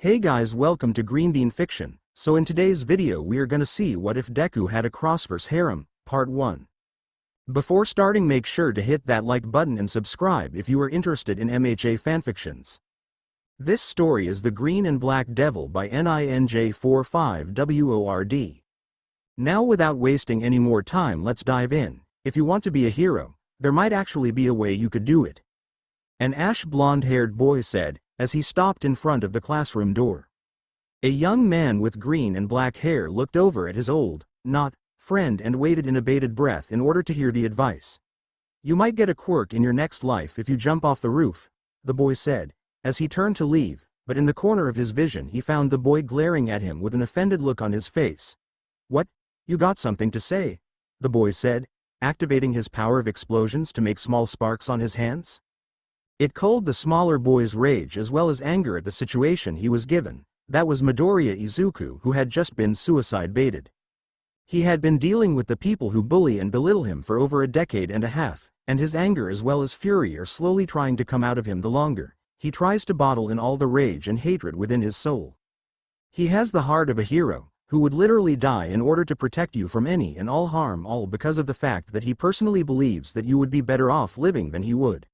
Hey guys, welcome to Green Bean Fiction. So in today's video we are gonna see what if Deku had a Crossverse Harem, part 1. Before starting, make sure to hit that like button and subscribe if you are interested in MHA fanfictions. This story is The Green and Black Devil by NINJ45WORD. Now without wasting any more time, let's dive in. If you want to be a hero, there might actually be a way you could do it. An ash blonde-haired boy said, as he stopped in front of the classroom door. A young man with green and black hair looked over at his old, friend and waited in a bated breath in order to hear the advice. You might get a quirk in your next life if you jump off the roof, the boy said, as he turned to leave, but in the corner of his vision he found the boy glaring at him with an offended look on his face. What? You got something to say? The boy said, activating his power of explosions to make small sparks on his hands. It cooled the smaller boy's rage as well as anger at the situation he was given. That was Midoriya Izuku, who had just been suicide baited. He had been dealing with the people who bully and belittle him for over a decade and a half, and his anger as well as fury are slowly trying to come out of him the longer he tries to bottle in all the rage and hatred within his soul. He has the heart of a hero, who would literally die in order to protect you from any and all harm, all because of the fact that he personally believes that you would be better off living than he would.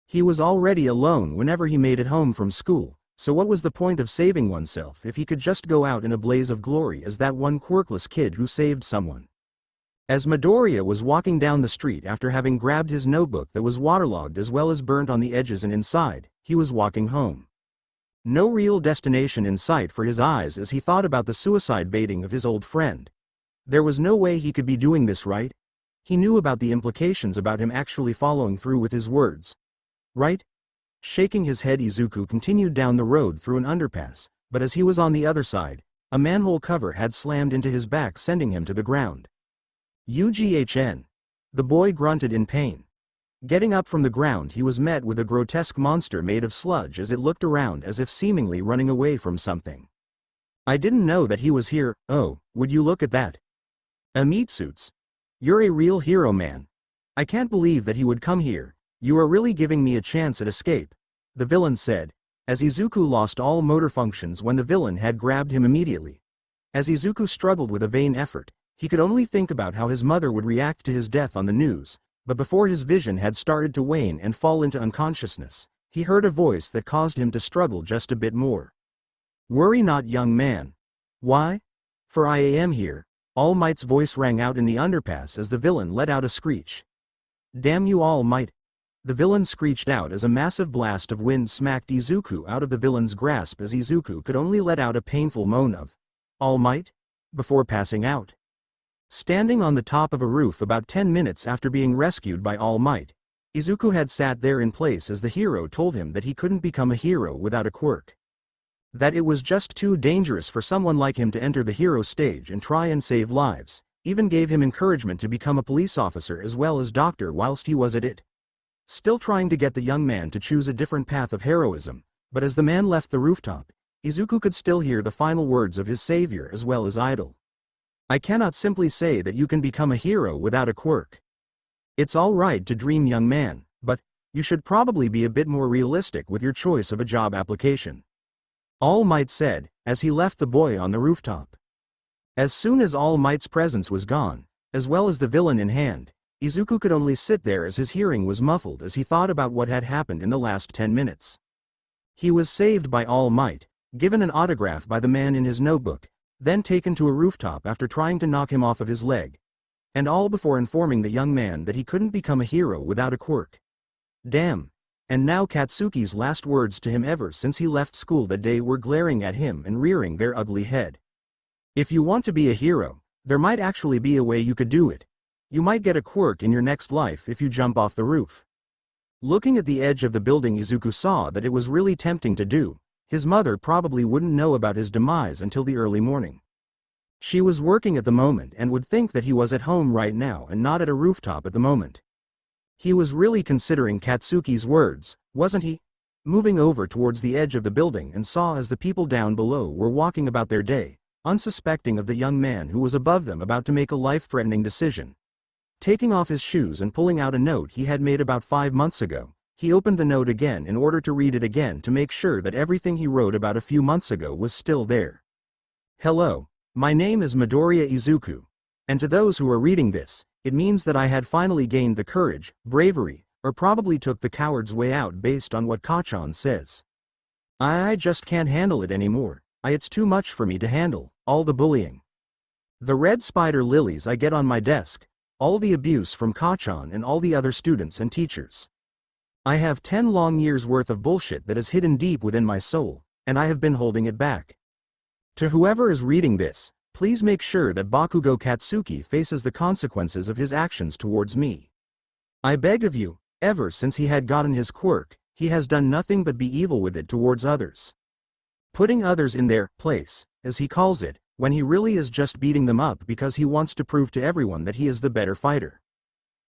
He was already alone whenever he made it home from school, so what was the point of saving oneself if he could just go out in a blaze of glory as that one quirkless kid who saved someone? As Midoriya was walking down the street after having grabbed his notebook that was waterlogged as well as burnt on the edges and inside, he was walking home. No real destination in sight for his eyes as he thought about the suicide baiting of his old friend. There was no way he could be doing this, right? He knew about the implications about him actually following through with his words. Right? Shaking his head, Izuku continued down the road through an underpass, but as he was on the other side, a manhole cover had slammed into his back, sending him to the ground. UGHN. The boy grunted in pain. Getting up from the ground, he was met with a grotesque monster made of sludge as it looked around as if seemingly running away from something. I didn't know that he was here. Oh, would you look at that? A meat suits. You're a real hero, man. I can't believe that he would come here. You are really giving me a chance at escape, the villain said, as Izuku lost all motor functions when the villain had grabbed him immediately. As Izuku struggled with a vain effort, he could only think about how his mother would react to his death on the news, but before his vision had started to wane and fall into unconsciousness, he heard a voice that caused him to struggle just a bit more. Worry not, young man. Why? For I am here. All Might's voice rang out in the underpass as the villain let out a screech. Damn you, All Might! The villain screeched out as a massive blast of wind smacked Izuku out of the villain's grasp as Izuku could only let out a painful moan of, All Might? Before passing out. Standing on the top of a roof about 10 minutes after being rescued by All Might, Izuku had sat there in place as the hero told him that he couldn't become a hero without a quirk. That it was just too dangerous for someone like him to enter the hero stage and try and save lives, even gave him encouragement to become a police officer as well as doctor whilst he was at it. Still trying to get the young man to choose a different path of heroism, but as the man left the rooftop, Izuku could still hear the final words of his savior as well as idol. I cannot simply say that you can become a hero without a quirk. It's all right to dream, young man, but you should probably be a bit more realistic with your choice of a job application. All Might said, as he left the boy on the rooftop. As soon as All Might's presence was gone, as well as the villain in hand, Izuku could only sit there as his hearing was muffled as he thought about what had happened in the last 10 minutes. He was saved by All Might, given an autograph by the man in his notebook, then taken to a rooftop after trying to knock him off of his leg. And all before informing the young man that he couldn't become a hero without a quirk. Damn. And now Katsuki's last words to him ever since he left school that day were glaring at him and rearing their ugly head. If you want to be a hero, there might actually be a way you could do it. You might get a quirk in your next life if you jump off the roof. Looking at the edge of the building, Izuku saw that it was really tempting to do. His mother probably wouldn't know about his demise until the early morning. She was working at the moment and would think that he was at home right now and not at a rooftop at the moment. He was really considering Katsuki's words, wasn't he? Moving over towards the edge of the building and saw as the people down below were walking about their day, unsuspecting of the young man who was above them about to make a life-threatening decision. Taking off his shoes and pulling out a note he had made about 5 months ago, He opened the note again in order to read it again to make sure that everything he wrote about a few months ago was still there. Hello. My name is Midoriya Izuku. And to those who are reading this, it means that I had finally gained the courage, bravery, or probably took the coward's way out based on what Kachan says. I just can't handle it anymore. It's too much for me to handle, all the bullying. The red spider lilies I get on my desk, all the abuse from Kachan and all the other students and teachers. I have 10 long years worth of bullshit that is hidden deep within my soul, and I have been holding it back. To whoever is reading this, please make sure that Bakugo Katsuki faces the consequences of his actions towards me. I beg of you, ever since he had gotten his quirk, he has done nothing but be evil with it towards others. Putting others in their place, as he calls it, when he really is just beating them up because he wants to prove to everyone that he is the better fighter.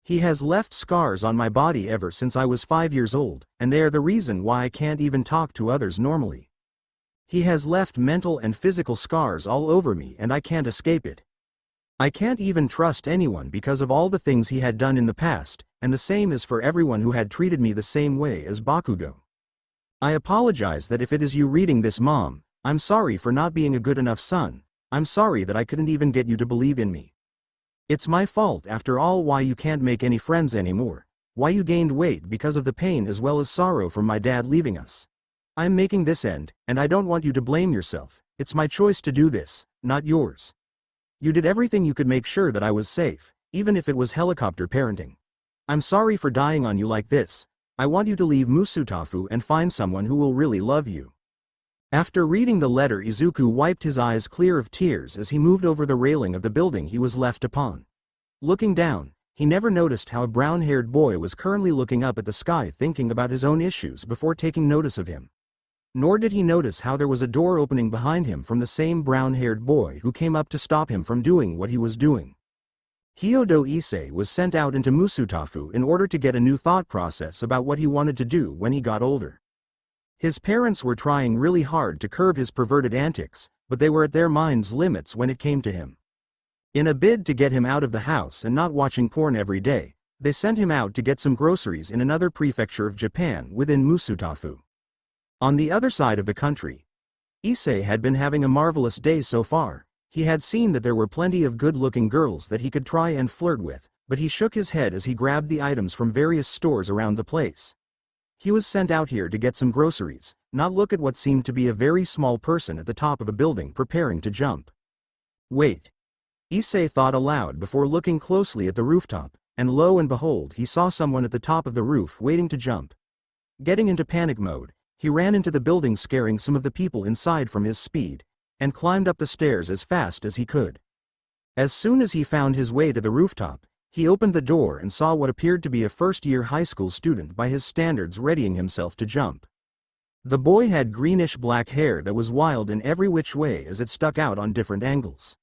He has left scars on my body ever since I was 5 years old, and they are the reason why I can't even talk to others normally. He has left mental and physical scars all over me and I can't escape it. I can't even trust anyone because of all the things he had done in the past, and the same is for everyone who had treated me the same way as Bakugo. I apologize that if it is you reading this, Mom, I'm sorry for not being a good enough son. I'm sorry that I couldn't even get you to believe in me. It's my fault after all why you can't make any friends anymore, why you gained weight because of the pain as well as sorrow from my dad leaving us. I'm making this end, and I don't want you to blame yourself. It's my choice to do this, not yours. You did everything you could make sure that I was safe, even if it was helicopter parenting. I'm sorry for dying on you like this. I want you to leave Musutafu and find someone who will really love you. After reading the letter, Izuku wiped his eyes clear of tears as he moved over the railing of the building he was left upon. Looking down, he never noticed how a brown-haired boy was currently looking up at the sky thinking about his own issues before taking notice of him. Nor did he notice how there was a door opening behind him from the same brown-haired boy who came up to stop him from doing what he was doing. Hyodo Issei was sent out into Musutafu in order to get a new thought process about what he wanted to do when he got older. His parents were trying really hard to curb his perverted antics, but they were at their minds' limits when it came to him. In a bid to get him out of the house and not watching porn every day, they sent him out to get some groceries in another prefecture of Japan within Musutafu. On the other side of the country, Issei had been having a marvelous day so far. He had seen that there were plenty of good-looking girls that he could try and flirt with, but he shook his head as he grabbed the items from various stores around the place. He was sent out here to get some groceries, not look at what seemed to be a very small person at the top of a building preparing to jump. Wait. Issei thought aloud before looking closely at the rooftop, and lo and behold he saw someone at the top of the roof waiting to jump. Getting into panic mode, he ran into the building scaring some of the people inside from his speed, and climbed up the stairs as fast as he could. As soon as he found his way to the rooftop, he opened the door and saw what appeared to be a first-year high school student by his standards readying himself to jump. The boy had greenish-black hair that was wild in every which way as it stuck out on different angles.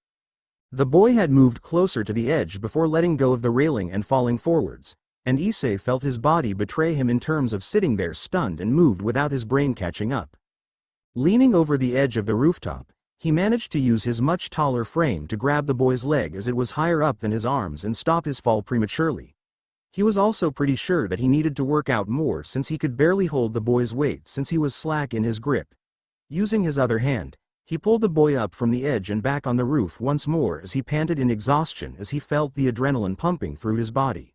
The boy had moved closer to the edge before letting go of the railing and falling forwards, and Issei felt his body betray him in terms of sitting there stunned and moved without his brain catching up. Leaning over the edge of the rooftop, he managed to use his much taller frame to grab the boy's leg as it was higher up than his arms and stop his fall prematurely. He was also pretty sure that he needed to work out more since he could barely hold the boy's weight since he was slack in his grip. Using his other hand, he pulled the boy up from the edge and back on the roof once more as he panted in exhaustion as he felt the adrenaline pumping through his body.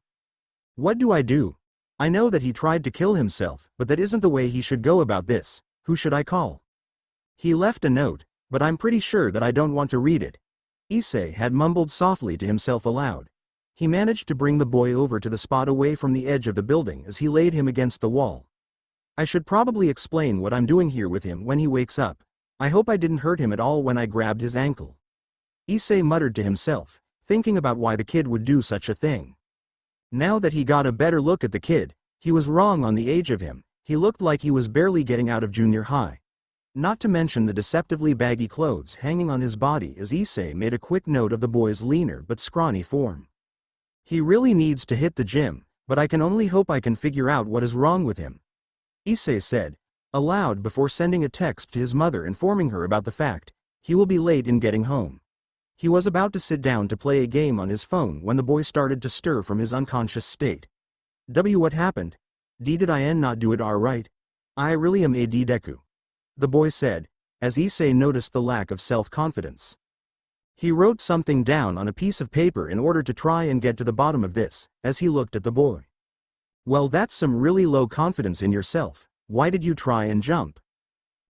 What do I do? I know that he tried to kill himself, but that isn't the way he should go about this. Who should I call? He left a note, but I'm pretty sure that I don't want to read it. Issei had mumbled softly to himself aloud. He managed to bring the boy over to the spot away from the edge of the building as he laid him against the wall. I should probably explain what I'm doing here with him when he wakes up. I hope I didn't hurt him at all when I grabbed his ankle. Issei muttered to himself, thinking about why the kid would do such a thing. Now that he got a better look at the kid, he was wrong on the age of him. He looked like he was barely getting out of junior high. Not to mention the deceptively baggy clothes hanging on his body as Issei made a quick note of the boy's leaner but scrawny form. He really needs to hit the gym, but I can only hope I can figure out what is wrong with him. Issei said, aloud before sending a text to his mother informing her about the fact he will be late in getting home. He was about to sit down to play a game on his phone when the boy started to stir from his unconscious state. What happened? Did I not do it alright? I really am a Deku. The boy said, as Issei noticed the lack of self-confidence. He wrote something down on a piece of paper in order to try and get to the bottom of this, as he looked at the boy. Well, that's some really low confidence in yourself. Why did you try and jump?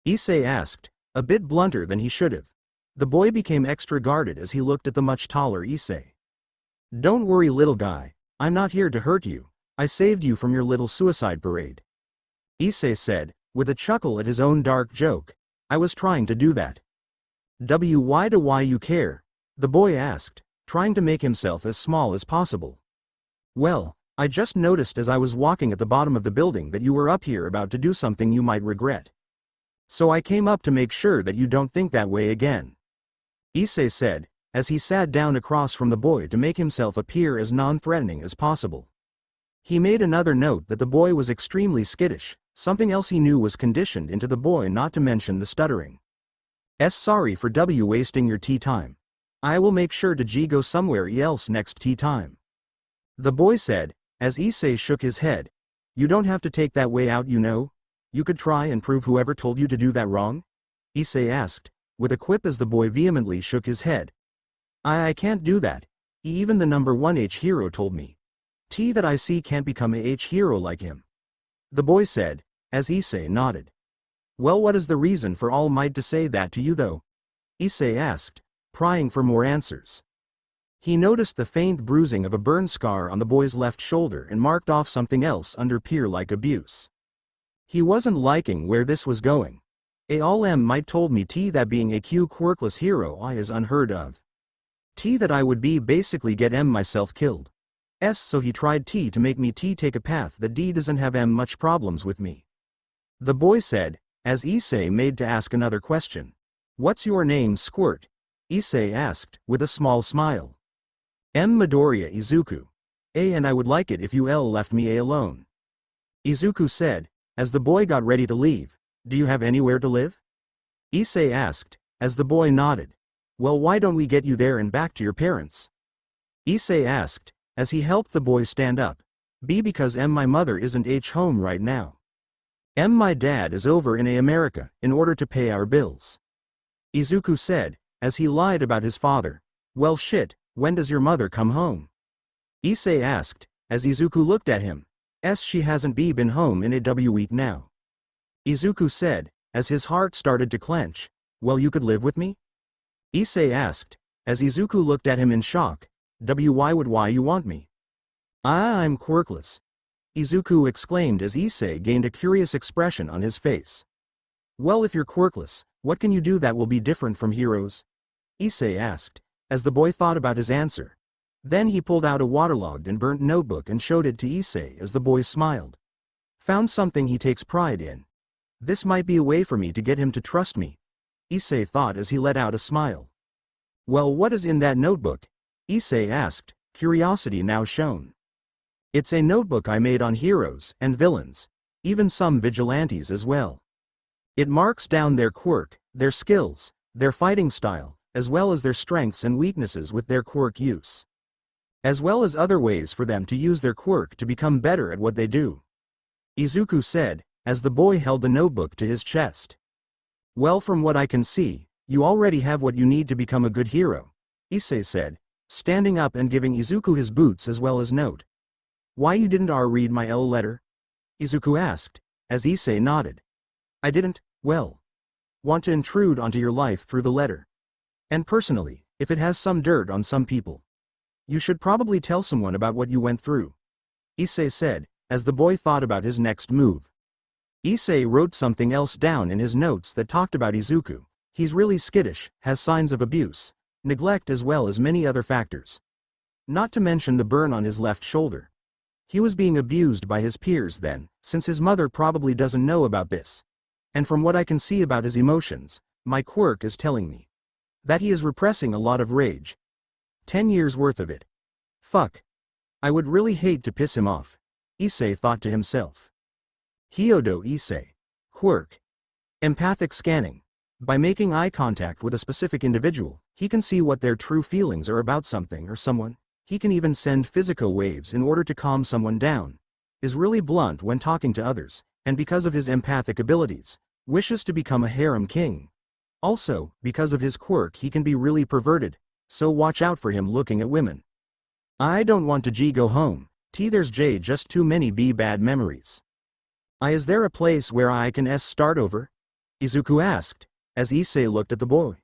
Issei asked, a bit blunter than he should have. The boy became extra guarded as he looked at the much taller Issei. Don't worry, little guy, I'm not here to hurt you. I saved you from your little suicide parade. Issei said, with a chuckle at his own dark joke. I was trying to do that. Why do you care? The boy asked, trying to make himself as small as possible. Well, I just noticed as I was walking at the bottom of the building that you were up here about to do something you might regret. So I came up to make sure that you don't think that way again. Issei said, as he sat down across from the boy to make himself appear as non-threatening as possible. He made another note that the boy was extremely skittish, something else he knew was conditioned into the boy, not to mention the stuttering. Sorry for wasting your tea time. I will make sure to go somewhere else next tea time. The boy said, as Issei shook his head. You don't have to take that way out, you know. You could try and prove whoever told you to do that wrong? Issei asked, with a quip as the boy vehemently shook his head. I can't do that. Even the number 1 H hero told me. That I see can't become a H hero like him. The boy said, as Issei nodded. Well, what is the reason for All Might to say that to you though? Issei asked, prying for more answers. He noticed the faint bruising of a burn scar on the boy's left shoulder and marked off something else under peer-like abuse. He wasn't liking where this was going. All Might told me that being a quirkless hero is unheard of. That I would be basically get myself killed. So he tried to make me take a path that doesn't have much problems with me. The boy said, as Issei made to ask another question. What's your name, Squirt? Issei asked, with a small smile. Midoriya Izuku. And I would like it if you left me alone. Izuku said, as the boy got ready to leave. Do you have anywhere to live? Issei asked, as the boy nodded. Well, why don't we get you there and back to your parents? Issei asked, as he helped the boy stand up. Because my mother isn't home right now. My dad is over in America, in order to pay our bills. Izuku said, as he lied about his father. Well shit, when does your mother come home? Issei asked, as Izuku looked at him. She hasn't been home in a week now. Izuku said, as his heart started to clench. Well, you could live with me? Issei asked, as Izuku looked at him in shock. Why would you want me? I'm quirkless. Izuku exclaimed as Issei gained a curious expression on his face. Well, if you're quirkless, what can you do that will be different from heroes? Issei asked, as the boy thought about his answer. Then he pulled out a waterlogged and burnt notebook and showed it to Issei as the boy smiled. Found something he takes pride in. This might be a way for me to get him to trust me. Issei thought as he let out a smile. Well, what is in that notebook? Issei asked, curiosity now shown. It's a notebook I made on heroes and villains, even some vigilantes as well. It marks down their quirk, their skills, their fighting style, as well as their strengths and weaknesses with their quirk use. As well as other ways for them to use their quirk to become better at what they do. Izuku said, as the boy held the notebook to his chest. Well, from what I can see, you already have what you need to become a good hero, Issei said, standing up and giving Izuku his boots as well as note. Why you didn't read my letter? Izuku asked, as Issei nodded. I didn't, want to intrude onto your life through the letter. And personally, if it has some dirt on some people, you should probably tell someone about what you went through, Issei said, as the boy thought about his next move. Issei wrote something else down in his notes that talked about Izuku. He's really skittish, has signs of abuse, neglect as well as many other factors. Not to mention the burn on his left shoulder. He was being abused by his peers then, since his mother probably doesn't know about this. And from what I can see about his emotions, my quirk is telling me that he is repressing a lot of rage. 10 years worth of it. Fuck. I would really hate to piss him off, Issei thought to himself. Hyodo Issei. Quirk. Empathic scanning. By making eye contact with a specific individual, he can see what their true feelings are about something or someone. He can even send physical waves in order to calm someone down. is really blunt when talking to others, and because of his empathic abilities, wishes to become a harem king. Also, because of his quirk he can be really perverted, so watch out for him looking at women. I don't want to go home, there's just too many bad memories. Is there a place where I can start over? Izuku asked, as Issei looked at the boy.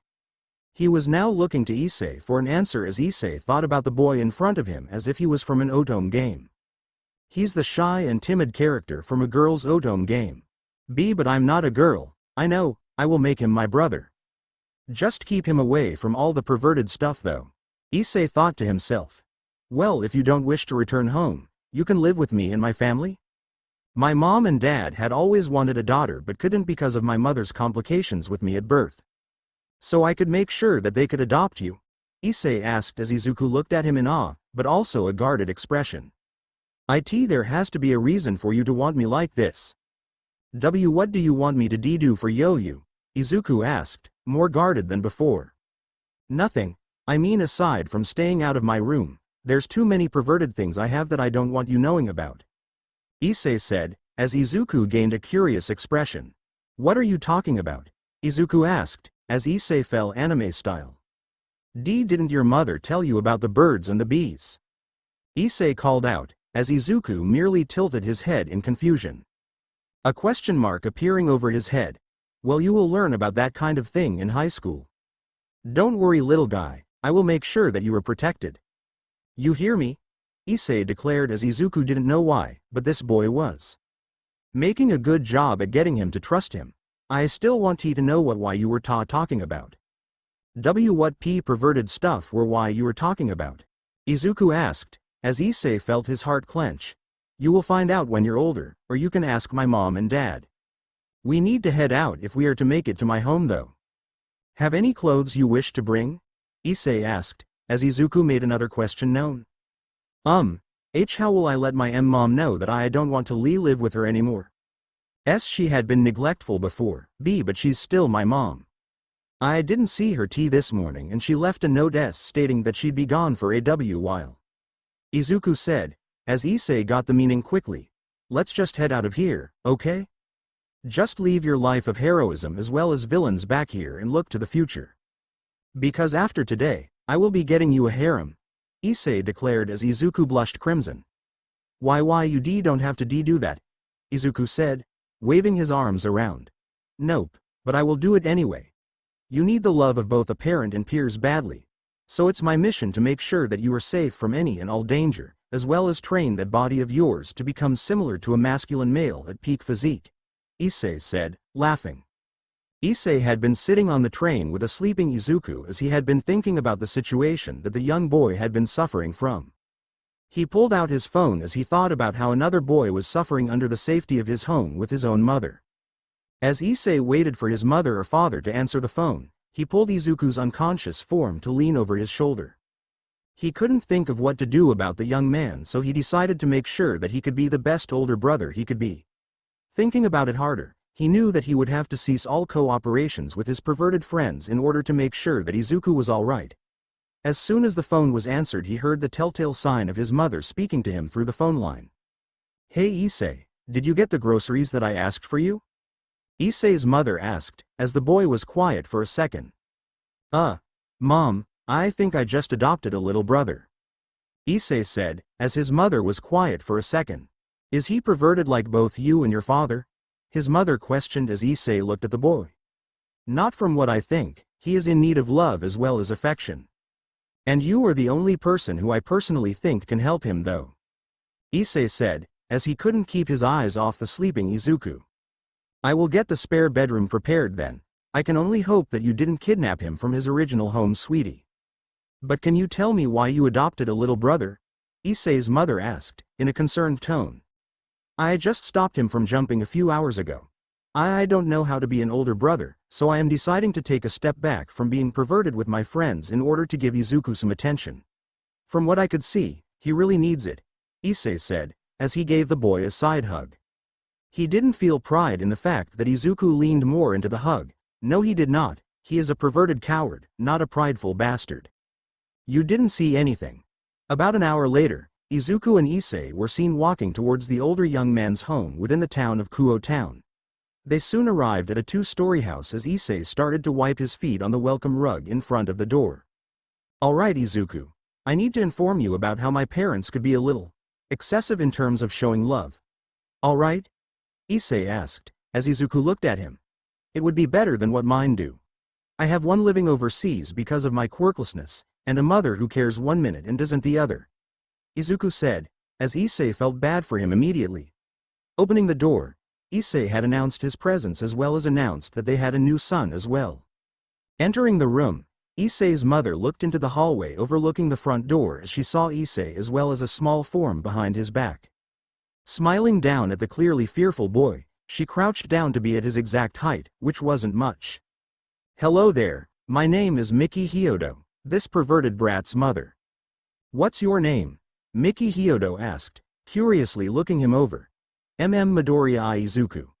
He was now looking to Issei for an answer as Issei thought about the boy in front of him as if he was from an otome game. He's the shy and timid character from a girl's otome game. But I'm not a girl, I know, I will make him my brother. Just keep him away from all the perverted stuff though. Issei thought to himself. Well, if you don't wish to return home, you can live with me and my family? My mom and dad had always wanted a daughter but couldn't because of my mother's complications with me at birth. So I could make sure that they could adopt you? Issei asked as Izuku looked at him in awe, but also a guarded expression. There has to be a reason for you to want me like this. What do you want me to do for you? Izuku asked, more guarded than before. Nothing, I mean aside from staying out of my room, there's too many perverted things I have that I don't want you knowing about. Issei said, as Izuku gained a curious expression. What are you talking about? Izuku asked, as Issei fell anime style. Didn't your mother tell you about the birds and the bees? Issei called out, as Izuku merely tilted his head in confusion. A question mark appearing over his head. Well, you will learn about that kind of thing in high school. Don't worry, little guy, I will make sure that you are protected. You hear me? Issei declared as Izuku didn't know why, but this boy was making a good job at getting him to trust him. I still want to know why you were talking about. What perverted stuff were you were talking about? Izuku asked, as Issei felt his heart clench. You will find out when you're older, or you can ask my mom and dad. We need to head out if we are to make it to my home though. Have any clothes you wish to bring? Issei asked, as Izuku made another question known. How will I let my mom know that I don't want to live with her anymore? She had been neglectful before, but she's still my mom. I didn't see her this morning and she left a note stating that she'd be gone for a while. Izuku said, as Issei got the meaning quickly. Let's just head out of here, okay? Just leave your life of heroism as well as villains back here and look to the future. Because after today, I will be getting you a harem, Issei declared as Izuku blushed crimson. Why you don't have to do that, Izuku said, waving his arms around. Nope, but I will do it anyway. You need the love of both a parent and peers badly. So it's my mission to make sure that you are safe from any and all danger, as well as train that body of yours to become similar to a masculine male at peak physique, Issei said, laughing. Issei had been sitting on the train with a sleeping Izuku as he had been thinking about the situation that the young boy had been suffering from. He pulled out his phone as he thought about how another boy was suffering under the safety of his home with his own mother. As Issei waited for his mother or father to answer the phone, he pulled Izuku's unconscious form to lean over his shoulder. He couldn't think of what to do about the young man, so he decided to make sure that he could be the best older brother he could be. Thinking about it harder, he knew that he would have to cease all cooperations with his perverted friends in order to make sure that Izuku was all right. As soon as the phone was answered, he heard the telltale sign of his mother speaking to him through the phone line. Hey Issei, did you get the groceries that I asked for you? Issei's mother asked, as the boy was quiet for a second. Mom, I think I just adopted a little brother. Issei said, as his mother was quiet for a second. Is he perverted like both you and your father? His mother questioned as Issei looked at the boy. Not from what I think, he is in need of love as well as affection. And you are the only person who I personally think can help him though. Issei said, as he couldn't keep his eyes off the sleeping Izuku. I will get the spare bedroom prepared then. I can only hope that you didn't kidnap him from his original home, sweetie. But can you tell me why you adopted a little brother? Issei's mother asked, in a concerned tone. I just stopped him from jumping a few hours ago. I don't know how to be an older brother, so I am deciding to take a step back from being perverted with my friends in order to give Izuku some attention. From what I could see, he really needs it, Issei said, as he gave the boy a side hug. He didn't feel pride in the fact that Izuku leaned more into the hug. No, he did not. He is a perverted coward, not a prideful bastard. You didn't see anything. About an hour later, Izuku and Issei were seen walking towards the older young man's home within the town of Kuo Town. They soon arrived at a two-story house as Issei started to wipe his feet on the welcome rug in front of the door. "Alright Izuku. I need to inform you about how my parents could be a little excessive in terms of showing love." "Alright?" Issei asked, as Izuku looked at him. "It would be better than what mine do. I have one living overseas because of my quirklessness, and a mother who cares 1 minute and doesn't the other," Izuku said, as Issei felt bad for him immediately. Opening the door, Issei had announced his presence as well as announced that they had a new son as well. Entering the room, Issei's mother looked into the hallway overlooking the front door as she saw Issei as well as a small form behind his back. Smiling down at the clearly fearful boy, she crouched down to be at his exact height, which wasn't much. "Hello there, my name is Miki Hyodo, this perverted brat's mother." "What's your name?" Miki Hyodo asked, curiously looking him over. Midoriya Izuku."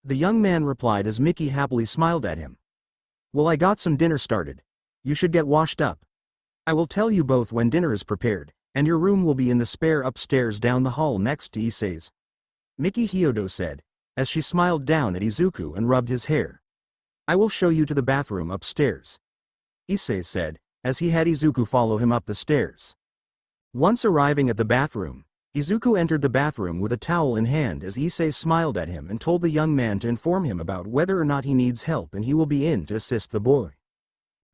The young man replied as Miki happily smiled at him. "Well, I got some dinner started. You should get washed up. I will tell you both when dinner is prepared, and your room will be in the spare upstairs down the hall next to Issei's," Miki Hyodo said, as she smiled down at Izuku and rubbed his hair. "I will show you to the bathroom upstairs," Issei said, as he had Izuku follow him up the stairs. Once arriving at the bathroom, Izuku entered the bathroom with a towel in hand as Issei smiled at him and told the young man to inform him about whether or not he needs help and he will be in to assist the boy.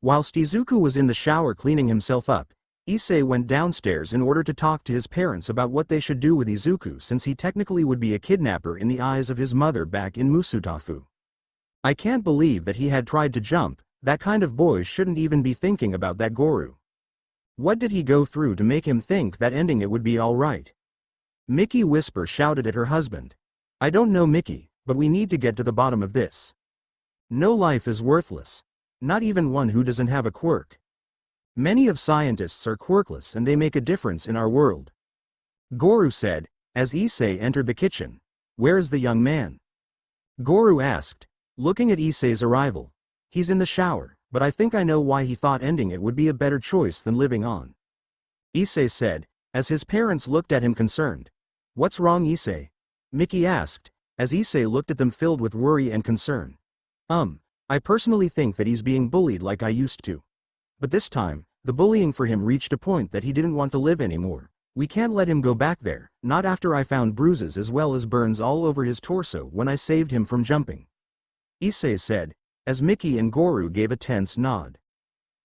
Whilst Izuku was in the shower cleaning himself up, Issei went downstairs in order to talk to his parents about what they should do with Izuku since he technically would be a kidnapper in the eyes of his mother back in Musutafu. "I can't believe that he had tried to jump, that kind of boy shouldn't even be thinking about that Goru. What did he go through to make him think that ending it would be alright?" Miki Whisper shouted at her husband. "I don't know Miki, but we need to get to the bottom of this. No life is worthless. Not even one who doesn't have a quirk. Many of scientists are quirkless and they make a difference in our world," Goru said, as Issei entered the kitchen. "Where is the young man?" Goru asked, looking at Issei's arrival. "He's in the shower, but I think I know why he thought ending it would be a better choice than living on," Issei said, as his parents looked at him concerned. "What's wrong, Issei?" Miki asked, as Issei looked at them filled with worry and concern. I personally think that he's being bullied like I used to. But this time, the bullying for him reached a point that he didn't want to live anymore. We can't let him go back there, not after I found bruises as well as burns all over his torso when I saved him from jumping," Issei said, as Miki and Goru gave a tense nod.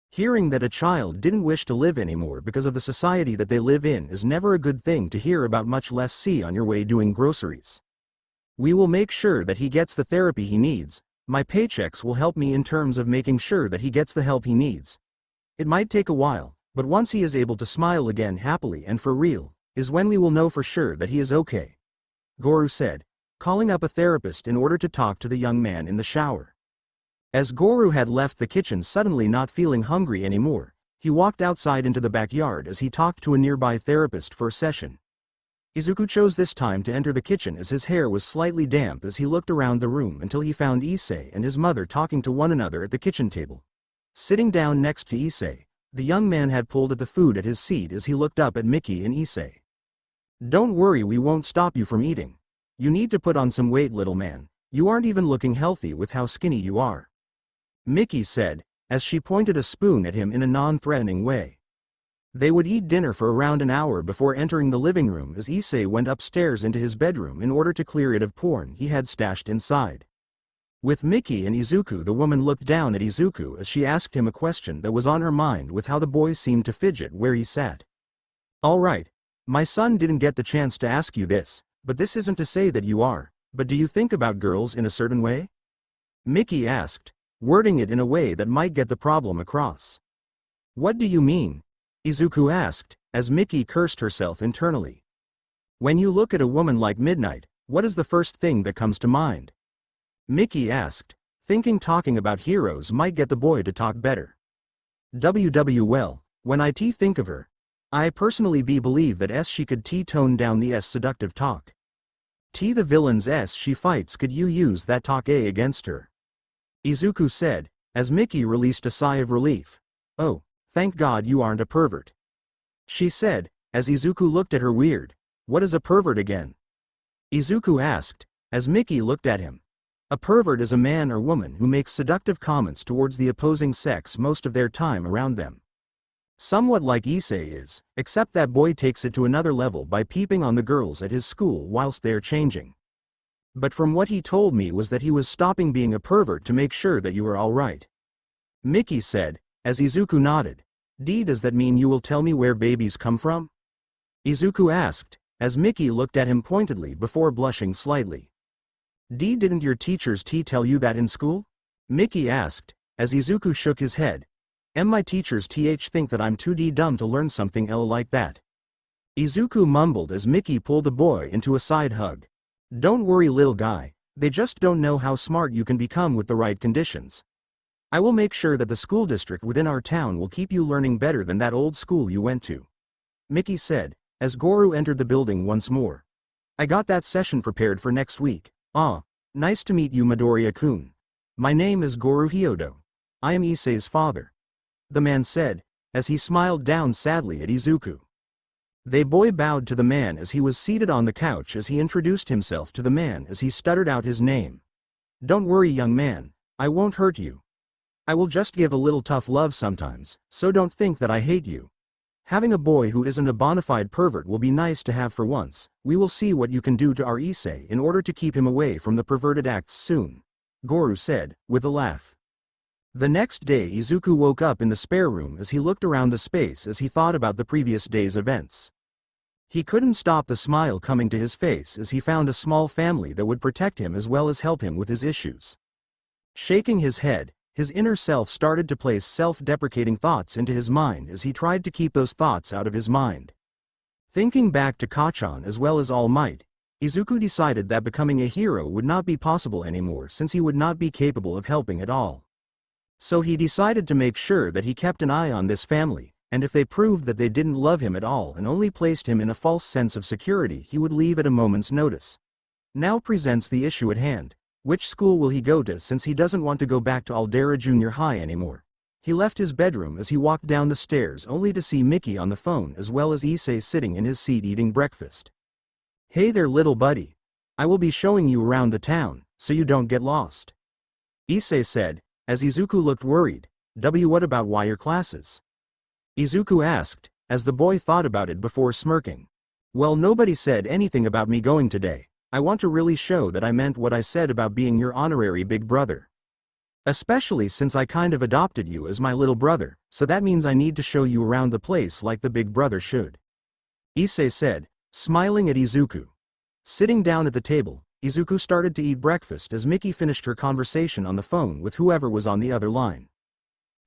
Hearing that a child didn't wish to live anymore because of the society that they live in is never a good thing to hear about, much less see on your way doing groceries. "We will make sure that he gets the therapy he needs. My paychecks will help me in terms of making sure that he gets the help he needs. It might take a while, but once he is able to smile again happily and for real, is when we will know for sure that he is okay," Goru said, calling up a therapist in order to talk to the young man in the shower. As Goru had left the kitchen suddenly not feeling hungry anymore, he walked outside into the backyard as he talked to a nearby therapist for a session. Izuku chose this time to enter the kitchen as his hair was slightly damp as he looked around the room until he found Issei and his mother talking to one another at the kitchen table. Sitting down next to Issei, the young man had pulled at the food at his seat as he looked up at Miki and Issei. "Don't worry, we won't stop you from eating. You need to put on some weight, little man. You aren't even looking healthy with how skinny you are," Miki said, as she pointed a spoon at him in a non-threatening way. They would eat dinner for around an hour before entering the living room as Issei went upstairs into his bedroom in order to clear it of porn he had stashed inside. With Miki and Izuku, the woman looked down at Izuku as she asked him a question that was on her mind with how the boy seemed to fidget where he sat. "Alright, my son didn't get the chance to ask you this, but this isn't to say that you are, but do you think about girls in a certain way?" Miki asked, wording it in a way that might get the problem across. "What do you mean?" Izuku asked, as Miki cursed herself internally. "When you look at a woman like Midnight, what is the first thing that comes to mind?" Miki asked, thinking talking about heroes might get the boy to talk better. Well, when I think of her, I personally believe that she could tone down the seductive talk. The villains she fights, could you use that talk against her?" Izuku said, as Miki released a sigh of relief. "Oh, thank God you aren't a pervert," she said, as Izuku looked at her weird. What is a pervert again? Izuku asked, as Mickey looked at him. A pervert is a man or woman who makes seductive comments towards the opposing sex most of their time around them. Somewhat like Issei is, except that boy takes it to another level by peeping on the girls at his school whilst they are changing. But from what he told me was that he was stopping being a pervert to make sure that you were alright. Mickey said, as Izuku nodded. Does that mean you will tell me where babies come from? Izuku asked, as Mickey looked at him pointedly before blushing slightly. Didn't your teachers tell you that in school? Mickey asked, as Izuku shook his head. My teachers think that I'm too dumb to learn something like that. Izuku mumbled as Mickey pulled the boy into a side hug. Don't worry, little guy, they just don't know how smart you can become with the right conditions. I will make sure that the school district within our town will keep you learning better than that old school you went to. Mickey said, as Goru entered the building once more. I got that session prepared for next week. Nice to meet you, Midoriya-kun. My name is Goru Hyodo. I am Issei's father. The man said, as he smiled down sadly at Izuku. The boy bowed to the man as he was seated on the couch as he introduced himself to the man as he stuttered out his name. Don't worry, young man, I won't hurt you. I will just give a little tough love sometimes, so don't think that I hate you. Having a boy who isn't a bona fide pervert will be nice to have for once. We will see what you can do to our Issei in order to keep him away from the perverted acts soon, Goru said, with a laugh. The next day Izuku woke up in the spare room as he looked around the space as he thought about the previous day's events. He couldn't stop the smile coming to his face as he found a small family that would protect him as well as help him with his issues. Shaking his head, his inner self started to place self-deprecating thoughts into his mind as he tried to keep those thoughts out of his mind. Thinking back to Kacchan as well as All Might, Izuku decided that becoming a hero would not be possible anymore since he would not be capable of helping at all. So he decided to make sure that he kept an eye on this family, and if they proved that they didn't love him at all and only placed him in a false sense of security, he would leave at a moment's notice. Now presents the issue at hand. Which school will he go to since he doesn't want to go back to Aldera Junior High anymore? He left his bedroom as he walked down the stairs only to see Mickey on the phone as well as Issei sitting in his seat eating breakfast. Hey there, little buddy. I will be showing you around the town, so you don't get lost. Issei said, as Izuku looked worried. What about wire classes? Izuku asked, as the boy thought about it before smirking. Well, nobody said anything about me going today. I want to really show that I meant what I said about being your honorary big brother. Especially since I kind of adopted you as my little brother, so that means I need to show you around the place like the big brother should. Issei said, smiling at Izuku. Sitting down at the table, Izuku started to eat breakfast as Mickey finished her conversation on the phone with whoever was on the other line.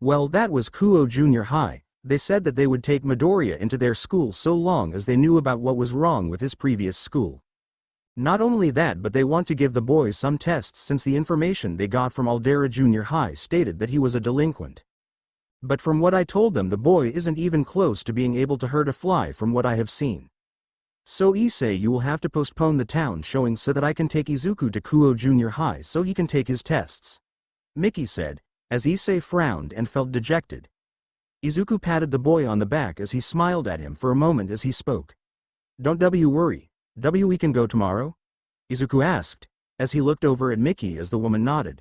Well, that was Kuo Junior High. They said that they would take Midoriya into their school so long as they knew about what was wrong with his previous school. Not only that, but they want to give the boy some tests since the information they got from Aldera Junior High stated that he was a delinquent. But from what I told them, the boy isn't even close to being able to hurt a fly from what I have seen. So Issei, you will have to postpone the town showing so that I can take Izuku to Kuo Junior High so he can take his tests. Mickey said, as Issei frowned and felt dejected. Izuku patted the boy on the back as he smiled at him for a moment as he spoke. Don't worry. We can go tomorrow? Izuku asked, as he looked over at Mickey as the woman nodded.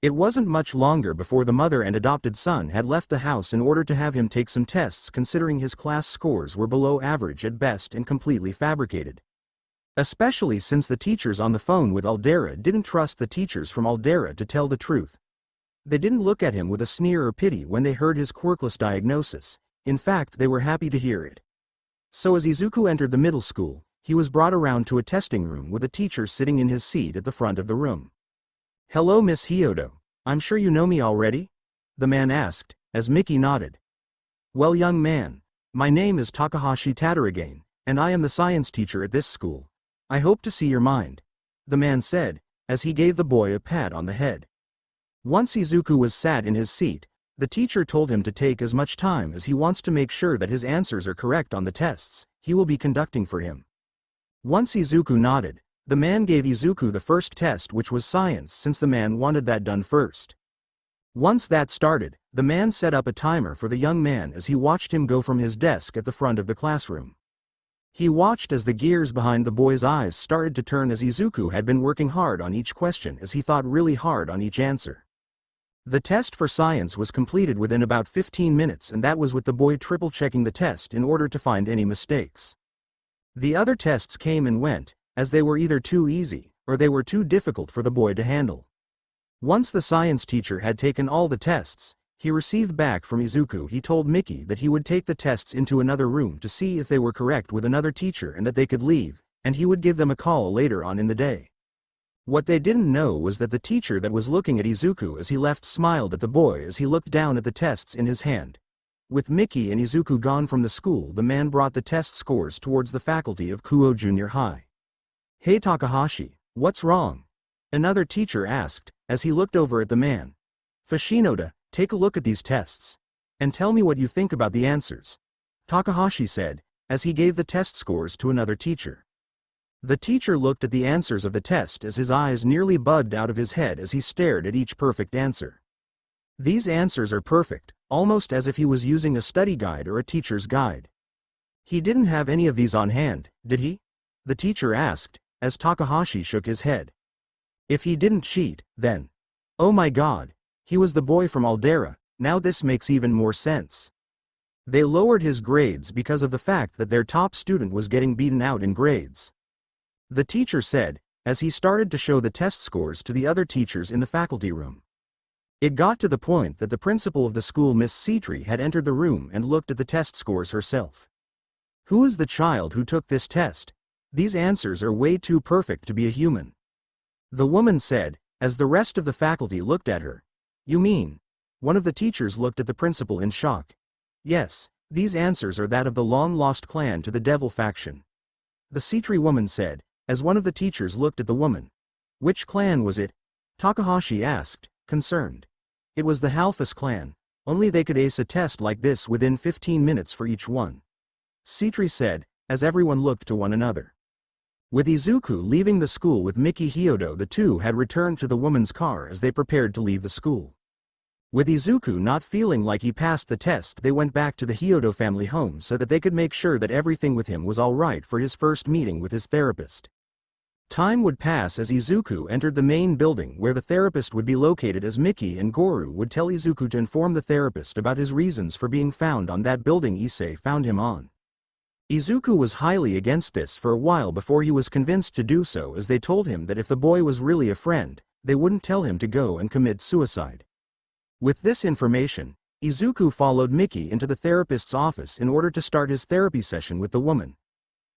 It wasn't much longer before the mother and adopted son had left the house in order to have him take some tests considering his class scores were below average at best and completely fabricated. Especially since the teachers on the phone with Aldera didn't trust the teachers from Aldera to tell the truth. They didn't look at him with a sneer or pity when they heard his quirkless diagnosis. In fact, they were happy to hear it. So as Izuku entered the middle school, he was brought around to a testing room with a teacher sitting in his seat at the front of the room. Hello, Miss Hyodo. I'm sure you know me already? The man asked, as Mickey nodded. Well, young man, my name is Takahashi Tadarigane, and I am the science teacher at this school. I hope to see your mind, the man said, as he gave the boy a pat on the head. Once Izuku was sat in his seat, the teacher told him to take as much time as he wants to make sure that his answers are correct on the tests he will be conducting for him. Once Izuku nodded, the man gave Izuku the first test, which was science, since the man wanted that done first. Once that started, the man set up a timer for the young man as he watched him go from his desk at the front of the classroom. He watched as the gears behind the boy's eyes started to turn as Izuku had been working hard on each question as he thought really hard on each answer. The test for science was completed within about 15 minutes, and that was with the boy triple-checking the test in order to find any mistakes. The other tests came and went, as they were either too easy, or they were too difficult for the boy to handle. Once the science teacher had taken all the tests, he received back from Izuku. He told Mickey that he would take the tests into another room to see if they were correct with another teacher and that they could leave, and he would give them a call later on in the day. What they didn't know was that the teacher that was looking at Izuku as he left smiled at the boy as he looked down at the tests in his hand. With Mickey and Izuku gone from the school, the man brought the test scores towards the faculty of Kuo Junior High. "Hey Takahashi, what's wrong?" another teacher asked, as he looked over at the man. "Fashinoda, take a look at these tests. And tell me what you think about the answers," Takahashi said, as he gave the test scores to another teacher. The teacher looked at the answers of the test as his eyes nearly bugged out of his head as he stared at each perfect answer. "These answers are perfect, almost as if he was using a study guide or a teacher's guide." "He didn't have any of these on hand, did he?" the teacher asked, as Takahashi shook his head. "If he didn't cheat, then... oh my god, he was the boy from Aldera. Now this makes even more sense. They lowered his grades because of the fact that their top student was getting beaten out in grades," the teacher said, as he started to show the test scores to the other teachers in the faculty room. It got to the point that the principal of the school, Miss Citri, had entered the room and looked at the test scores herself. "Who is the child who took this test? These answers are way too perfect to be a human," the woman said, as the rest of the faculty looked at her. "You mean?" One of the teachers looked at the principal in shock. "Yes, these answers are that of the long-lost clan to the devil faction," the Citri woman said, as one of the teachers looked at the woman. "Which clan was it?" Takahashi asked, concerned. "It was the Halfus clan. Only they could ace a test like this within 15 minutes for each one," Citri said, as everyone looked to one another. With Izuku leaving the school with Miki Hyodo, the two had returned to the woman's car as they prepared to leave the school. With Izuku not feeling like he passed the test, they went back to the Hyodo family home so that they could make sure that everything with him was alright for his first meeting with his therapist. Time would pass as Izuku entered the main building where the therapist would be located, as Miki and Goru would tell Izuku to inform the therapist about his reasons for being found on that building Issei found him on. Izuku was highly against this for a while before he was convinced to do so, as they told him that if the boy was really a friend, they wouldn't tell him to go and commit suicide. With this information, Izuku followed Miki into the therapist's office in order to start his therapy session with the woman.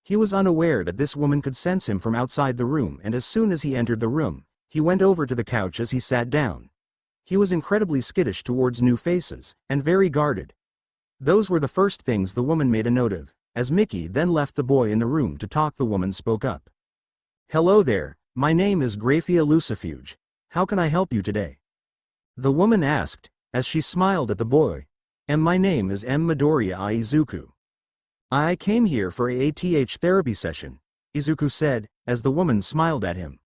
He was unaware that this woman could sense him from outside the room, and as soon as he entered the room, he went over to the couch as he sat down. He was incredibly skittish towards new faces, and very guarded. Those were the first things the woman made a note of. As Miki then left the boy in the room to talk, the woman spoke up. "Hello there, my name is Graphia Lucifuge. How can I help you today?" the woman asked, as she smiled at the boy. "And my name is Midoriya Izuku. I came here for a ATH therapy session," Izuku said, as the woman smiled at him.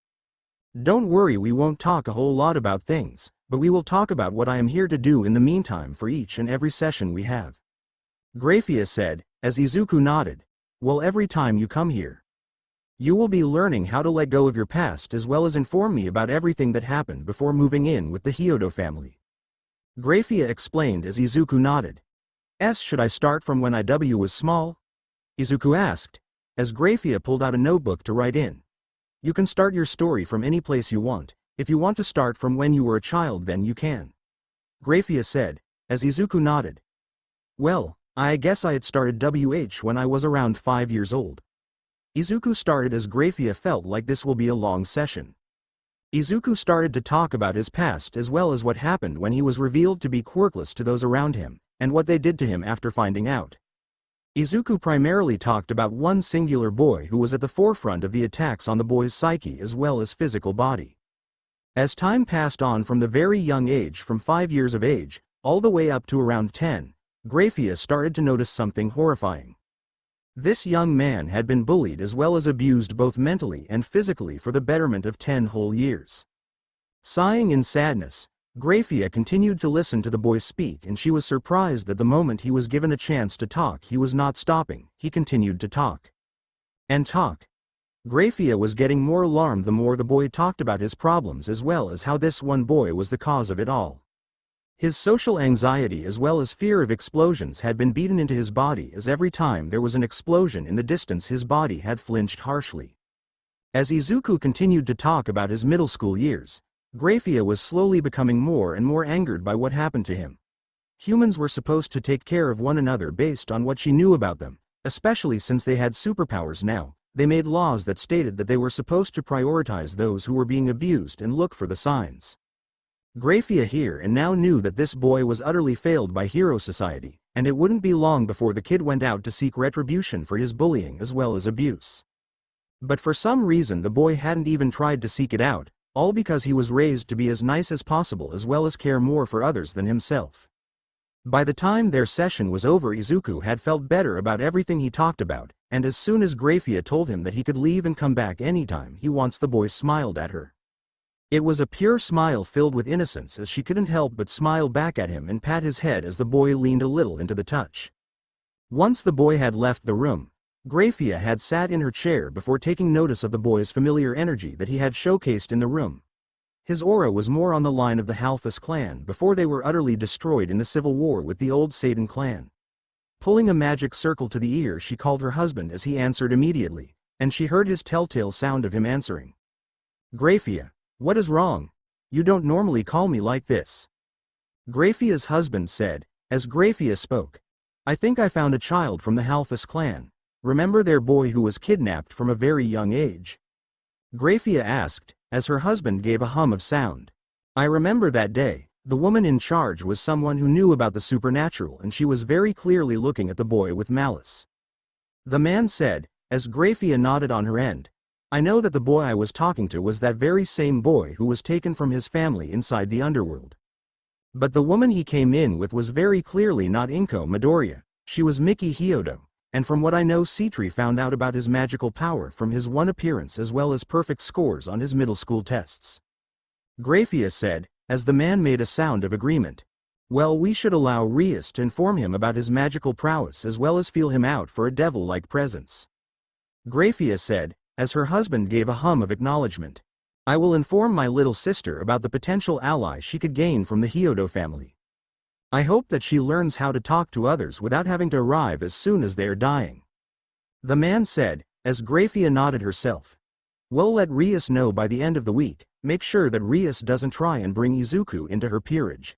"Don't worry, we won't talk a whole lot about things, but we will talk about what I am here to do in the meantime for each and every session we have," Graphia said, as Izuku nodded. "Well, every time you come here, you will be learning how to let go of your past as well as inform me about everything that happened before moving in with the Hyodo family," Graphia explained as Izuku nodded. "Should I start from when IW was small?" Izuku asked, as Graphia pulled out a notebook to write in. "You can start your story from any place you want. If you want to start from when you were a child, then you can," Graphia said, as Izuku nodded. "Well, I guess I had started WH when I was around 5 years old." Izuku started as Graphia felt like this will be a long session. Izuku started to talk about his past as well as what happened when he was revealed to be quirkless to those around him, and what they did to him after finding out. Izuku primarily talked about one singular boy who was at the forefront of the attacks on the boy's psyche as well as physical body. As time passed on from the very young age, from 5 years of age, all the way up to around 10, Graphia started to notice something horrifying. This young man had been bullied as well as abused both mentally and physically for the betterment of 10 whole years. Sighing in sadness, Graphia continued to listen to the boy speak, and she was surprised that the moment he was given a chance to talk, he was not stopping, he continued to talk. And talk. Graphia was getting more alarmed the more the boy talked about his problems as well as how this one boy was the cause of it all. His social anxiety as well as fear of explosions had been beaten into his body as every time there was an explosion in the distance his body had flinched harshly. As Izuku continued to talk about his middle school years, Graphia was slowly becoming more and more angered by what happened to him. Humans were supposed to take care of one another based on what she knew about them, especially since they had superpowers now. They made laws that stated that they were supposed to prioritize those who were being abused and look for the signs. Graphia here and now knew that this boy was utterly failed by Hero Society, and it wouldn't be long before the kid went out to seek retribution for his bullying as well as abuse. But for some reason the boy hadn't even tried to seek it out, all because he was raised to be as nice as possible as well as care more for others than himself. By the time their session was over, Izuku had felt better about everything he talked about, and as soon as Graphia told him that he could leave and come back anytime he wants, the boy smiled at her. It was a pure smile filled with innocence as she couldn't help but smile back at him and pat his head as the boy leaned a little into the touch. Once the boy had left the room, Graphia had sat in her chair before taking notice of the boy's familiar energy that he had showcased in the room. His aura was more on the line of the Halfus clan before they were utterly destroyed in the civil war with the old Satan clan. Pulling a magic circle to the ear, she called her husband as he answered immediately, and she heard his telltale sound of him answering. "Graphia, what is wrong? You don't normally call me like this." Graphia's husband said, as Graphia spoke. "I think I found a child from the Halfus clan. Remember their boy who was kidnapped from a very young age?" Graphia asked, as her husband gave a hum of sound. "I remember that day. The woman in charge was someone who knew about the supernatural and she was very clearly looking at the boy with malice." The man said, as Graphia nodded on her end. "I know that the boy I was talking to was that very same boy who was taken from his family inside the underworld. But the woman he came in with was very clearly not Inko Midoriya, she was Miki Hyodo, and from what I know Citri found out about his magical power from his one appearance as well as perfect scores on his middle school tests." Graphia said, as the man made a sound of agreement. "Well, we should allow Rias to inform him about his magical prowess as well as feel him out for a devil-like presence." Graphia said, as her husband gave a hum of acknowledgement. "I will inform my little sister about the potential ally she could gain from the Hyodo family. I hope that she learns how to talk to others without having to arrive as soon as they are dying." The man said, as Graphia nodded herself. "We'll let Rias know by the end of the week. Make sure that Rias doesn't try and bring Izuku into her peerage.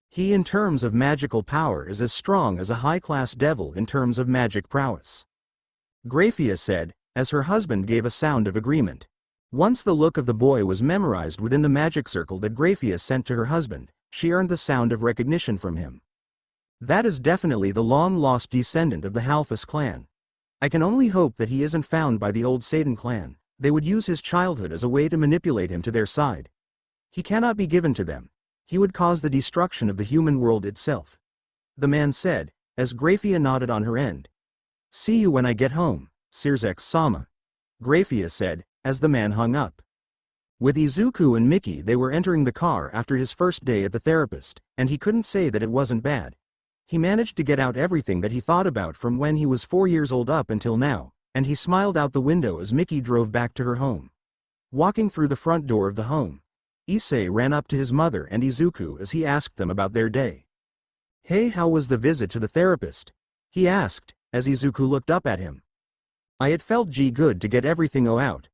He in terms of magical power is as strong as a high-class devil in terms of magic prowess." Graphia said, as her husband gave a sound of agreement. Once the look of the boy was memorized within the magic circle that Graphia sent to her husband, she earned the sound of recognition from him. "That is definitely the long-lost descendant of the Halfus clan. I can only hope that he isn't found by the old Satan clan. They would use his childhood as a way to manipulate him to their side. He cannot be given to them. He would cause the destruction of the human world itself." The man said, as Graphia nodded on her end. "See you when I get home, Sirzek-sama," Graphia said, as the man hung up. With Izuku and Miki, they were entering the car after his first day at the therapist, and he couldn't say that it wasn't bad. He managed to get out everything that he thought about from when he was 4 years old up until now, and he smiled out the window as Miki drove back to her home. Walking through the front door of the home, Issei ran up to his mother and Izuku as he asked them about their day. "Hey, how was the visit to the therapist?" he asked, as Izuku looked up at him. It felt good to get everything out.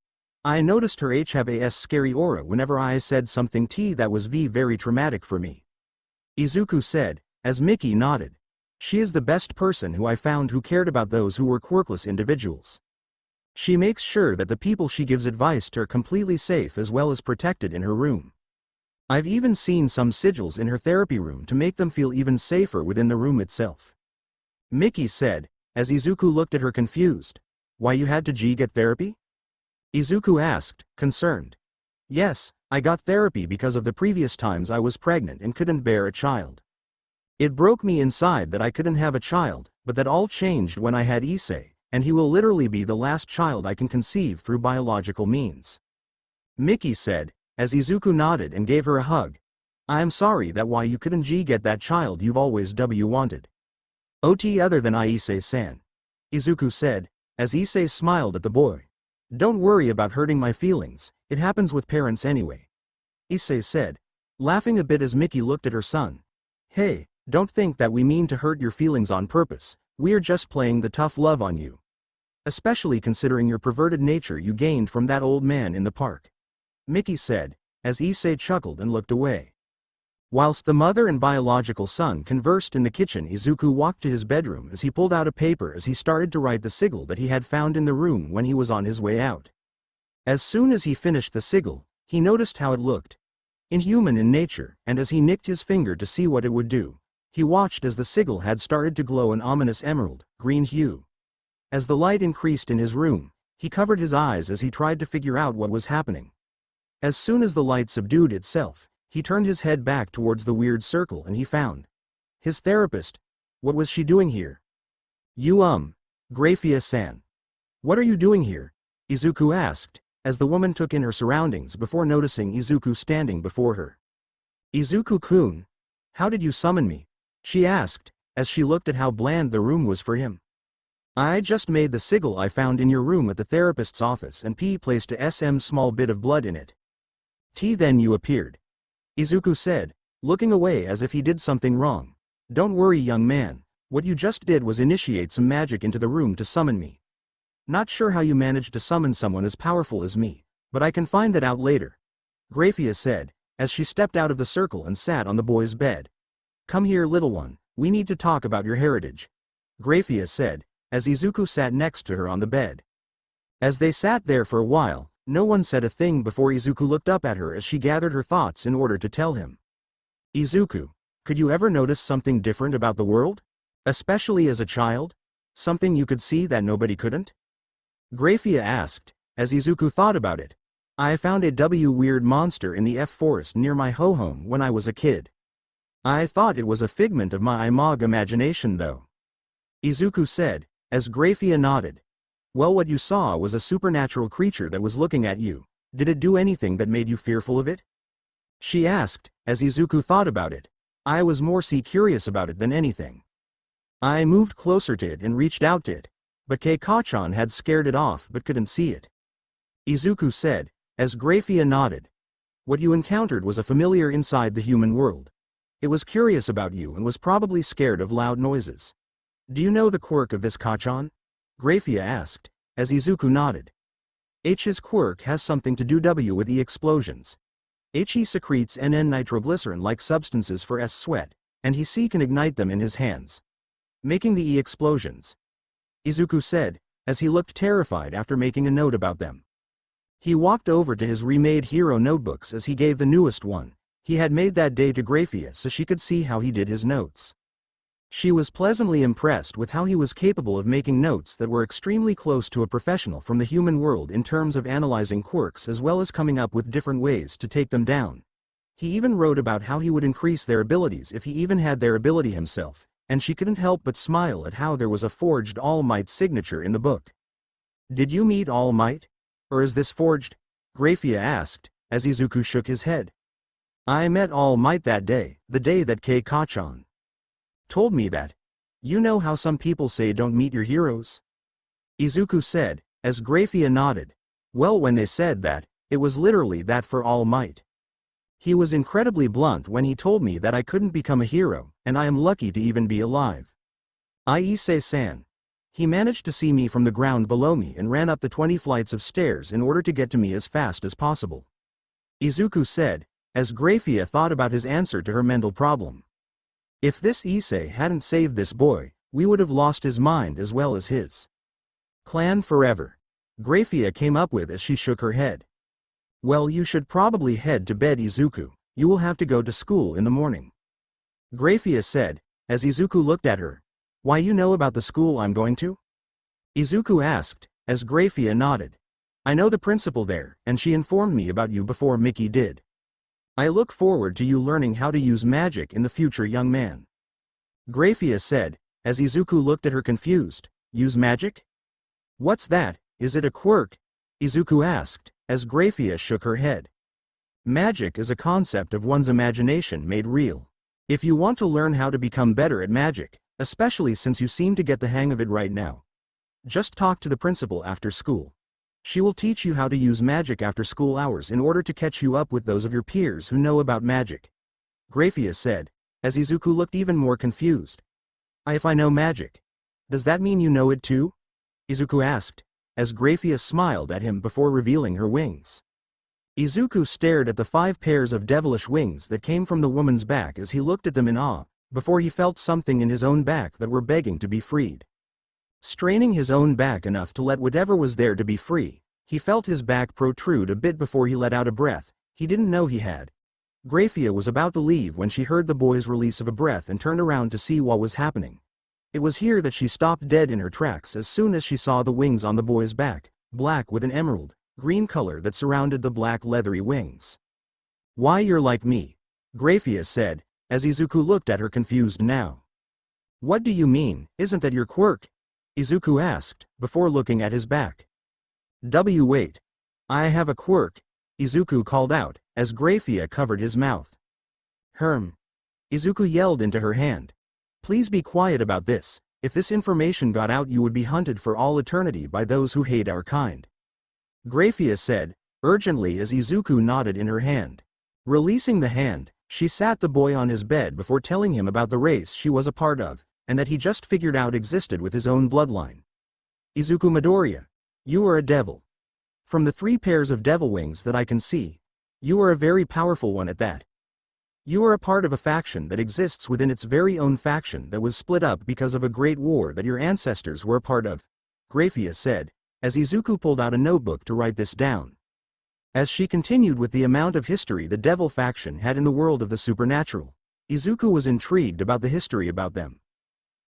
I noticed her have a scary aura whenever I said something that was very traumatic for me," Izuku said, as Miki nodded. "She is the best person who I found who cared about those who were quirkless individuals. She makes sure that the people she gives advice to are completely safe as well as protected in her room. I've even seen some sigils in her therapy room to make them feel even safer within the room itself," Miki said, as Izuku looked at her confused. "Why, you had to get therapy?" Izuku asked, concerned. "Yes, I got therapy because of the previous times I was pregnant and couldn't bear a child. It broke me inside that I couldn't have a child, but that all changed when I had Issei, and he will literally be the last child I can conceive through biological means," Miki said, as Izuku nodded and gave her a hug. "I am sorry that why you couldn't get that child you've always wanted. Other than Issei-san," Izuku said, as Issei smiled at the boy. Don't worry about hurting my feelings, it happens with parents anyway. Issei said, laughing a bit as Miki looked at her son. Hey, don't think that we mean to hurt your feelings on purpose, we are just playing the tough love on you. Especially considering your perverted nature you gained from that old man in the park. Miki said, as Issei chuckled and looked away. Whilst the mother and biological son conversed in the kitchen, Izuku walked to his bedroom as he pulled out a paper as he started to write the sigil that he had found in the room when he was on his way out. As soon as he finished the sigil, he noticed how it looked. Inhuman in nature, and as he nicked his finger to see what it would do, he watched as the sigil had started to glow an ominous emerald, green hue. As the light increased in his room, he covered his eyes as he tried to figure out what was happening. As soon as the light subdued itself, he turned his head back towards the weird circle and he found his therapist. What was she doing here? Graphia-san. What are you doing here? Izuku asked, as the woman took in her surroundings before noticing Izuku standing before her. Izuku-kun, how did you summon me? She asked, as she looked at how bland the room was for him. I just made the sigil I found in your room at the therapist's office and placed a small bit of blood in it. Then you appeared. Izuku said, looking away as if he did something wrong. Don't worry, young man, what you just did was initiate some magic into the room to summon me. Not sure how you managed to summon someone as powerful as me, but I can find that out later. Graphia said, as she stepped out of the circle and sat on the boy's bed. Come here, little one, we need to talk about your heritage. Graphia said, as Izuku sat next to her on the bed. As they sat there for a while, no one said a thing before Izuku looked up at her as she gathered her thoughts in order to tell him. Izuku, could you ever notice something different about the world? Especially as a child? Something you could see that nobody couldn't? Graphia asked, as Izuku thought about it. I found a weird monster in the forest near my home when I was a kid. I thought it was a figment of my imagination though. Izuku said, as Graphia nodded. Well, what you saw was a supernatural creature that was looking at you. Did it do anything that made you fearful of it? She asked, as Izuku thought about it. I was more curious about it than anything. I moved closer to it and reached out to it, but Keikachan had scared it off but couldn't see it. Izuku said, as Graphia nodded. What you encountered was a familiar inside the human world. It was curious about you and was probably scared of loud noises. Do you know the quirk of this Kachan? Graphia asked, as Izuku nodded. His quirk has something to do with explosions. He secretes nitroglycerin-like substances for sweat, and he can ignite them in his hands, making the explosions. Izuku said, as he looked terrified after making a note about them. He walked over to his remade hero notebooks as he gave the newest one he had made that day to Graphia so she could see how he did his notes. She was pleasantly impressed with how he was capable of making notes that were extremely close to a professional from the human world in terms of analyzing quirks as well as coming up with different ways to take them down. He even wrote about how he would increase their abilities if he even had their ability himself, and she couldn't help but smile at how there was a forged All Might signature in the book. Did you meet All Might? Or is this forged? Graphia asked, as Izuku shook his head. I met All Might that day, the day that Keikachan told me that. You know how some people say don't meet your heroes? Izuku said, as Graphia nodded. Well, when they said that, it was literally that for All Might. He was incredibly blunt when he told me that I couldn't become a hero, and I am lucky to even be alive. Issei-san. He managed to see me from the ground below me and ran up the 20 flights of stairs in order to get to me as fast as possible. Izuku said, as Graphia thought about his answer to her mental problem. If this Issei hadn't saved this boy, we would have lost his mind as well as his clan forever. Graphia came up with as she shook her head. Well, you should probably head to bed, Izuku. You will have to go to school in the morning. Graphia said, as Izuku looked at her. Why, you know about the school I'm going to? Izuku asked, as Graphia nodded. I know the principal there, and she informed me about you before Miki did. I look forward to you learning how to use magic in the future, young man. Graphia said, as Izuku looked at her confused. Use magic? What's that? Is it a quirk? Izuku asked, as Graphia shook her head. Magic is a concept of one's imagination made real. If you want to learn how to become better at magic, especially since you seem to get the hang of it right now, Just talk to the principal after school. She will teach you how to use magic after school hours in order to catch you up with those of your peers who know about magic. Graphia said, as Izuku looked even more confused. If I know magic, does that mean you know it too? Izuku asked, as Graphia smiled at him before revealing her wings. Izuku stared at the 5 pairs of devilish wings that came from the woman's back as he looked at them in awe, before he felt something in his own back that were begging to be freed. Straining his own back enough to let whatever was there to be free, he felt his back protrude a bit before he let out a breath he didn't know he had. Graphia was about to leave when she heard the boy's release of a breath and turned around to see what was happening. It was here that she stopped dead in her tracks as soon as she saw the wings on the boy's back, black with an emerald green color that surrounded the black leathery wings. Why, you're like me, Graphia said, as Izuku looked at her confused now. What do you mean, isn't that your quirk? Izuku asked, before looking at his back. Wait. I have a quirk, Izuku called out, as Graphia covered his mouth. Izuku yelled into her hand. Please be quiet about this. If this information got out, you would be hunted for all eternity by those who hate our kind. Graphia said, urgently, as Izuku nodded in her hand. Releasing the hand, she sat the boy on his bed before telling him about the race she was a part of, and that he just figured out existed with his own bloodline. Izuku Midoriya, you are a devil. From the 3 pairs of devil wings that I can see, you are a very powerful one at that. You are a part of a faction that exists within its very own faction that was split up because of a great war that your ancestors were a part of, Graphia said, as Izuku pulled out a notebook to write this down. As she continued with the amount of history the devil faction had in the world of the supernatural, Izuku was intrigued about the history about them.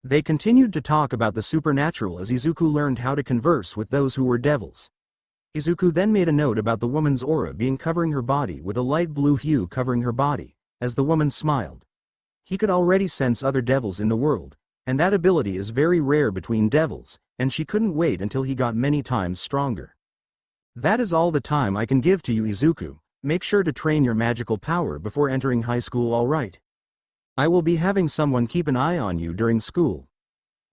They continued to talk about the supernatural as Izuku learned how to converse with those who were devils. Izuku then made a note about the woman's aura being covering her body with a light blue hue covering her body, as the woman smiled. He could already sense other devils in the world, and that ability is very rare between devils, and she couldn't wait until he got many times stronger. That is all the time I can give to you, Izuku. Make sure to train your magical power before entering high school, alright? I will be having someone keep an eye on you during school.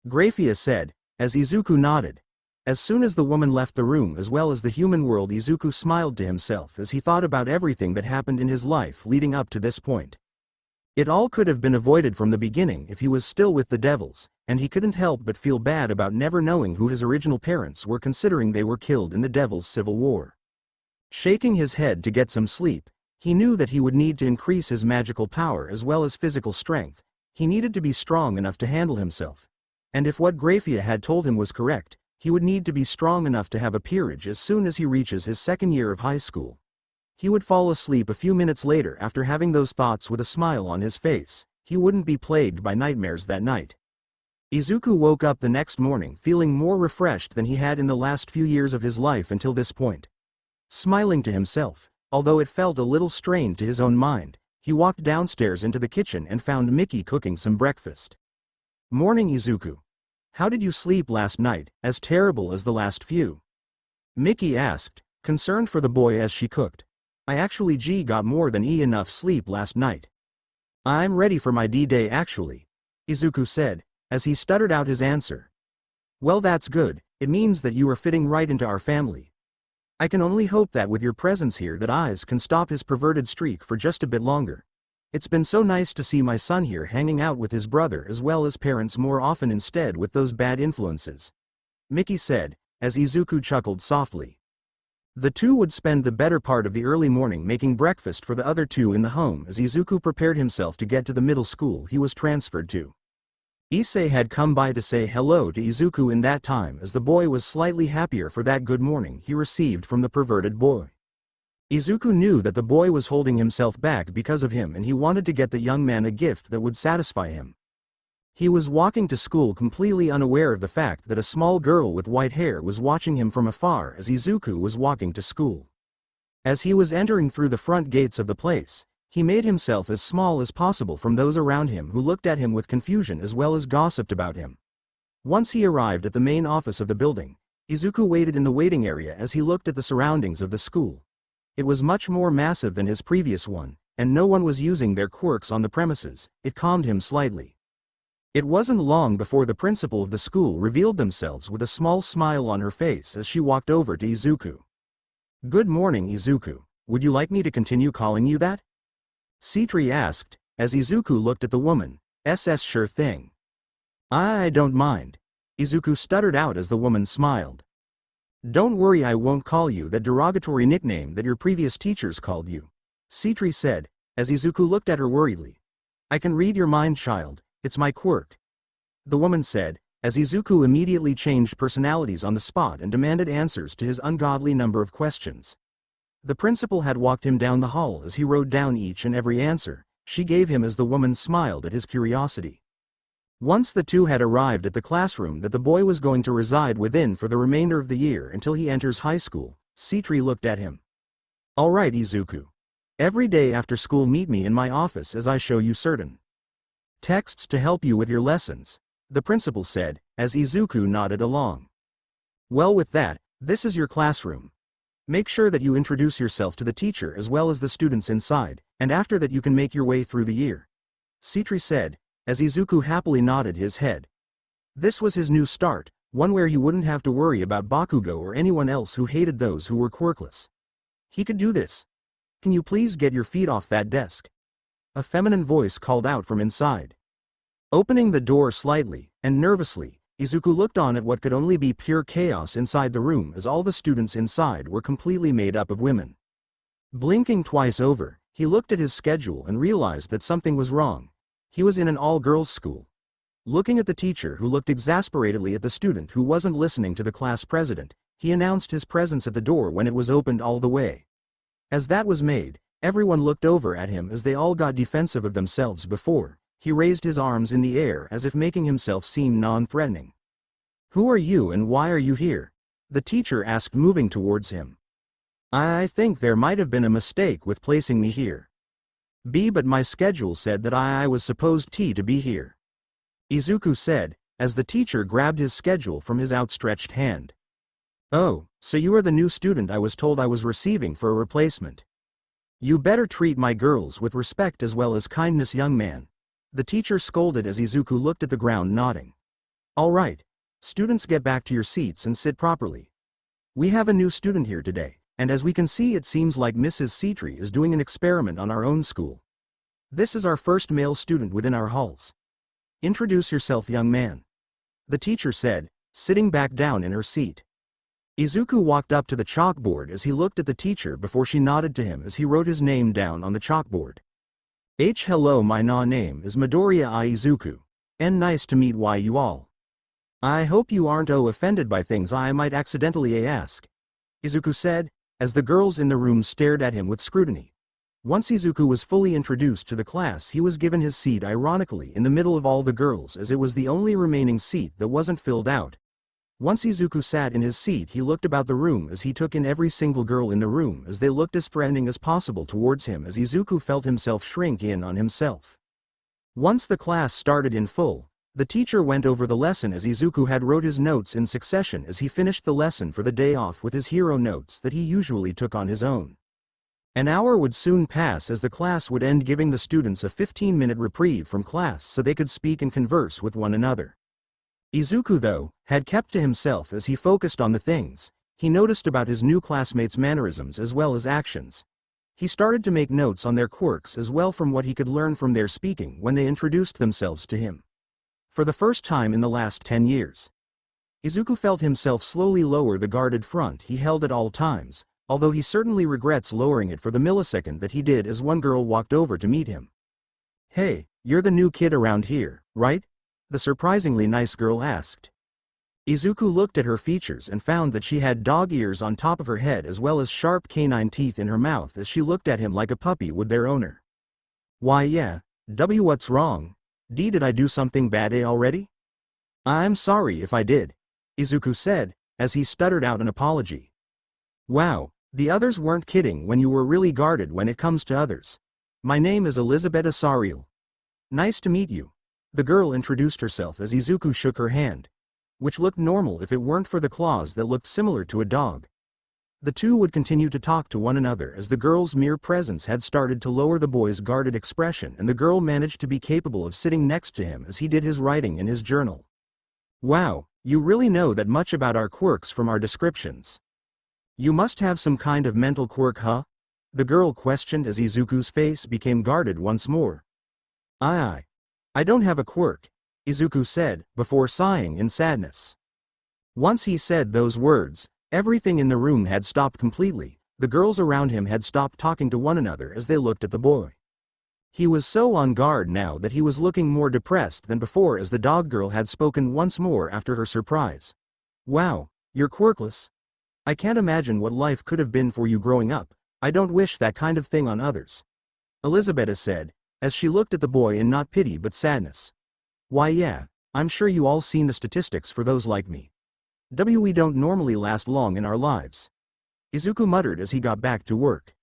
Graphia said, as Izuku nodded. As soon as the woman left the room as well as the human world, Izuku smiled to himself as he thought about everything that happened in his life leading up to this point. It all could have been avoided from the beginning if he was still with the devils, and he couldn't help but feel bad about never knowing who his original parents were, considering they were killed in the Devil's Civil War. Shaking his head to get some sleep, he knew that he would need to increase his magical power as well as physical strength. He needed to be strong enough to handle himself. And if what Graphia had told him was correct, he would need to be strong enough to have a peerage as soon as he reaches his 2nd year of high school. He would fall asleep a few minutes later after having those thoughts with a smile on his face. He wouldn't be plagued by nightmares that night. Izuku woke up the next morning feeling more refreshed than he had in the last few years of his life until this point. Smiling to himself, although it felt a little strained to his own mind, he walked downstairs into the kitchen and found Miki cooking some breakfast. Morning, Izuku. How did you sleep last night, as terrible as the last few? Miki asked, concerned for the boy as she cooked. I actually got more than enough sleep last night. I'm ready for my D-Day actually, Izuku said, as he stuttered out his answer. Well, that's good, it means that you are fitting right into our family. I can only hope that with your presence here that Eyes can stop his perverted streak for just a bit longer. It's been so nice to see my son here hanging out with his brother as well as parents more often instead with those bad influences, Miki said, as Izuku chuckled softly. The two would spend the better part of the early morning making breakfast for the other two in the home as Izuku prepared himself to get to the middle school he was transferred to. Issei had come by to say hello to Izuku in that time as the boy was slightly happier for that good morning he received from the perverted boy. Izuku knew that the boy was holding himself back because of him and he wanted to get the young man a gift that would satisfy him. He was walking to school completely unaware of the fact that a small girl with white hair was watching him from afar as Izuku was walking to school. As he was entering through the front gates of the place, he made himself as small as possible from those around him who looked at him with confusion as well as gossiped about him. Once he arrived at the main office of the building, Izuku waited in the waiting area as he looked at the surroundings of the school. It was much more massive than his previous one, and no one was using their quirks on the premises. It calmed him slightly. It wasn't long before the principal of the school revealed themselves with a small smile on her face as she walked over to Izuku. "Good morning, Izuku. Would you like me to continue calling you that?" Citri asked, as Izuku looked at the woman. Sure thing. "I don't mind," Izuku stuttered out as the woman smiled. "Don't worry, I won't call you that derogatory nickname that your previous teachers called you," Citri said, as Izuku looked at her worriedly. "I can read your mind, child, it's my quirk," the woman said, as Izuku immediately changed personalities on the spot and demanded answers to his ungodly number of questions. The principal had walked him down the hall as he wrote down each and every answer she gave him as the woman smiled at his curiosity. Once the two had arrived at the classroom that the boy was going to reside within for the remainder of the year until he enters high school, Citri looked at him. "All right, Izuku. Every day after school meet me in my office as I show you certain texts to help you with your lessons," the principal said, as Izuku nodded along. "Well, with that, this is your classroom. Make sure that you introduce yourself to the teacher as well as the students inside, and after that you can make your way through the year," Citri said, as Izuku happily nodded his head. This was his new start, one where he wouldn't have to worry about Bakugo or anyone else who hated those who were quirkless. He could do this. "Can you please get your feet off that desk?" a feminine voice called out from inside. Opening the door slightly, and nervously, Izuku looked on at what could only be pure chaos inside the room as all the students inside were completely made up of women. Blinking twice over, he looked at his schedule and realized that something was wrong. He was in an all-girls school. Looking at the teacher who looked exasperatedly at the student who wasn't listening to the class president, he announced his presence at the door when it was opened all the way. As that was made, everyone looked over at him as they all got defensive of themselves before. He raised his arms in the air as if making himself seem non-threatening. "Who are you and why are you here?" the teacher asked, moving towards him. "I think there might have been a mistake with placing me here. But my schedule said that I was supposed to be here," Izuku said, as the teacher grabbed his schedule from his outstretched hand. "Oh, so you are the new student I was told I was receiving for a replacement. You better treat my girls with respect as well as kindness, young man," the teacher scolded as Izuku looked at the ground, nodding. "All right. Students, get back to your seats and sit properly. We have a new student here today, and as we can see it seems like Mrs. Citri is doing an experiment on our own school. This is our first male student within our halls. Introduce yourself, young man," the teacher said, sitting back down in her seat. Izuku walked up to the chalkboard as he looked at the teacher before she nodded to him as he wrote his name down on the chalkboard. Hello, my name is Midoriya Izuku, and nice to meet you all. I hope you aren't offended by things I might accidentally ask," Izuku said, as the girls in the room stared at him with scrutiny. Once Izuku was fully introduced to the class, he was given his seat ironically in the middle of all the girls as it was the only remaining seat that wasn't filled out. Once Izuku sat in his seat, he looked about the room as he took in every single girl in the room as they looked as threatening as possible towards him as Izuku felt himself shrink in on himself. Once the class started in full, the teacher went over the lesson as Izuku had wrote his notes in succession as he finished the lesson for the day off with his hero notes that he usually took on his own. An hour would soon pass as the class would end, giving the students a 15-minute reprieve from class so they could speak and converse with one another. Izuku, though, had kept to himself as he focused on the things he noticed about his new classmates' mannerisms as well as actions. He started to make notes on their quirks as well from what he could learn from their speaking when they introduced themselves to him. For the first time in the last 10 years, Izuku felt himself slowly lower the guarded front he held at all times, although he certainly regrets lowering it for the millisecond that he did as one girl walked over to meet him. "Hey, you're the new kid around here, right?" the surprisingly nice girl asked. Izuku looked at her features and found that she had dog ears on top of her head as well as sharp canine teeth in her mouth as she looked at him like a puppy would their owner. "Why yeah, what's wrong? Did I do something bad already?" "I'm sorry if I did," Izuku said, as he stuttered out an apology. "Wow, the others weren't kidding when you were really guarded when it comes to others. My name is Elizabeth Asariel. Nice to meet you," the girl introduced herself as Izuku shook her hand, which looked normal if it weren't for the claws that looked similar to a dog. The two would continue to talk to one another as the girl's mere presence had started to lower the boy's guarded expression, and the girl managed to be capable of sitting next to him as he did his writing in his journal. Wow, you really know that much about our quirks from our descriptions. You must have some kind of mental quirk, huh? The girl questioned as Izuku's face became guarded once more. I don't have a quirk, Izuku said, before sighing in sadness. Once he said those words, everything in the room had stopped completely. The girls around him had stopped talking to one another as they looked at the boy. He was so on guard now that he was looking more depressed than before as the dog girl had spoken once more after her surprise. Wow, you're quirkless. I can't imagine what life could have been for you growing up. I don't wish that kind of thing on others. Elizabeth said, as she looked at the boy in not pity but sadness. Why yeah, I'm sure you all seen the statistics for those like me. We don't normally last long in our lives. Izuku muttered as he got back to work.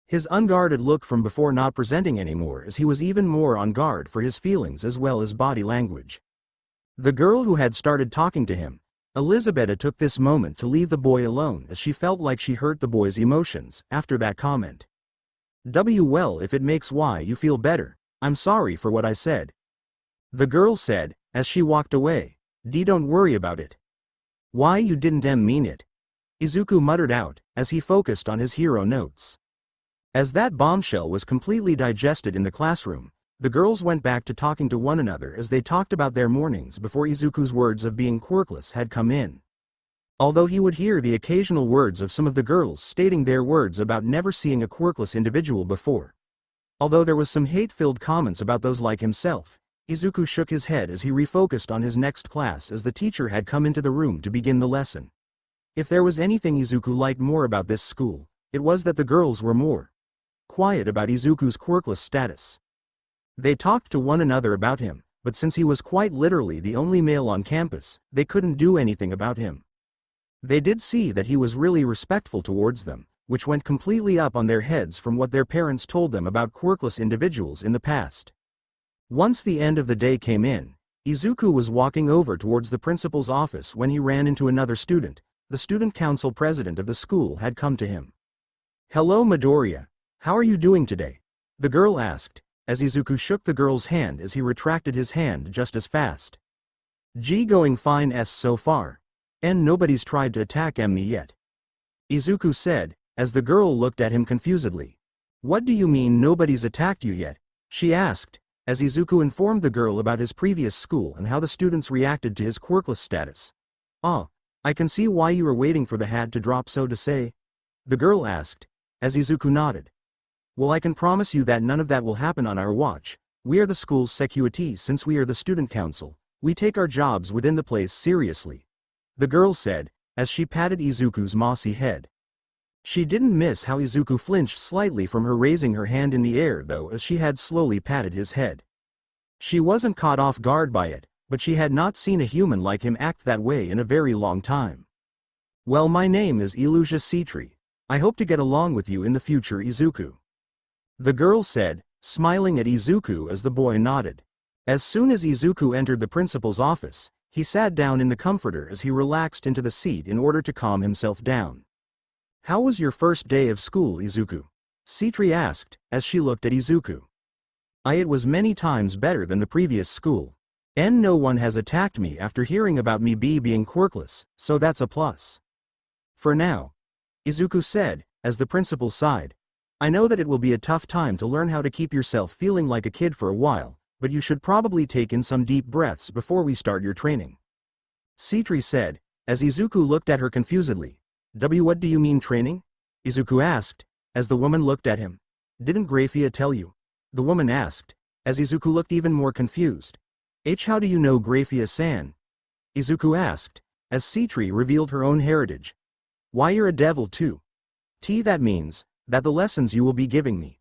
His unguarded look from before not presenting anymore as he was even more on guard for his feelings as well as body language. The girl who had started talking to him, Elizabeth, took this moment to leave the boy alone as she felt like she hurt the boy's emotions after that comment. Well, if it makes you feel better, I'm sorry for what I said. The girl said, as she walked away. Don't worry about it. Why you didn't mean it? Izuku muttered out, as he focused on his hero notes. As that bombshell was completely digested in the classroom, the girls went back to talking to one another as they talked about their mornings before Izuku's words of being quirkless had come in. Although he would hear the occasional words of some of the girls stating their words about never seeing a quirkless individual before. Although there was some hate-filled comments about those like himself, Izuku shook his head as he refocused on his next class as the teacher had come into the room to begin the lesson. If there was anything Izuku liked more about this school, it was that the girls were more quiet about Izuku's quirkless status. They talked to one another about him, but since he was quite literally the only male on campus, they couldn't do anything about him. They did see that he was really respectful towards them, which went completely up on their heads from what their parents told them about quirkless individuals in the past. Once the end of the day came in, Izuku was walking over towards the principal's office when he ran into another student. The student council president of the school had come to him. Hello Midoriya, how are you doing today? The girl asked, as Izuku shook the girl's hand as he retracted his hand just as fast. Going fine so far. And nobody's tried to attack me yet. Izuku said, as the girl looked at him confusedly. What do you mean nobody's attacked you yet? She asked, as Izuku informed the girl about his previous school and how the students reacted to his quirkless status. Oh, I can see why you were waiting for the hat to drop, so to say. The girl asked, as Izuku nodded. Well, I can promise you that none of that will happen on our watch. We are the school's security. Since we are the student council, we take our jobs within the place seriously. The girl said, as she patted Izuku's mossy head. She didn't miss how Izuku flinched slightly from her raising her hand in the air though as she had slowly patted his head. She wasn't caught off guard by it, but she had not seen a human like him act that way in a very long time. Well, my name is Illusia Citri. I hope to get along with you in the future, Izuku. The girl said, smiling at Izuku as the boy nodded. As soon as Izuku entered the principal's office, he sat down in the comforter as he relaxed into the seat in order to calm himself down. How was your first day of school, Izuku? Citri asked, as she looked at Izuku. It was many times better than the previous school. And no one has attacked me after hearing about me being quirkless, so that's a plus. For now, Izuku said, as the principal sighed. I know that it will be a tough time to learn how to keep yourself feeling like a kid for a while, but you should probably take in some deep breaths before we start your training. Citri said, as Izuku looked at her confusedly. What do you mean training? Izuku asked, as the woman looked at him. Didn't Graphia tell you? The woman asked, as Izuku looked even more confused. How do you know Graphia-san? Izuku asked, as Citri revealed her own heritage. Why, you're a devil too. That means that the lessons you will be giving me.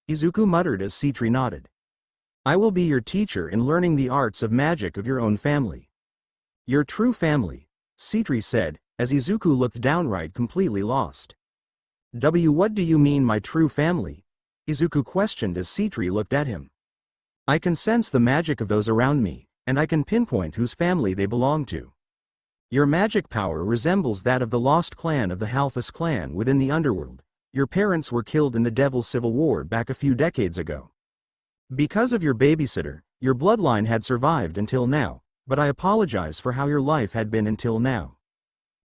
Izuku muttered as Citri nodded. I will be your teacher in learning the arts of magic of your own family. Your true family, Citri said, as Izuku looked downright completely lost. What do you mean my true family? Izuku questioned as Citri looked at him. I can sense the magic of those around me, and I can pinpoint whose family they belong to. Your magic power resembles that of the lost clan of the Halfus clan within the underworld. Your parents were killed in the Devil Civil War back a few decades ago. Because of your babysitter, your bloodline had survived until now, but I apologize for how your life had been until now.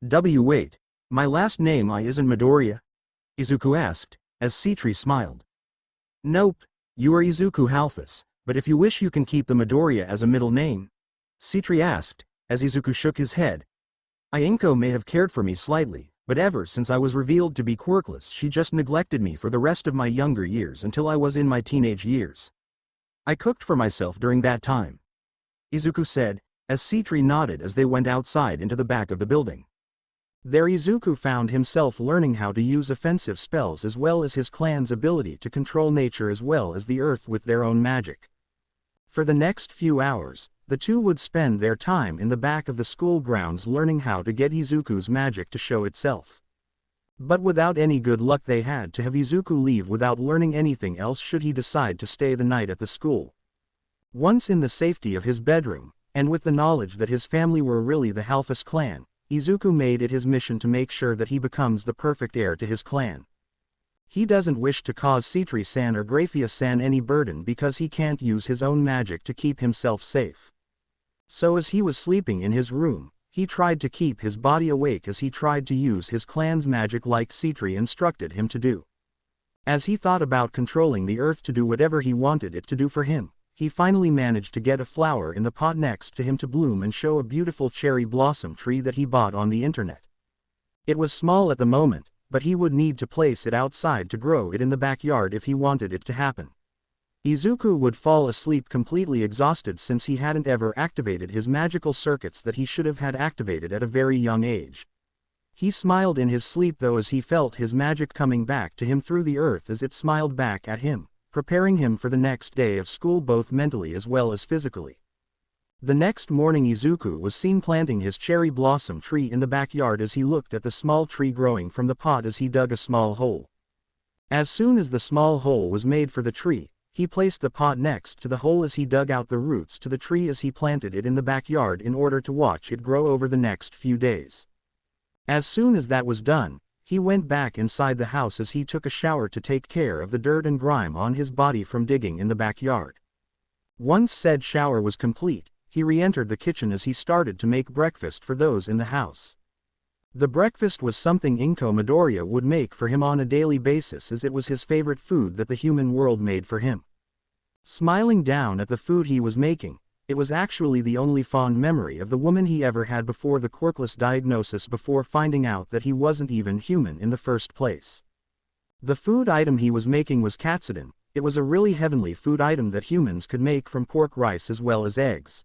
Wait. My last name isn't Midoriya? Izuku asked, as Citri smiled. Nope, you are Izuku Halfus, but if you wish you can keep the Midoriya as a middle name. Citri asked, as Izuku shook his head. Inko may have cared for me slightly, but ever since I was revealed to be quirkless she just neglected me for the rest of my younger years until I was in my teenage years. I cooked for myself during that time. Izuku said, as Citri nodded as they went outside into the back of the building. There Izuku found himself learning how to use offensive spells as well as his clan's ability to control nature as well as the earth with their own magic. For the next few hours, the two would spend their time in the back of the school grounds learning how to get Izuku's magic to show itself. But without any good luck they had to have Izuku leave without learning anything else should he decide to stay the night at the school. Once in the safety of his bedroom, and with the knowledge that his family were really the Halfus clan, Izuku made it his mission to make sure that he becomes the perfect heir to his clan. He doesn't wish to cause Citri-san or Graphia-san any burden because he can't use his own magic to keep himself safe. So as he was sleeping in his room, he tried to keep his body awake as he tried to use his clan's magic like Citri instructed him to do. As he thought about controlling the earth to do whatever he wanted it to do for him, he finally managed to get a flower in the pot next to him to bloom and show a beautiful cherry blossom tree that he bought on the internet. It was small at the moment, but he would need to place it outside to grow it in the backyard if he wanted it to happen. Izuku would fall asleep completely exhausted since he hadn't ever activated his magical circuits that he should have had activated at a very young age. He smiled in his sleep though as he felt his magic coming back to him through the earth as it smiled back at him, preparing him for the next day of school both mentally as well as physically. The next morning Izuku was seen planting his cherry blossom tree in the backyard as he looked at the small tree growing from the pot as he dug a small hole. As soon as the small hole was made for the tree, he placed the pot next to the hole as he dug out the roots to the tree as he planted it in the backyard in order to watch it grow over the next few days. As soon as that was done, he went back inside the house as he took a shower to take care of the dirt and grime on his body from digging in the backyard. Once said shower was complete, he re-entered the kitchen as he started to make breakfast for those in the house. The breakfast was something Inko Midoriya would make for him on a daily basis as it was his favorite food that the human world made for him. Smiling down at the food he was making, it was actually the only fond memory of the woman he ever had before the quirkless diagnosis before finding out that he wasn't even human in the first place. The food item he was making was katsudon. It was a really heavenly food item that humans could make from pork rice as well as eggs.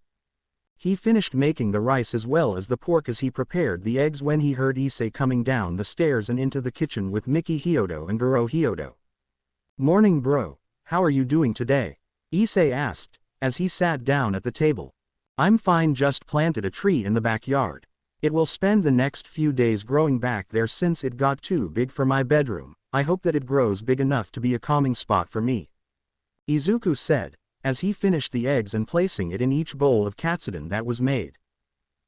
He finished making the rice as well as the pork as he prepared the eggs when he heard Issei coming down the stairs and into the kitchen with Miki Hyodo and Goro Hyodo. "Morning bro, how are you doing today?" Issei asked, as he sat down at the table. "I'm fine, just planted a tree in the backyard. It will spend the next few days growing back there since it got too big for my bedroom. I hope that it grows big enough to be a calming spot for me," Izuku said, as he finished the eggs and placing it in each bowl of katsudon that was made.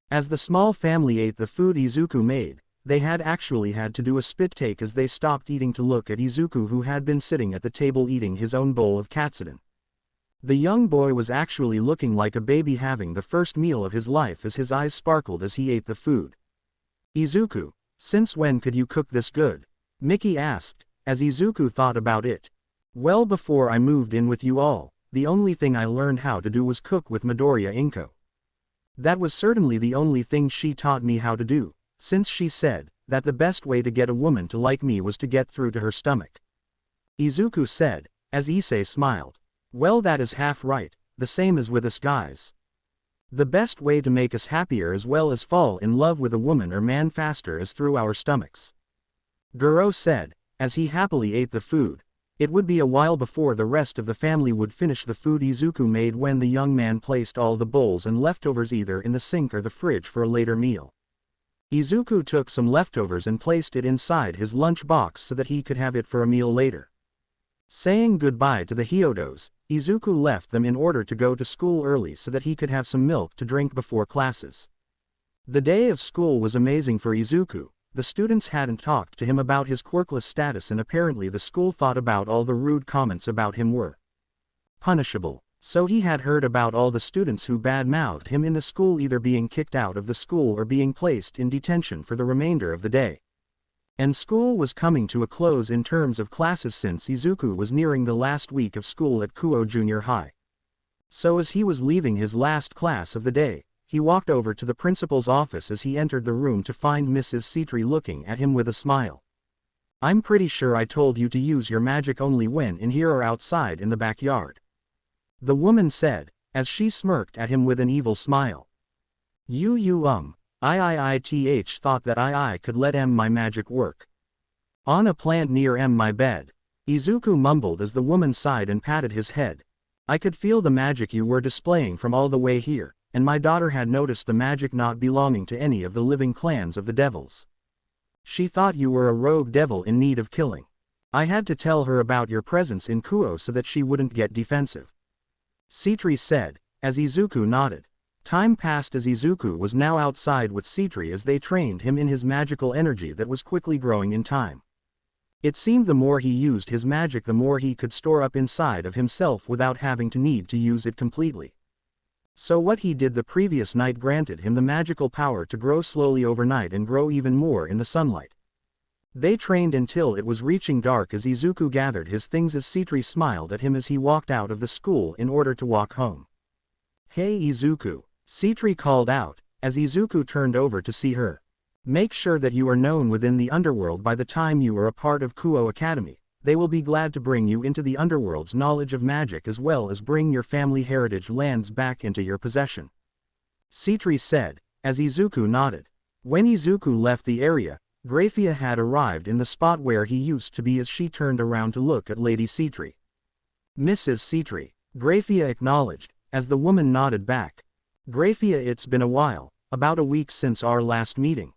As the small family ate the food Izuku made, they had actually had to do a spit take as they stopped eating to look at Izuku who had been sitting at the table eating his own bowl of katsudon. The young boy was actually looking like a baby having the first meal of his life as his eyes sparkled as he ate the food. "Izuku, since when could you cook this good?" Miki asked, as Izuku thought about it. "Well, before I moved in with you all, the only thing I learned how to do was cook with Midoriya Inko. That was certainly the only thing she taught me how to do, since she said that the best way to get a woman to like me was to get through to her stomach," Izuku said, as Issei smiled. "Well, that is half right, the same as with us guys. The best way to make us happier as well as fall in love with a woman or man faster is through our stomachs," Goro said, as he happily ate the food. It would be a while before the rest of the family would finish the food Izuku made when the young man placed all the bowls and leftovers either in the sink or the fridge for a later meal. Izuku took some leftovers and placed it inside his lunch box so that he could have it for a meal later. Saying goodbye to the Hyodos, Izuku left them in order to go to school early so that he could have some milk to drink before classes. The day of school was amazing for Izuku. The students hadn't talked to him about his quirkless status, and apparently the school thought about all the rude comments about him were punishable. So he had heard about all the students who bad-mouthed him in the school either being kicked out of the school or being placed in detention for the remainder of the day. And school was coming to a close in terms of classes since Izuku was nearing the last week of school at Kuo Junior High. So as he was leaving his last class of the day, he walked over to the principal's office as he entered the room to find Mrs. Citri looking at him with a smile. "I'm pretty sure I told you to use your magic only when in here or outside in the backyard," the woman said, as she smirked at him with an evil smile. I thought that I could let my magic work on a plant near my bed," Izuku mumbled as the woman sighed and patted his head. "I could feel the magic you were displaying from all the way here, and my daughter had noticed the magic not belonging to any of the living clans of the devils. She thought you were a rogue devil in need of killing. I had to tell her about your presence in Kuo so that she wouldn't get defensive," Citri said, as Izuku nodded. Time passed as Izuku was now outside with Citri as they trained him in his magical energy that was quickly growing in time. It seemed the more he used his magic, the more he could store up inside of himself without having to need to use it completely. So what he did the previous night granted him the magical power to grow slowly overnight and grow even more in the sunlight. They trained until it was reaching dark as Izuku gathered his things as Citri smiled at him as he walked out of the school in order to walk home. "Hey Izuku," Citri called out, as Izuku turned over to see her. "Make sure that you are known within the underworld by the time you are a part of Kuo Academy. They will be glad to bring you into the underworld's knowledge of magic as well as bring your family heritage lands back into your possession," Citri said, as Izuku nodded. When Izuku left the area, Graphia had arrived in the spot where he used to be as she turned around to look at Lady Citri. "Mrs. Citri," Graphia acknowledged, as the woman nodded back. "Graphia, it's been a while, about a week since our last meeting,"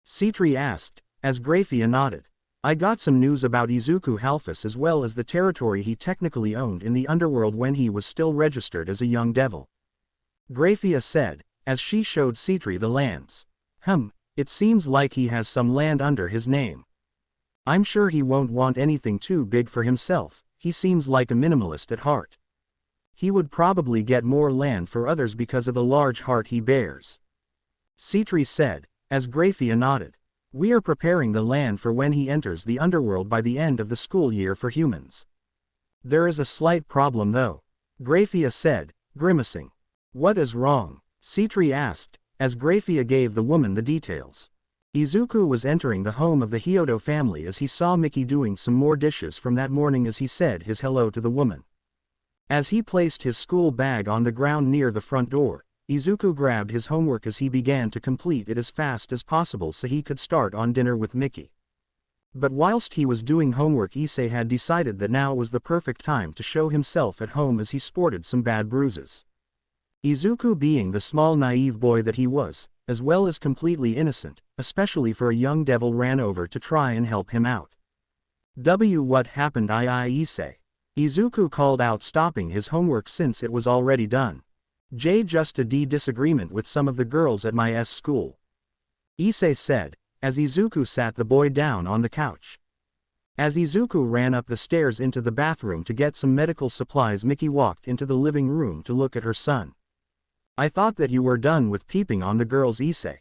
Citri asked, as Graphia nodded. "I got some news about Izuku Halfus as well as the territory he technically owned in the underworld when he was still registered as a young devil," Graphia said, as she showed Citri the lands. It seems like he has some land under his name. I'm sure he won't want anything too big for himself, he seems like a minimalist at heart. He would probably get more land for others because of the large heart he bears," Citri said, as Graphia nodded. "We are preparing the land for when he enters the underworld by the end of the school year for humans. There is a slight problem though," Graphia said, grimacing. "What is wrong?" Citri asked, as Graphia gave the woman the details. Izuku was entering the home of the Hyodo family as he saw Miki doing some more dishes from that morning as he said his hello to the woman. As he placed his school bag on the ground near the front door, Izuku grabbed his homework as he began to complete it as fast as possible so he could start on dinner with Miki. But whilst he was doing homework, Issei had decided that now was the perfect time to show himself at home as he sported some bad bruises. Izuku, being the small naive boy that he was, as well as completely innocent, especially for a young devil, ran over to try and help him out. What happened, Issei?" Izuku called out, stopping his homework since it was already done. Just a disagreement with some of the girls at my school," Issei said, as Izuku sat the boy down on the couch. As Izuku ran up the stairs into the bathroom to get some medical supplies, Miki walked into the living room to look at her son. "I thought that you were done with peeping on the girls, Issei,"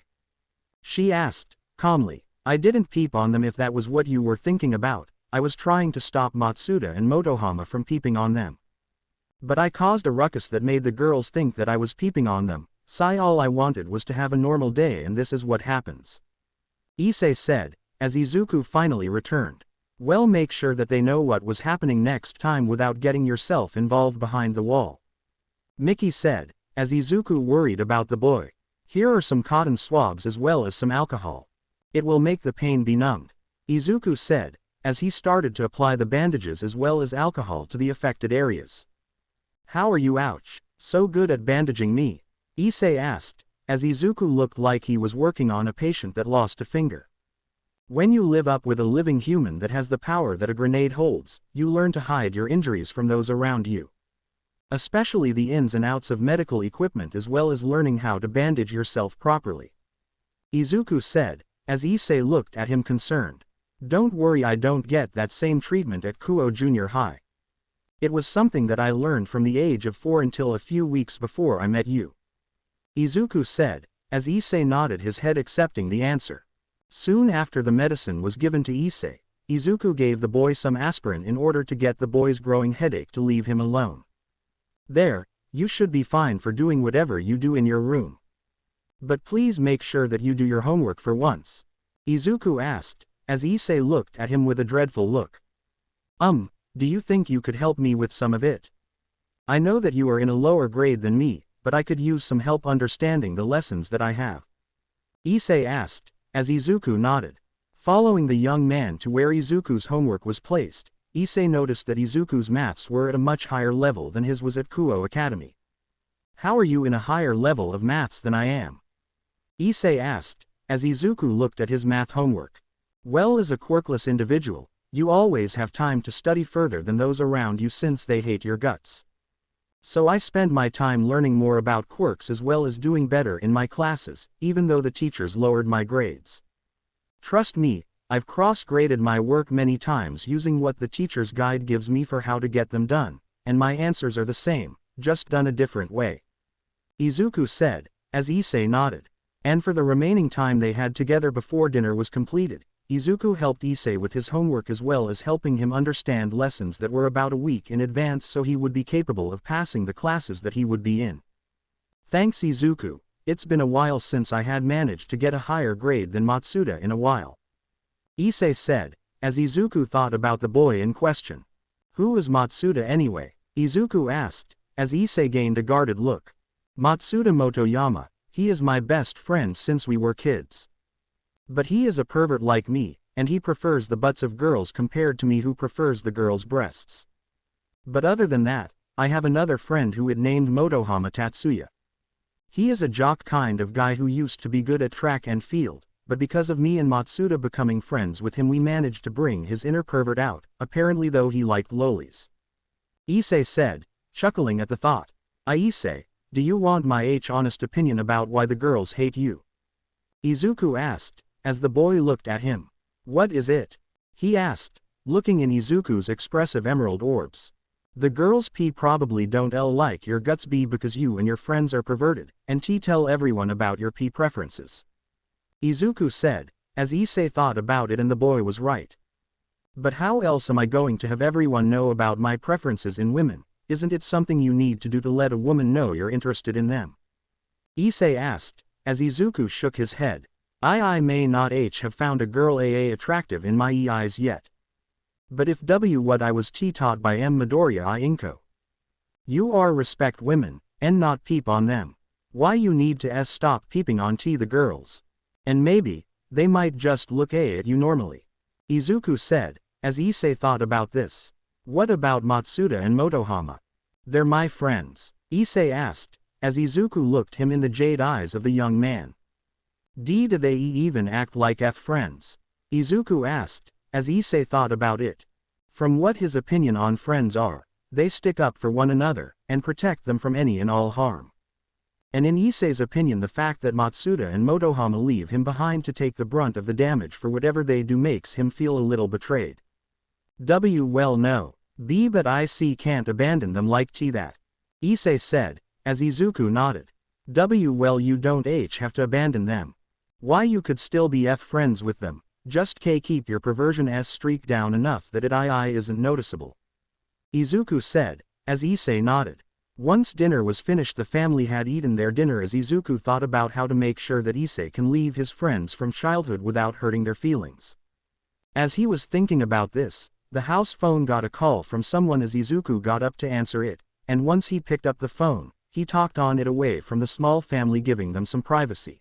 she asked, calmly. "I didn't peep on them if that was what you were thinking about. I was trying to stop Matsuda and Motohama from peeping on them. But I caused a ruckus that made the girls think that I was peeping on them. All I wanted was to have a normal day, and this is what happens," Issei said, as Izuku finally returned. "Well, make sure that they know what was happening next time without getting yourself involved behind the wall," Miki said, as Izuku worried about the boy. "Here are some cotton swabs as well as some alcohol. It will make the pain be numbed," Izuku said, as he started to apply the bandages as well as alcohol to the affected areas. "How are you, so good at bandaging me?" Issei asked, as Izuku looked like he was working on a patient that lost a finger. When you live up with a living human that has the power that a grenade holds, you learn to hide your injuries from those around you. Especially the ins and outs of medical equipment as well as learning how to bandage yourself properly. Izuku said, as Issei looked at him concerned. Don't worry, I don't get that same treatment at Kuo Junior High. It was something that I learned from the age of 4 until a few weeks before I met you. Izuku said, as Issei nodded his head accepting the answer. Soon after the medicine was given to Issei, Izuku gave the boy some aspirin in order to get the boy's growing headache to leave him alone. There, you should be fine for doing whatever you do in your room. But please make sure that you do your homework for once. Izuku asked, as Issei looked at him with a dreadful look. Do you think you could help me with some of it? I know that you are in a lower grade than me, but I could use some help understanding the lessons that I have. Issei asked, as Izuku nodded. Following the young man to where Izuku's homework was placed, Issei noticed that Izuku's maths were at a much higher level than his was at Kuo Academy. How are you in a higher level of maths than I am? Issei asked, as Izuku looked at his math homework. Well, as a quirkless individual, you always have time to study further than those around you since they hate your guts. So I spend my time learning more about quirks as well as doing better in my classes, even though the teachers lowered my grades. Trust me, I've cross-graded my work many times using what the teacher's guide gives me for how to get them done, and my answers are the same, just done a different way. Izuku said, as Issei nodded. And for the remaining time they had together before dinner was completed, Izuku helped Issei with his homework as well as helping him understand lessons that were about a week in advance so he would be capable of passing the classes that he would be in. Thanks Izuku, it's been a while since I had managed to get a higher grade than Matsuda in a while. Issei said, as Izuku thought about the boy in question. Who is Matsuda anyway? Izuku asked, as Issei gained a guarded look. Matsuda Motoyama. He is my best friend since we were kids. But he is a pervert like me, and he prefers the butts of girls compared to me who prefers the girls' breasts. But other than that, I have another friend who is named Motohama Tatsuya. He is a jock kind of guy who used to be good at track and field, but because of me and Matsuda becoming friends with him we managed to bring his inner pervert out, apparently though he liked lolies. Issei said, chuckling at the thought. Issei, do you want my honest opinion about why the girls hate you? Izuku asked, as the boy looked at him. What is it? He asked, looking in Izuku's expressive emerald orbs. The girls probably don't like your guts because you and your friends are perverted, and tell everyone about your preferences. Izuku said, as Issei thought about it and the boy was right. But how else am I going to have everyone know about my preferences in women? Isn't it something you need to do to let a woman know you're interested in them? Issei asked, as Izuku shook his head. I may not have found a girl attractive in my eyes yet. But if what I was taught by Midoriya Inko. You are respect women, and not peep on them. Why you need to stop peeping on the girls. And maybe, they might just look at you normally. Izuku said, as Issei thought about this. What about Matsuda and Motohama? They're my friends, Issei asked, as Izuku looked him in the jade eyes of the young man. Do they even act like friends? Izuku asked, as Issei thought about it. From what his opinion on friends are, they stick up for one another, and protect them from any and all harm. And in Issei's opinion the fact that Matsuda and Motohama leave him behind to take the brunt of the damage for whatever they do makes him feel a little betrayed. Well no. But I can't abandon them like that. Issei said, as Izuku nodded. Well you don't have to abandon them. Why you could still be friends with them, just keep your perversion streak down enough that it isn't noticeable. Izuku said, as Issei nodded. Once dinner was finished the family had eaten their dinner as Izuku thought about how to make sure that Issei can leave his friends from childhood without hurting their feelings. As he was thinking about this, the house phone got a call from someone as Izuku got up to answer it, and once he picked up the phone, he talked on it away from the small family giving them some privacy.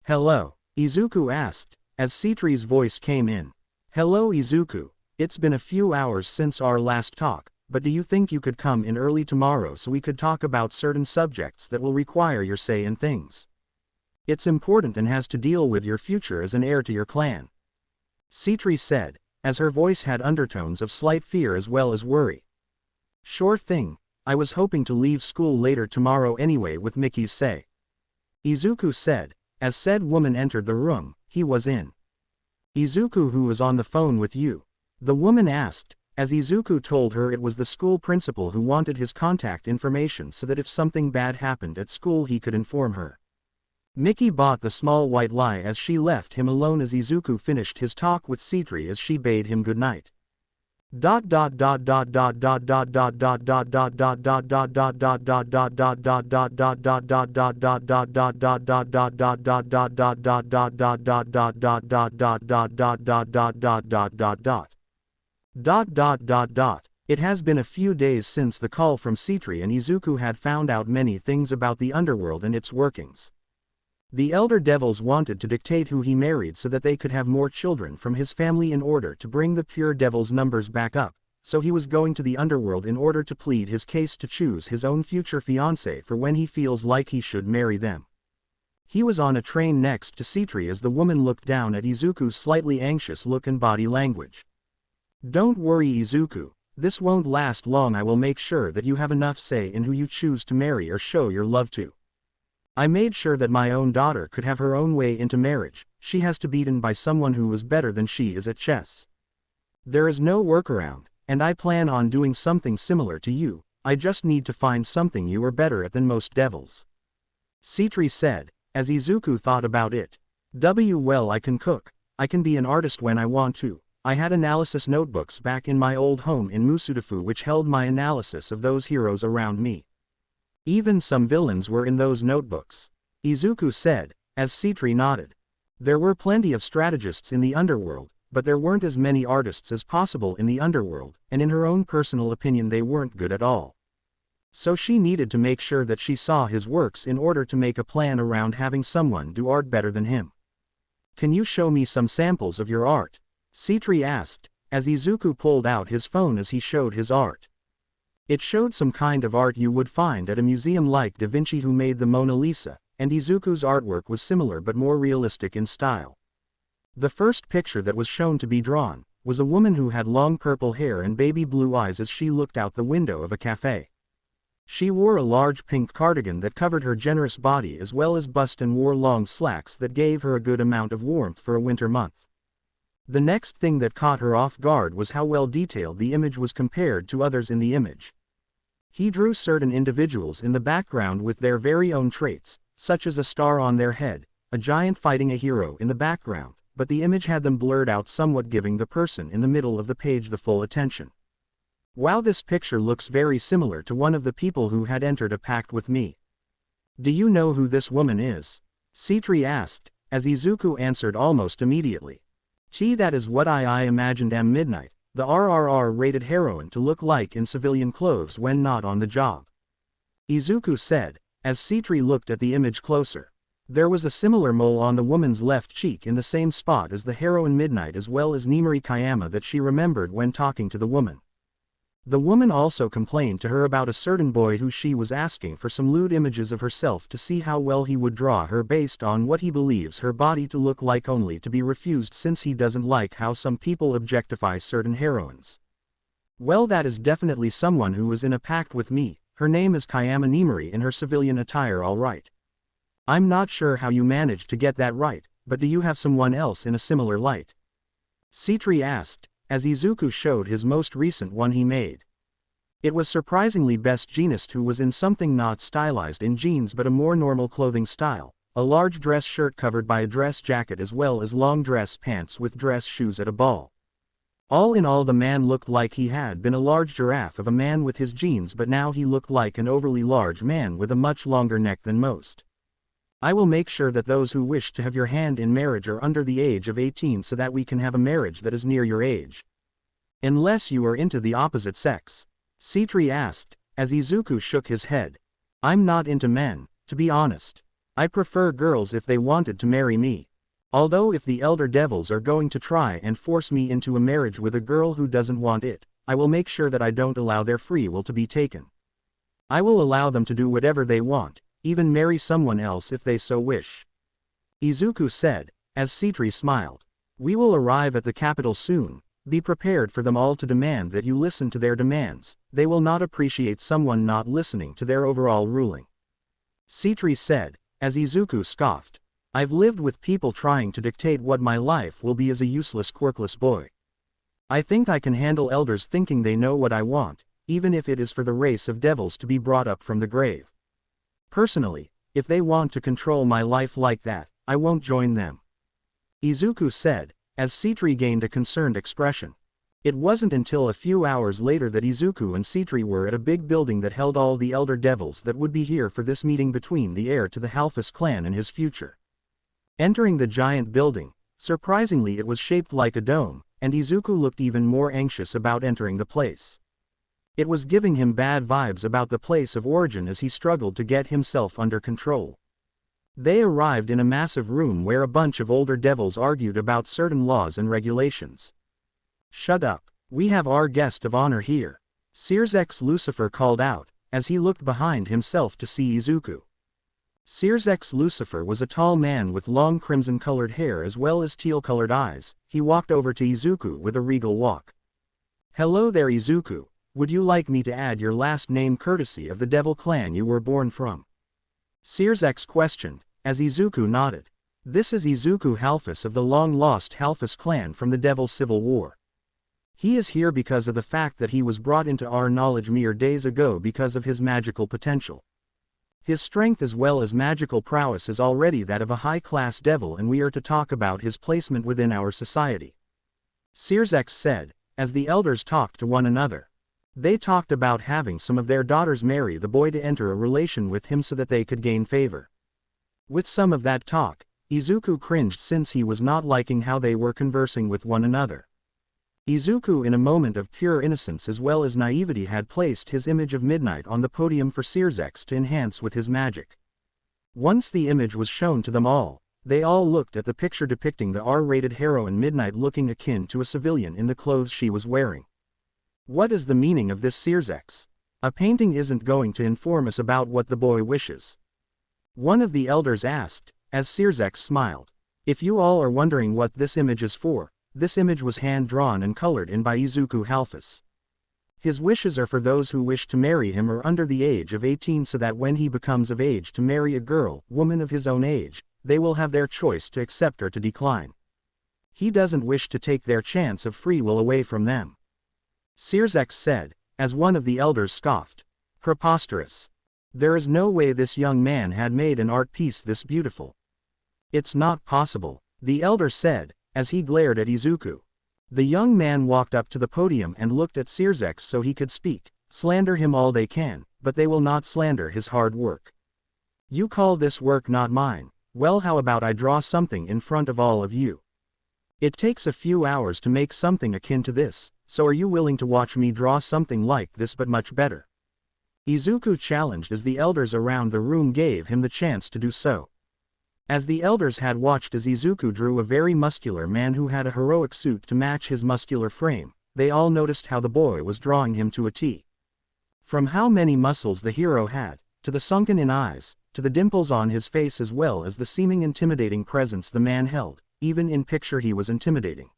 Hello? Izuku asked, as Citri's voice came in. Hello Izuku, it's been a few hours since our last talk, but do you think you could come in early tomorrow so we could talk about certain subjects that will require your say in things? It's important and has to deal with your future as an heir to your clan. Citri said, as her voice had undertones of slight fear as well as worry. Sure thing, I was hoping to leave school later tomorrow anyway with Mickey's say. Izuku said, As said woman entered the room, he was in. Izuku, who was on the phone with you? The woman asked, as Izuku told her it was the school principal who wanted his contact information so that if something bad happened at school he could inform her. Miki bought the small white lie as she left him alone as Izuku finished his talk with Citri as she bade him goodnight. It has been a few days since the call from Citri and Izuku had found out many things about the underworld and its workings. The elder devils wanted to dictate who he married so that they could have more children from his family in order to bring the pure devils' numbers back up, so he was going to the underworld in order to plead his case to choose his own future fiancé for when he feels like he should marry them. He was on a train next to Citri as the woman looked down at Izuku's slightly anxious look and body language. Don't worry Izuku, this won't last long. I will make sure that you have enough say in who you choose to marry or show your love to. I made sure that my own daughter could have her own way into marriage. She has to be beaten by someone who is better than she is at chess. There is no workaround, and I plan on doing something similar to you. I just need to find something you are better at than most devils. Citri said, as Izuku thought about it. Well, I can cook. I can be an artist when I want to. I had analysis notebooks back in my old home in Musudafu which held my analysis of those heroes around me. Even some villains were in those notebooks. Izuku said, as Citri nodded. There were plenty of strategists in the underworld, but there weren't as many artists as possible in the underworld, and in her own personal opinion they weren't good at all. So she needed to make sure that she saw his works in order to make a plan around having someone do art better than him. Can you show me some samples of your art? Citri asked, as Izuku pulled out his phone as he showed his art. It showed some kind of art you would find at a museum like Da Vinci, who made the Mona Lisa, and Izuku's artwork was similar but more realistic in style. The first picture that was shown to be drawn was a woman who had long purple hair and baby blue eyes as she looked out the window of a cafe. She wore a large pink cardigan that covered her generous body as well as bust and wore long slacks that gave her a good amount of warmth for a winter month. The next thing that caught her off guard was how well detailed the image was compared to others in the image. He drew certain individuals in the background with their very own traits, such as a star on their head, a giant fighting a hero in the background, but the image had them blurred out somewhat, giving the person in the middle of the page the full attention. Wow, this picture looks very similar to one of the people who had entered a pact with me. Do you know who this woman is? Citri asked, as Izuku answered almost immediately. That is what I imagined Midnight, the RRR-rated heroine, to look like in civilian clothes when not on the job. Izuku said, as Citri looked at the image closer. There was a similar mole on the woman's left cheek in the same spot as the heroine Midnight, as well as Nimari Kayama that she remembered when talking to the woman. The woman also complained to her about a certain boy who she was asking for some lewd images of herself to see how well he would draw her based on what he believes her body to look like, only to be refused since he doesn't like how some people objectify certain heroines. Well, that is definitely someone who was in a pact with me. Her name is Kayama Nimari in her civilian attire, all right. I'm not sure how you managed to get that right, but do you have someone else in a similar light? Citri asked, as Izuku showed his most recent one he made. It was surprisingly Best Jeanist, who was in something not stylized in jeans but a more normal clothing style, a large dress shirt covered by a dress jacket as well as long dress pants with dress shoes at a ball. All in all, the man looked like he had been a large giraffe of a man with his jeans, but now he looked like an overly large man with a much longer neck than most. I will make sure that those who wish to have your hand in marriage are under the age of 18 so that we can have a marriage that is near your age. Unless you are into the opposite sex? Citri asked, as Izuku shook his head. I'm not into men, to be honest. I prefer girls if they wanted to marry me. Although if the elder devils are going to try and force me into a marriage with a girl who doesn't want it, I will make sure that I don't allow their free will to be taken. I will allow them to do whatever they want, even marry someone else if they so wish. Izuku said, as Citri smiled. We will arrive at the capital soon. Be prepared for them all to demand that you listen to their demands. They will not appreciate someone not listening to their overall ruling. Citri said, as Izuku scoffed. I've lived with people trying to dictate what my life will be as a useless quirkless boy. I think I can handle elders thinking they know what I want, even if it is for the race of devils to be brought up from the grave. Personally, if they want to control my life like that, I won't join them. Izuku said, as Sitri gained a concerned expression. It wasn't until a few hours later that Izuku and Sitri were at a big building that held all the elder devils that would be here for this meeting between the heir to the Halfus clan and his future. Entering the giant building, surprisingly it was shaped like a dome, and Izuku looked even more anxious about entering the place. It was giving him bad vibes about the place of origin as he struggled to get himself under control. They arrived in a massive room where a bunch of older devils argued about certain laws and regulations. "Shut up, we have our guest of honor here," Sears X Lucifer called out, as he looked behind himself to see Izuku. Sears X Lucifer was a tall man with long crimson-colored hair as well as teal-colored eyes. He walked over to Izuku with a regal walk. "Hello there Izuku, would you like me to add your last name courtesy of the devil clan you were born from?" Sears X questioned, as Izuku nodded. "This is Izuku Halfus of the long-lost Halfus clan from the Devil's Civil War. He is here because of the fact that he was brought into our knowledge mere days ago because of his magical potential. His strength as well as magical prowess is already that of a high-class devil and we are to talk about his placement within our society," Sears X said, as the elders talked to one another. They talked about having some of their daughters marry the boy to enter a relation with him so that they could gain favor. With some of that talk, Izuku cringed since he was not liking how they were conversing with one another. Izuku in a moment of pure innocence as well as naivety had placed his image of Midnight on the podium for Sears X to enhance with his magic. Once the image was shown to them all, they all looked at the picture depicting the R-rated heroine Midnight looking akin to a civilian in the clothes she was wearing. "What is the meaning of this Sears X? A painting isn't going to inform us about what the boy wishes?" One of the elders asked, as Sears X smiled. "If you all are wondering what this image is for, this image was hand-drawn and colored in by Izuku Halfus. His wishes are for those who wish to marry him or under the age of 18 so that when he becomes of age to marry a girl, woman of his own age, they will have their choice to accept or to decline. He doesn't wish to take their chance of free will away from them," Sears X said, as one of the elders scoffed. "Preposterous. There is no way this young man had made an art piece this beautiful. It's not possible," the elder said, as he glared at Izuku. The young man walked up to the podium and looked at Sears X so he could speak. "Slander him all they can, but they will not slander his hard work. You call this work not mine, well how about I draw something in front of all of you? It takes a few hours to make something akin to this, so are you willing to watch me draw something like this but much better?" Izuku challenged as the elders around the room gave him the chance to do so. As the elders had watched as Izuku drew a very muscular man who had a heroic suit to match his muscular frame, they all noticed how the boy was drawing him to a T. From how many muscles the hero had, to the sunken-in eyes, to the dimples on his face as well as the seeming intimidating presence the man held, even in picture he was intimidating.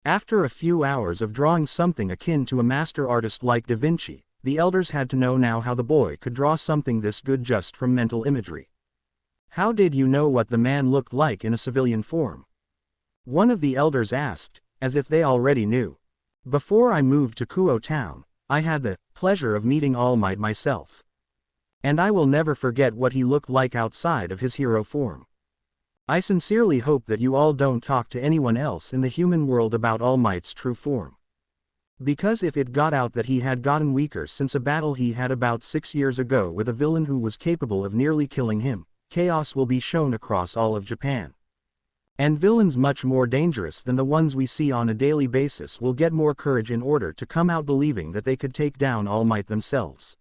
After a few hours of drawing something akin to a master artist like Da Vinci, the elders had to know now how the boy could draw something this good just from mental imagery. "How did you know what the man looked like in a civilian form?" one of the elders asked, as if they already knew. "Before I moved to Kuo Town, I had the pleasure of meeting All Might myself. And I will never forget what he looked like outside of his hero form. I sincerely hope that you all don't talk to anyone else in the human world about All Might's true form. Because if it got out that he had gotten weaker since a battle he had about 6 years ago with a villain who was capable of nearly killing him, chaos will be shown across all of Japan. And villains much more dangerous than the ones we see on a daily basis will get more courage in order to come out believing that they could take down All Might themselves."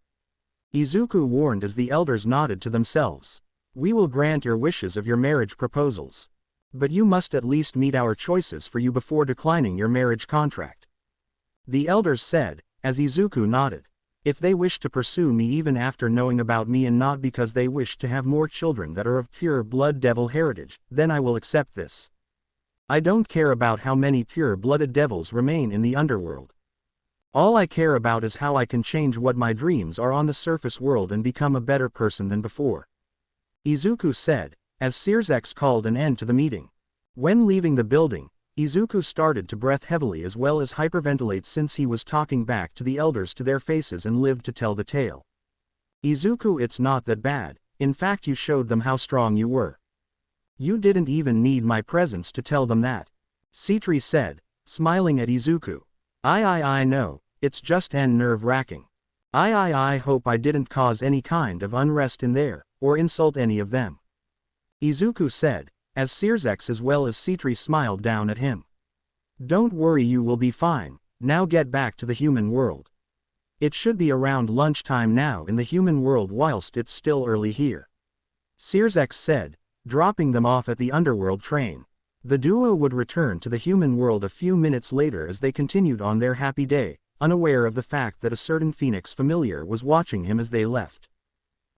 Izuku warned as the elders nodded to themselves. "We will grant your wishes of your marriage proposals. But you must at least meet our choices for you before declining your marriage contract," the elders said, as Izuku nodded. "If they wish to pursue me even after knowing about me and not because they wish to have more children that are of pure blood devil heritage, then I will accept this. I don't care about how many pure-blooded devils remain in the underworld. All I care about is how I can change what my dreams are on the surface world and become a better person than before," Izuku said, as Searsex called an end to the meeting. When leaving the building, Izuku started to breathe heavily as well as hyperventilate since he was talking back to the elders to their faces and lived to tell the tale. Izuku, it's not that bad, in fact you showed them how strong you were. You didn't even need my presence to tell them that. Citri said, smiling at Izuku. I know, it's just nerve-wracking. I hope I didn't cause any kind of unrest in there, or insult any of them. Izuku said, as Searsex as well as Citri smiled down at him. Don't worry, you will be fine, now get back to the human world. It should be around lunchtime now in the human world whilst it's still early here. Searsex said, dropping them off at the underworld train. The duo would return to the human world a few minutes later as they continued on their happy day, unaware of the fact that a certain Phoenix familiar was watching him as they left.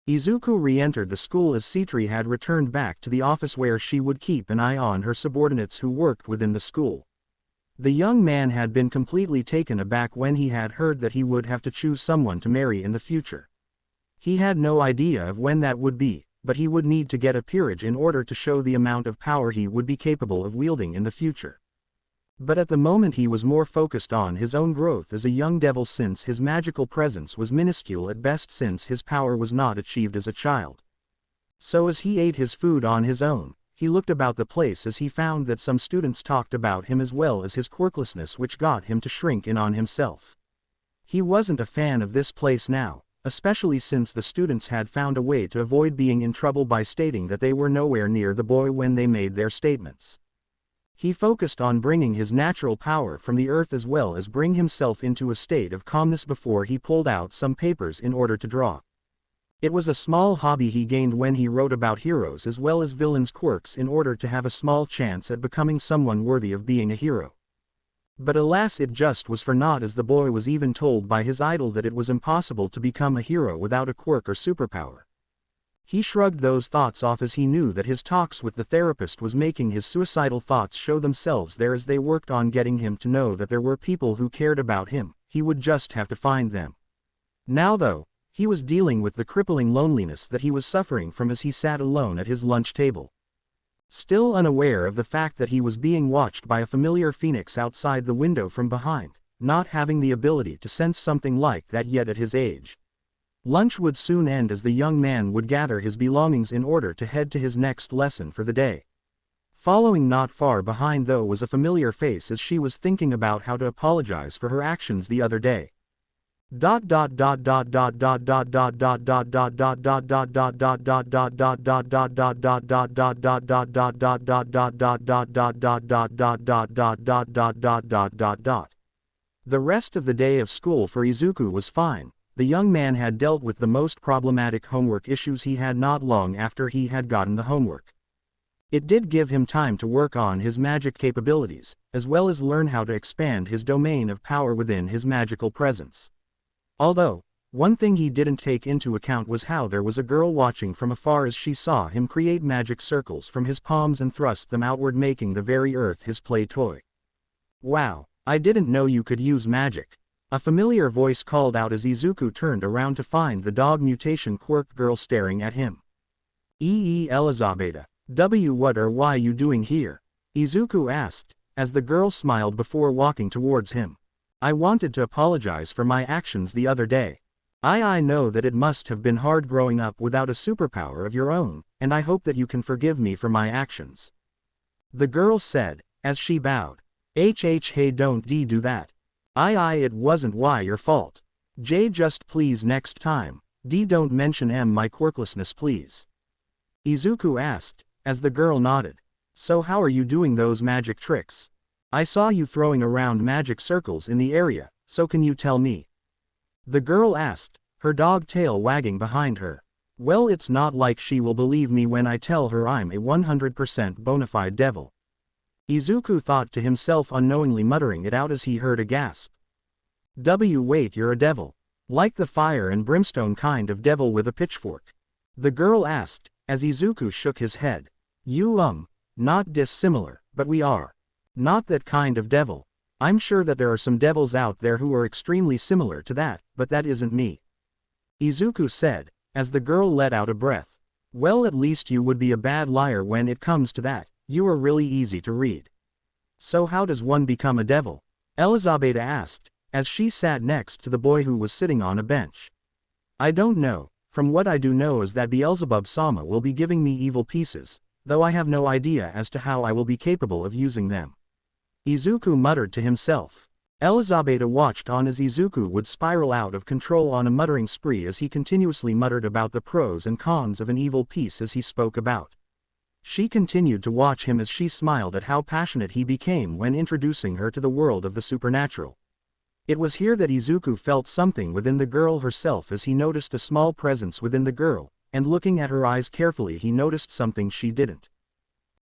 Izuku re-entered the school as Citri had returned back to the office where she would keep an eye on her subordinates who worked within the school. The young man had been completely taken aback when he had heard that he would have to choose someone to marry in the future. He had no idea of when that would be, but he would need to get a peerage in order to show the amount of power he would be capable of wielding in the future. But at the moment he was more focused on his own growth as a young devil since his magical presence was minuscule at best since his power was not achieved as a child. So as he ate his food on his own, he looked about the place as he found that some students talked about him as well as his quirklessness, which got him to shrink in on himself. He wasn't a fan of this place now, especially since the students had found a way to avoid being in trouble by stating that they were nowhere near the boy when they made their statements. He focused on bringing his natural power from the earth as well as bring himself into a state of calmness before he pulled out some papers in order to draw. It was a small hobby he gained when he wrote about heroes as well as villains' quirks in order to have a small chance at becoming someone worthy of being a hero. But alas, it just was for naught, as the boy was even told by his idol that it was impossible to become a hero without a quirk or superpower. He shrugged those thoughts off as he knew that his talks with the therapist was making his suicidal thoughts show themselves there as they worked on getting him to know that there were people who cared about him. He would just have to find them. Now though, he was dealing with the crippling loneliness that he was suffering from as he sat alone at his lunch table. Still unaware of the fact that he was being watched by a familiar Phoenix outside the window from behind, not having the ability to sense something like that yet at his age. Lunch would soon end as the young man would gather his belongings in order to head to his next lesson for the day. Following not far behind though was a familiar face as she was thinking about how to apologize for her actions the other day. The rest of the day of school for Izuku was fine. The young man had dealt with the most problematic homework issues he had not long after he had gotten the homework. It did give him time to work on his magic capabilities, as well as learn how to expand his domain of power within his magical presence. Although, one thing he didn't take into account was how there was a girl watching from afar as she saw him create magic circles from his palms and thrust them outward, making the very earth his play toy. Wow, I didn't know you could use magic. A familiar voice called out as Izuku turned around to find the dog mutation quirk girl staring at him. Elizabeth, what or why you doing here? Izuku asked, as the girl smiled before walking towards him. I wanted to apologize for my actions the other day. I know that it must have been hard growing up without a superpower of your own, and I hope that you can forgive me for my actions. The girl said, as she bowed. Hey don't do that. It wasn't your fault. Just please next time, don't mention my quirklessness please. Izuku asked, as the girl nodded. So how are you doing those magic tricks? I saw you throwing around magic circles in the area, so can you tell me? The girl asked, her dog tail wagging behind her. Well, it's not like she will believe me when I tell her I'm a 100% bona fide devil. Izuku thought to himself, unknowingly muttering it out as he heard a gasp. Wait, you're a devil? Like the fire and brimstone kind of devil with a pitchfork? The girl asked, as Izuku shook his head. Not dissimilar, but we are. Not that kind of devil. I'm sure that there are some devils out there who are extremely similar to that, but that isn't me. Izuku said, as the girl let out a breath. Well, at least you would be a bad liar when it comes to that. You are really easy to read. So how does one become a devil? Elizabeth asked, as she sat next to the boy who was sitting on a bench. I don't know. From what I do know is that Beelzebub-sama will be giving me evil pieces, though I have no idea as to how I will be capable of using them. Izuku muttered to himself. Elizabeth watched on as Izuku would spiral out of control on a muttering spree as he continuously muttered about the pros and cons of an evil piece as he spoke about. She continued to watch him as she smiled at how passionate he became when introducing her to the world of the supernatural. It was here that Izuku felt something within the girl herself as he noticed a small presence within the girl, and looking at her eyes carefully he noticed something she didn't.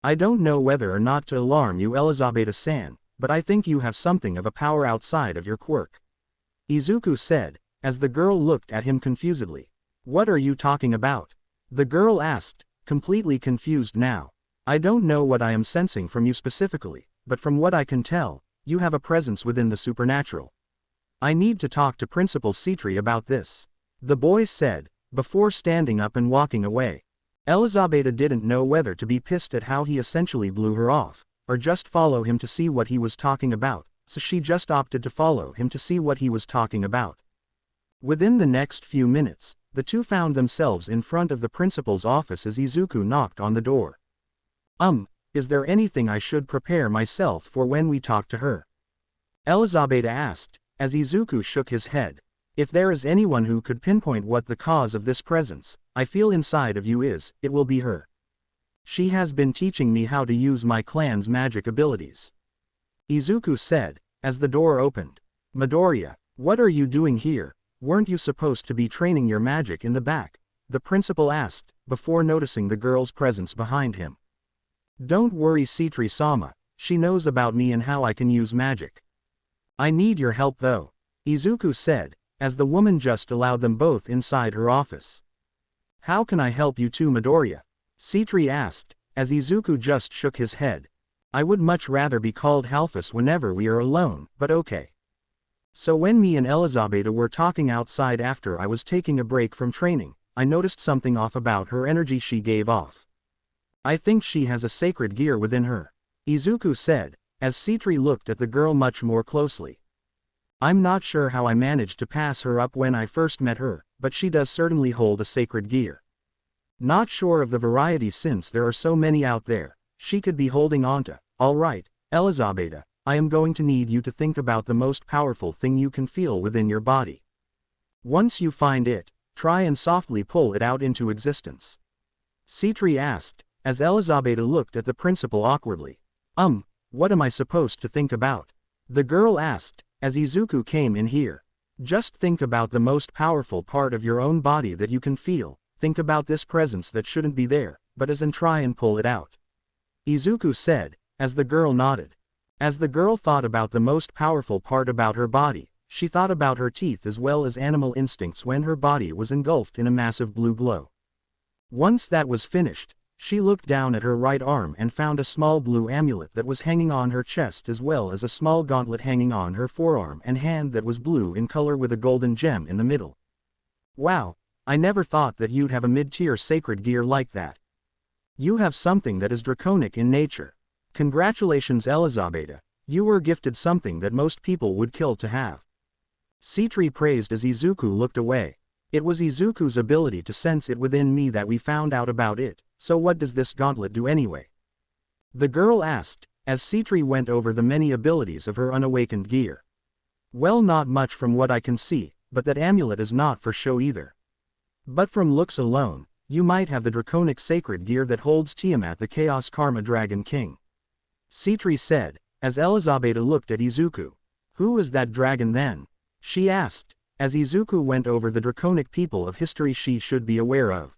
I don't know whether or not to alarm you, Elizabeth-san, but I think you have something of a power outside of your quirk. Izuku said, as the girl looked at him confusedly. What are you talking about? The girl asked, completely confused now. I don't know what I am sensing from you specifically, but from what I can tell, you have a presence within the supernatural. I need to talk to Principal Citri about this. The boy said, before standing up and walking away. Elizabeth didn't know whether to be pissed at how he essentially blew her off, or just follow him to see what he was talking about, so she just opted to follow him to see what he was talking about. Within the next few minutes, the two found themselves in front of the principal's office as Izuku knocked on the door. Is there anything I should prepare myself for when we talk to her? Elizabeth asked, as Izuku shook his head. If there is anyone who could pinpoint what the cause of this presence I feel inside of you is, it will be her. She has been teaching me how to use my clan's magic abilities. Izuku said, as the door opened. Midoriya, what are you doing here? Weren't you supposed to be training your magic in the back? The principal asked, before noticing the girl's presence behind him. Don't worry, Citri-sama, she knows about me and how I can use magic. I need your help though, Izuku said, as the woman just allowed them both inside her office. How can I help you too, Midoriya? Citri asked, as Izuku just shook his head. I would much rather be called Halphus whenever we are alone, but okay. So when me and Elizabeth were talking outside after I was taking a break from training, I noticed something off about her energy she gave off. I think she has a sacred gear within her, Izuku said, as Citri looked at the girl much more closely. I'm not sure how I managed to pass her up when I first met her, but she does certainly hold a sacred gear. Not sure of the variety since there are so many out there, she could be holding onto. Alright, Elizabeth, I am going to need you to think about the most powerful thing you can feel within your body. Once you find it, try and softly pull it out into existence. Citri asked, as Elizabeth looked at the principal awkwardly. What am I supposed to think about? The girl asked, as Izuku came in here. Just think about the most powerful part of your own body that you can feel, think about this presence that shouldn't be there, but and try and pull it out. Izuku said, as the girl nodded. As the girl thought about the most powerful part about her body, she thought about her teeth as well as animal instincts when her body was engulfed in a massive blue glow. Once that was finished, she looked down at her right arm and found a small blue amulet that was hanging on her chest as well as a small gauntlet hanging on her forearm and hand that was blue in color with a golden gem in the middle. Wow, I never thought that you'd have a mid-tier sacred gear like that. You have something that is draconic in nature. Congratulations, Elizabeth, you were gifted something that most people would kill to have. Citri praised as Izuku looked away. It was Izuku's ability to sense it within me that we found out about it, so what does this gauntlet do anyway? The girl asked, as Citri went over the many abilities of her unawakened gear. Well, not much from what I can see, but that amulet is not for show either. But from looks alone, you might have the draconic sacred gear that holds Tiamat the Chaos Karma Dragon King. Citri said, as Elizabeth looked at Izuku. Who is that dragon then? She asked, as Izuku went over the draconic people of history she should be aware of.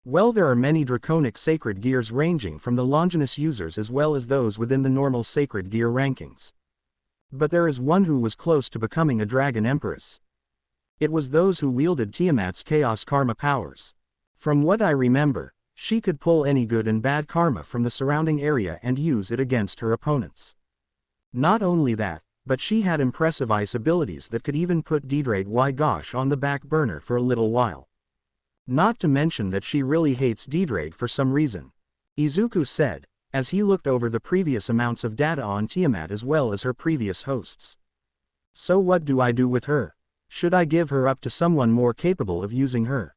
Well, there are many draconic sacred gears ranging from the Longinus users as well as those within the normal sacred gear rankings. But there is one who was close to becoming a dragon empress. It was those who wielded Tiamat's chaos karma powers. From what I remember, she could pull any good and bad karma from the surrounding area and use it against her opponents. Not only that, but she had impressive ice abilities that could even put Deidre Y Gosh on the back burner for a little while. Not to mention that she really hates Deidre for some reason. Izuku said, as he looked over the previous amounts of data on Tiamat as well as her previous hosts. So what do I do with her? Should I give her up to someone more capable of using her?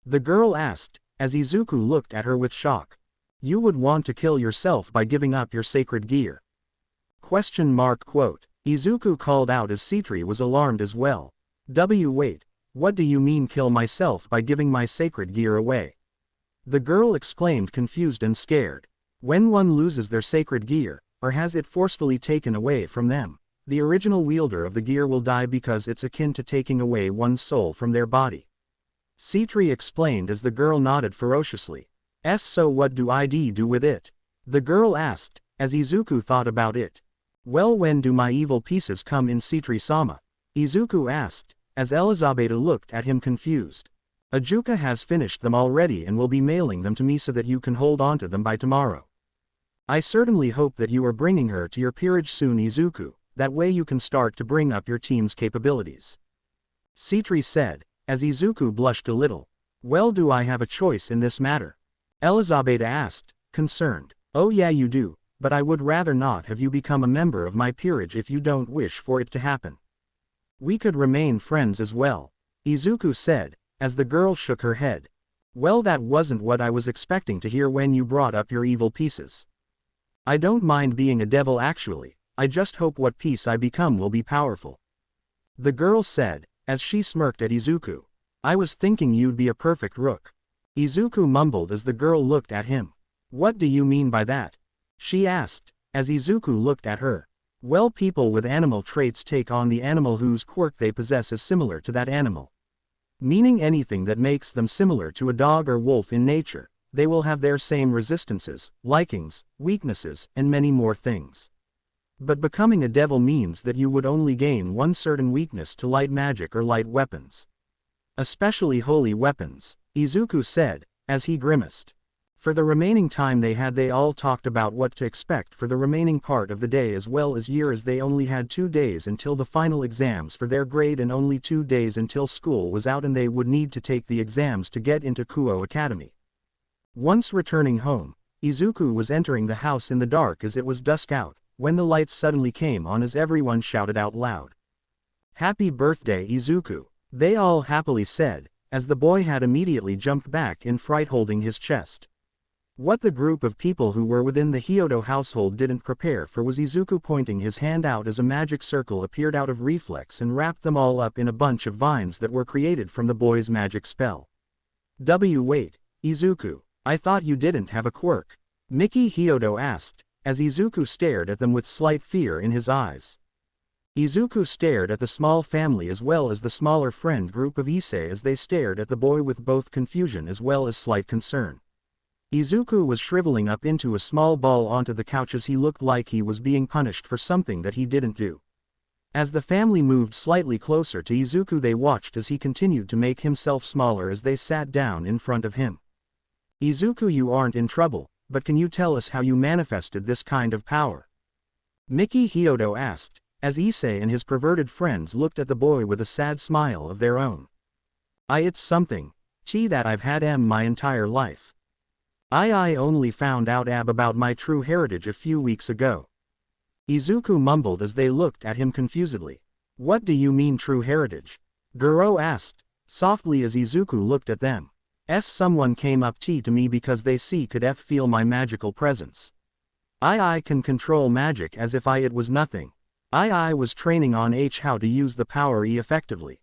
The girl asked, as Izuku looked at her with shock. You would want to kill yourself by giving up your sacred gear. ? Izuku called out as Citri was alarmed as well. Wait, what do you mean kill myself by giving my sacred gear away? The girl exclaimed confused and scared. When one loses their sacred gear, or has it forcefully taken away from them, the original wielder of the gear will die because it's akin to taking away one's soul from their body. Citri explained as the girl nodded ferociously. So what do I do with it? The girl asked, as Izuku thought about it. Well, when do my evil pieces come in, Citri-sama? Izuku asked, as Elizabeth looked at him confused. Ajuka has finished them already and will be mailing them to me so that you can hold on to them by tomorrow. I certainly hope that you are bringing her to your peerage soon, Izuku, that way you can start to bring up your team's capabilities. Citri said, as Izuku blushed a little. Well, do I have a choice in this matter? Elizabeth asked, concerned. Oh yeah, you do, but I would rather not have you become a member of my peerage if you don't wish for it to happen. We could remain friends as well, Izuku said, as the girl shook her head. Well, that wasn't what I was expecting to hear when you brought up your evil pieces. I don't mind being a devil actually, I just hope what piece I become will be powerful. The girl said, as she smirked at Izuku. I was thinking you'd be a perfect rook. Izuku mumbled as the girl looked at him. What do you mean by that? She asked, as Izuku looked at her. Well, people with animal traits take on the animal whose quirk they possess is similar to that animal. Meaning anything that makes them similar to a dog or wolf in nature, they will have their same resistances, likings, weaknesses, and many more things. But becoming a devil means that you would only gain one certain weakness to light magic or light weapons. Especially holy weapons, Izuku said, as he grimaced. For the remaining time they all talked about what to expect for the remaining part of the day as well as year, as they only had 2 days until the final exams for their grade and only 2 days until school was out and they would need to take the exams to get into Kuo Academy. Once returning home, Izuku was entering the house in the dark as it was dusk out, when the lights suddenly came on as everyone shouted out loud. Happy birthday, Izuku, they all happily said, as the boy had immediately jumped back in fright holding his chest. What the group of people who were within the Hyodo household didn't prepare for was Izuku pointing his hand out as a magic circle appeared out of reflex and wrapped them all up in a bunch of vines that were created from the boy's magic spell. Wait, Izuku, I thought you didn't have a quirk. Miki Hyodo asked, as Izuku stared at them with slight fear in his eyes. Izuku stared at the small family as well as the smaller friend group of Issei as they stared at the boy with both confusion as well as slight concern. Izuku was shriveling up into a small ball onto the couch as he looked like he was being punished for something that he didn't do. As the family moved slightly closer to Izuku, they watched as he continued to make himself smaller as they sat down in front of him. Izuku, you aren't in trouble, but can you tell us how you manifested this kind of power? Miki Hyodo asked, as Issei and his perverted friends looked at the boy with a sad smile of their own. It's something, that I've had my entire life. I only found out about my true heritage a few weeks ago. Izuku mumbled as they looked at him confusedly. What do you mean true heritage? Guro asked, softly as Izuku looked at them. Someone came up to me because they could feel my magical presence. I can control magic as if it was nothing. I was training on how to use the power effectively.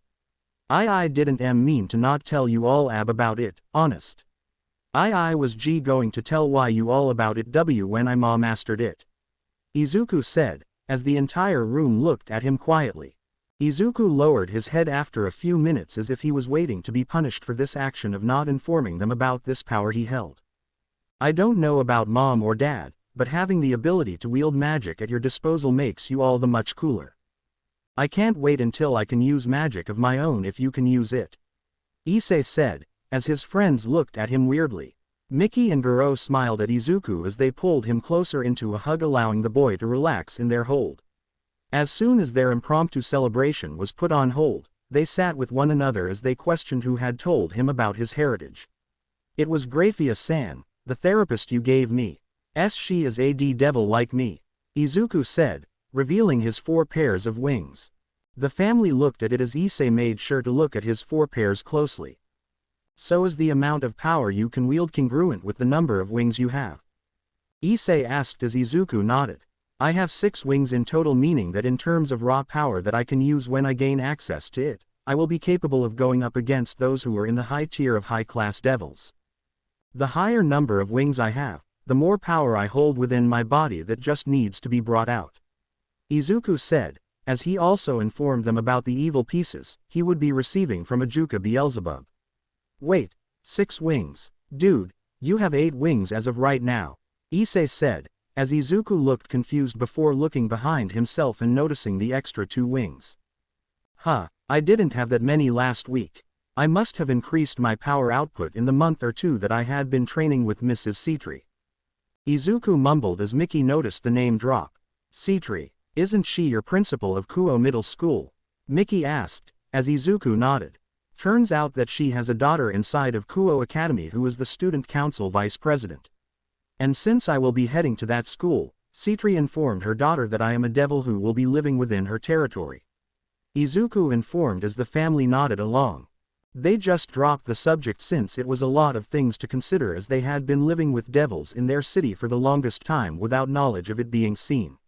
I didn't mean to not tell you all about it, honest. I was going to tell you all about it when I mastered it. Izuku said, as the entire room looked at him quietly. Izuku lowered his head after a few minutes as if he was waiting to be punished for this action of not informing them about this power he held. I don't know about mom or dad, but having the ability to wield magic at your disposal makes you all the much cooler. I can't wait until I can use magic of my own if you can use it. Issei said, as his friends looked at him weirdly. Miki and Guro smiled at Izuku as they pulled him closer into a hug, allowing the boy to relax in their hold. As soon as their impromptu celebration was put on hold, They sat with one another as they questioned who had told him about his heritage. It was Graphia-san, the therapist you gave me. She is a devil like me, Izuku said, revealing his 4 pairs of wings. The family looked at it as Issei made sure to look at his 4 pairs closely. So is the amount of power you can wield congruent with the number of wings you have? Issei asked as Izuku nodded. I have 6 wings in total, meaning that in terms of raw power that I can use when I gain access to it, I will be capable of going up against those who are in the high tier of high-class devils. The higher number of wings I have, the more power I hold within my body that just needs to be brought out. Izuku said, as he also informed them about the evil pieces he would be receiving from Ajuka Beelzebub. Wait, 6 wings. Dude, you have 8 wings as of right now, Issei said, as Izuku looked confused before looking behind himself and noticing the extra 2 wings. I didn't have that many last week. I must have increased my power output in the month or 2 that I had been training with Mrs. Citri. Izuku mumbled as Mickey noticed the name drop. Citri, isn't she your principal of Kuo Middle School? Mickey asked, as Izuku nodded. Turns out that she has a daughter inside of Kuo Academy who is the student council vice president. And since I will be heading to that school, Citri informed her daughter that I am a devil who will be living within her territory. Izuku informed as the family nodded along. They just dropped the subject since it was a lot of things to consider, as they had been living with devils in their city for the longest time without knowledge of it being seen.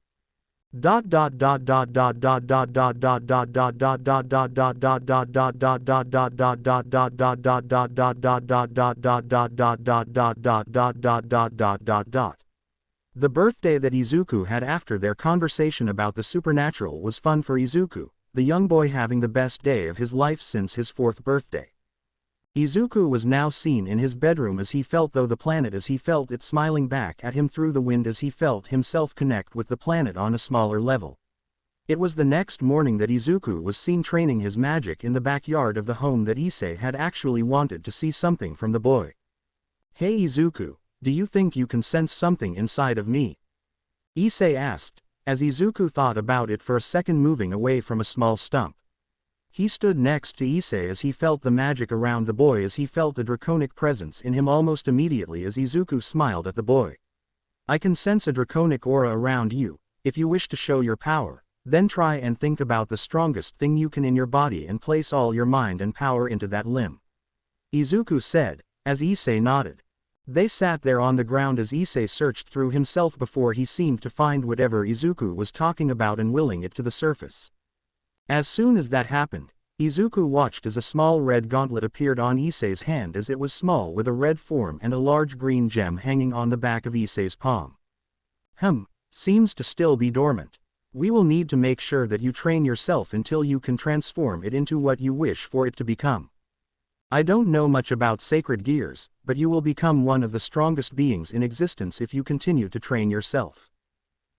The birthday that Izuku had after their conversation about the supernatural was fun for Izuku, the young boy having the best day of his life since his 4th birthday. Izuku was now seen in his bedroom as he felt the planet as he felt it smiling back at him through the wind as he felt himself connect with the planet on a smaller level. It was the next morning that Izuku was seen training his magic in the backyard of the home that Issei had actually wanted to see something from the boy. Hey Izuku, do you think you can sense something inside of me? Issei asked, as Izuku thought about it for a second, moving away from a small stump. He stood next to Issei as he felt the magic around the boy, as he felt a draconic presence in him almost immediately as Izuku smiled at the boy. I can sense a draconic aura around you. If you wish to show your power, then try and think about the strongest thing you can in your body and place all your mind and power into that limb. Izuku said, as Issei nodded. They sat there on the ground as Issei searched through himself before he seemed to find whatever Izuku was talking about and willing it to the surface. As soon as that happened, Izuku watched as a small red gauntlet appeared on Issei's hand, as it was small with a red form and a large green gem hanging on the back of Issei's palm. Seems to still be dormant. We will need to make sure that you train yourself until you can transform it into what you wish for it to become. I don't know much about sacred gears, but you will become one of the strongest beings in existence if you continue to train yourself.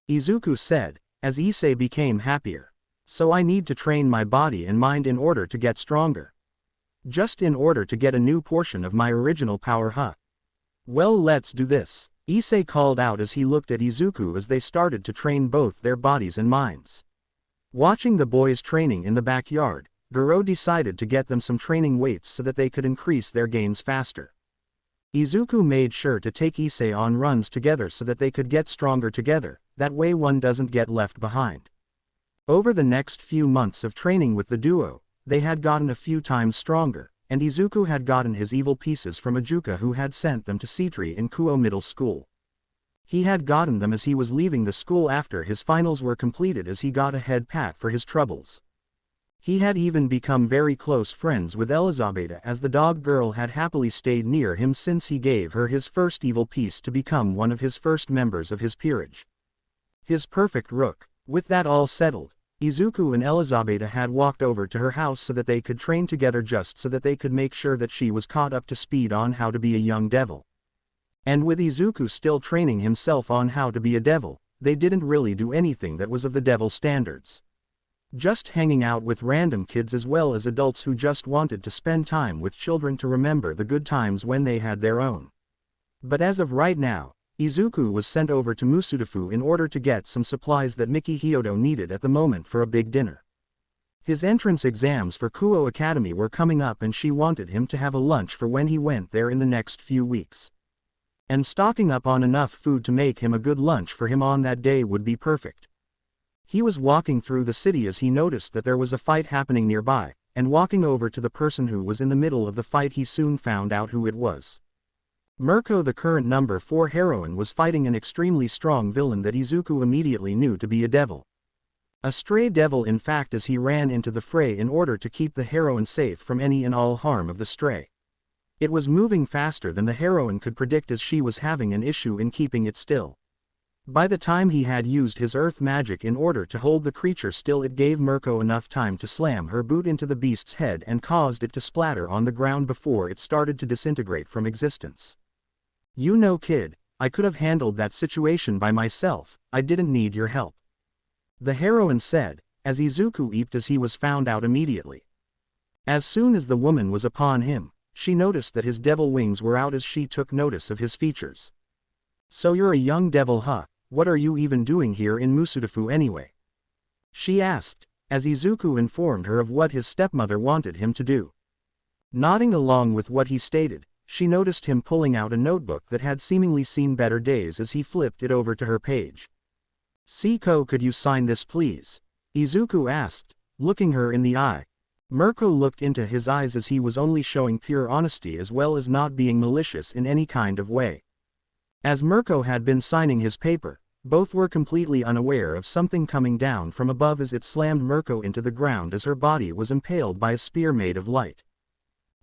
Izuku said, as Issei became happier. So I need to train my body and mind in order to get stronger. Just in order to get a new portion of my original power, Well, let's do this, Issei called out as he looked at Izuku as they started to train both their bodies and minds. Watching the boys training in the backyard, Goro decided to get them some training weights so that they could increase their gains faster. Izuku made sure to take Issei on runs together so that they could get stronger together, that way one doesn't get left behind. Over the next few months of training with the duo, they had gotten a few times stronger, and Izuku had gotten his evil pieces from Ajuka, who had sent them to Citri in Kuo Middle School. He had gotten them as he was leaving the school after his finals were completed, as he got a head pat for his troubles. He had even become very close friends with Elizabeth, as the dog girl had happily stayed near him since he gave her his first evil piece to become one of his first members of his peerage. His perfect rook. With that all settled, Izuku and Elizabeth had walked over to her house so that they could train together, just so that they could make sure that she was caught up to speed on how to be a young devil. And with Izuku still training himself on how to be a devil, they didn't really do anything that was of the devil standards. Just hanging out with random kids as well as adults who just wanted to spend time with children to remember the good times when they had their own. But as of right now, Izuku was sent over to Musudafu in order to get some supplies that Miki Hyodo needed at the moment for a big dinner. His entrance exams for Kuo Academy were coming up and she wanted him to have a lunch for when he went there in the next few weeks. And stocking up on enough food to make him a good lunch for him on that day would be perfect. He was walking through the city as he noticed that there was a fight happening nearby, and walking over to the person who was in the middle of the fight he soon found out who it was. Mirko, the current number 4 heroine, was fighting an extremely strong villain that Izuku immediately knew to be a devil. A stray devil in fact, as he ran into the fray in order to keep the heroine safe from any and all harm of the stray. It was moving faster than the heroine could predict as she was having an issue in keeping it still. By the time he had used his earth magic in order to hold the creature still, it gave Mirko enough time to slam her boot into the beast's head and caused it to splatter on the ground before it started to disintegrate from existence. "You know, kid, I could have handled that situation by myself, I didn't need your help," the heroine said, as Izuku eeped as he was found out immediately. As soon as the woman was upon him, she noticed that his devil wings were out as she took notice of his features. "So you're a young devil, huh? What are you even doing here in Musudafu anyway?" she asked, as Izuku informed her of what his stepmother wanted him to do. Nodding along with what he stated, she noticed him pulling out a notebook that had seemingly seen better days as he flipped it over to her page. "Siko, could you sign this please?" Izuku asked, looking her in the eye. Mirko looked into his eyes as he was only showing pure honesty as well as not being malicious in any kind of way. As Mirko had been signing his paper, both were completely unaware of something coming down from above as it slammed Mirko into the ground as her body was impaled by a spear made of light.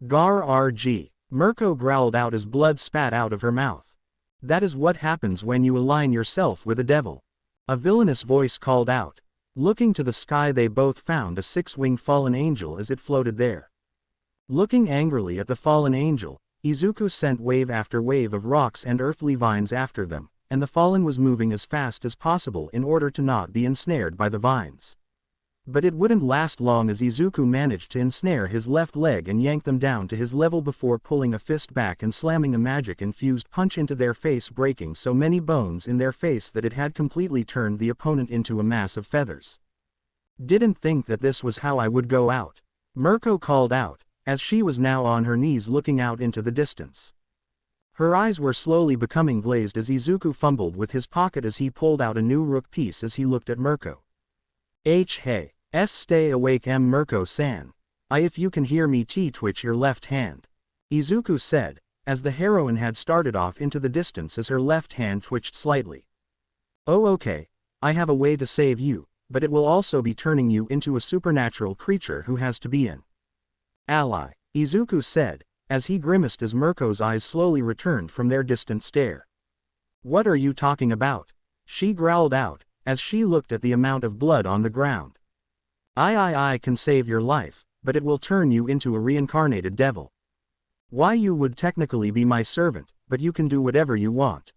"Gar RG," Mirko growled out as blood spat out of her mouth. "That is what happens when you align yourself with a devil," a villainous voice called out. Looking to the sky, they both found a 6-winged fallen angel as it floated there. Looking angrily at the fallen angel, Izuku sent wave after wave of rocks and earthly vines after them, and the fallen was moving as fast as possible in order to not be ensnared by the vines. But it wouldn't last long as Izuku managed to ensnare his left leg and yank them down to his level before pulling a fist back and slamming a magic-infused punch into their face, breaking so many bones in their face that it had completely turned the opponent into a mass of feathers. "Didn't think that this was how I would go out," Mirko called out, as she was now on her knees looking out into the distance. Her eyes were slowly becoming glazed as Izuku fumbled with his pocket as he pulled out a new rook piece as he looked at Mirko. Hey, stay awake Mirko-san. If you can hear me twitch your left hand," Izuku said, as the heroine had started off into the distance as her left hand twitched slightly. "Oh okay, I have a way to save you, but it will also be turning you into a supernatural creature who has to be an ally," Izuku said, as he grimaced as Mirko's eyes slowly returned from their distant stare. "What are you talking about?" she growled out, as she looked at the amount of blood on the ground. I can save your life, but it will turn you into a reincarnated devil. Why, you would technically be my servant, but you can do whatever you want.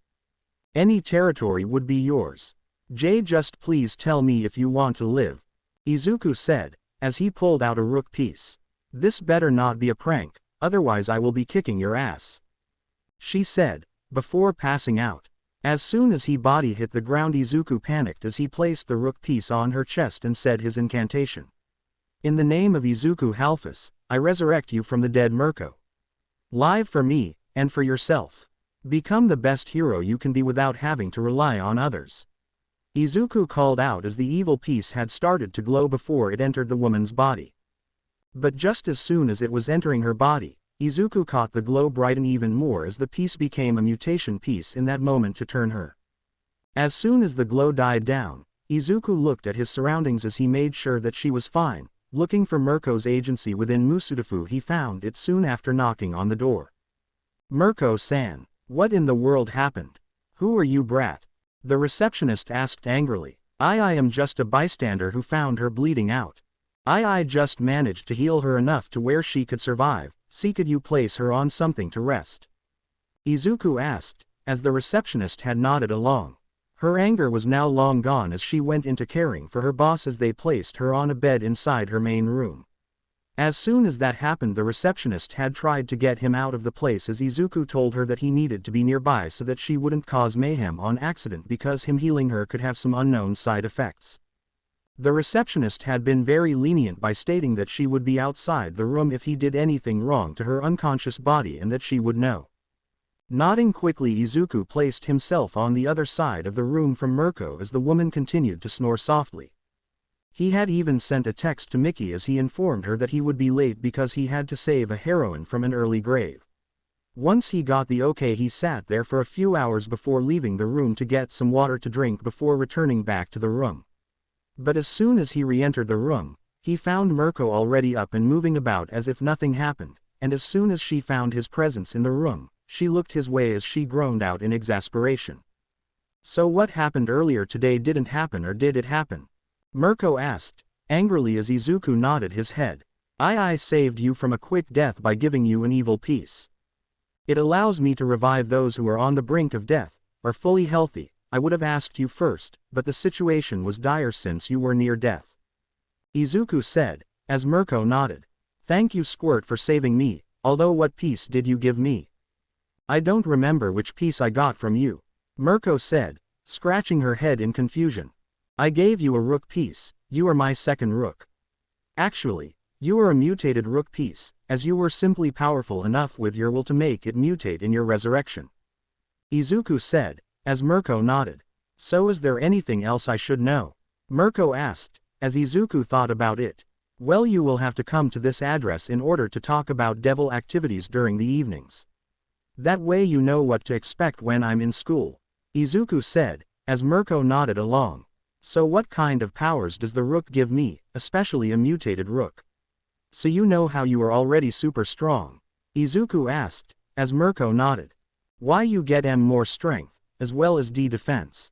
Any territory would be yours. Just please tell me if you want to live," Izuku said, as he pulled out a rook piece. "This better not be a prank, otherwise I will be kicking your ass," she said, before passing out. As soon as his body hit the ground, Izuku panicked as he placed the rook piece on her chest and said his incantation. "In the name of Izuku Halfus, I resurrect you from the dead, Mirko. Live for me, and for yourself. Become the best hero you can be without having to rely on others," Izuku called out as the evil piece had started to glow before it entered the woman's body. But just as soon as it was entering her body, Izuku caught the glow brighten even more as the piece became a mutation piece in that moment to turn her. As soon as the glow died down, Izuku looked at his surroundings as he made sure that she was fine. Looking for Mirko's agency within Musudafu, he found it soon after knocking on the door. "Mirko-san, what in the world happened? Who are you, brat?" the receptionist asked angrily. I am just a bystander who found her bleeding out. I just managed to heal her enough to where she could survive. Could you place her on something to rest?" Izuku asked, as the receptionist had nodded along. Her anger was now long gone as she went into caring for her boss as they placed her on a bed inside her main room. As soon as that happened, the receptionist had tried to get him out of the place as Izuku told her that he needed to be nearby so that she wouldn't cause mayhem on accident because him healing her could have some unknown side effects. The receptionist had been very lenient by stating that she would be outside the room if he did anything wrong to her unconscious body and that she would know. Nodding quickly, Izuku placed himself on the other side of the room from Mirko as the woman continued to snore softly. He had even sent a text to Mickey as he informed her that he would be late because he had to save a heroine from an early grave. Once he got the okay, he sat there for a few hours before leaving the room to get some water to drink before returning back to the room. But as soon as he re-entered the room, he found Mirko already up and moving about as if nothing happened, and as soon as she found his presence in the room, she looked his way as she groaned out in exasperation. "So what happened earlier today didn't happen, or did it happen?" Mirko asked, angrily, as Izuku nodded his head. I saved you from a quick death by giving you an evil piece. It allows me to revive those who are on the brink of death, or fully healthy. I would have asked you first, but the situation was dire since you were near death," Izuku said, as Mirko nodded. "Thank you, Squirt, for saving me, although what piece did you give me?" "I don't remember which piece I got from you," Mirko said, scratching her head in confusion. "I gave you a rook piece. You are my second rook. Actually, you are a mutated rook piece, as you were simply powerful enough with your will to make it mutate in your resurrection," Izuku said, as Mirko nodded. "So is there anything else I should know?" Mirko asked, as Izuku thought about it. "Well, you will have to come to this address in order to talk about devil activities during the evenings. That way you know what to expect when I'm in school," Izuku said, as Mirko nodded along. "So what kind of powers does the rook give me, especially a mutated rook?" "So you know how you are already super strong?" Izuku asked, as Mirko nodded. "Why, you get more strength, as well as D defense.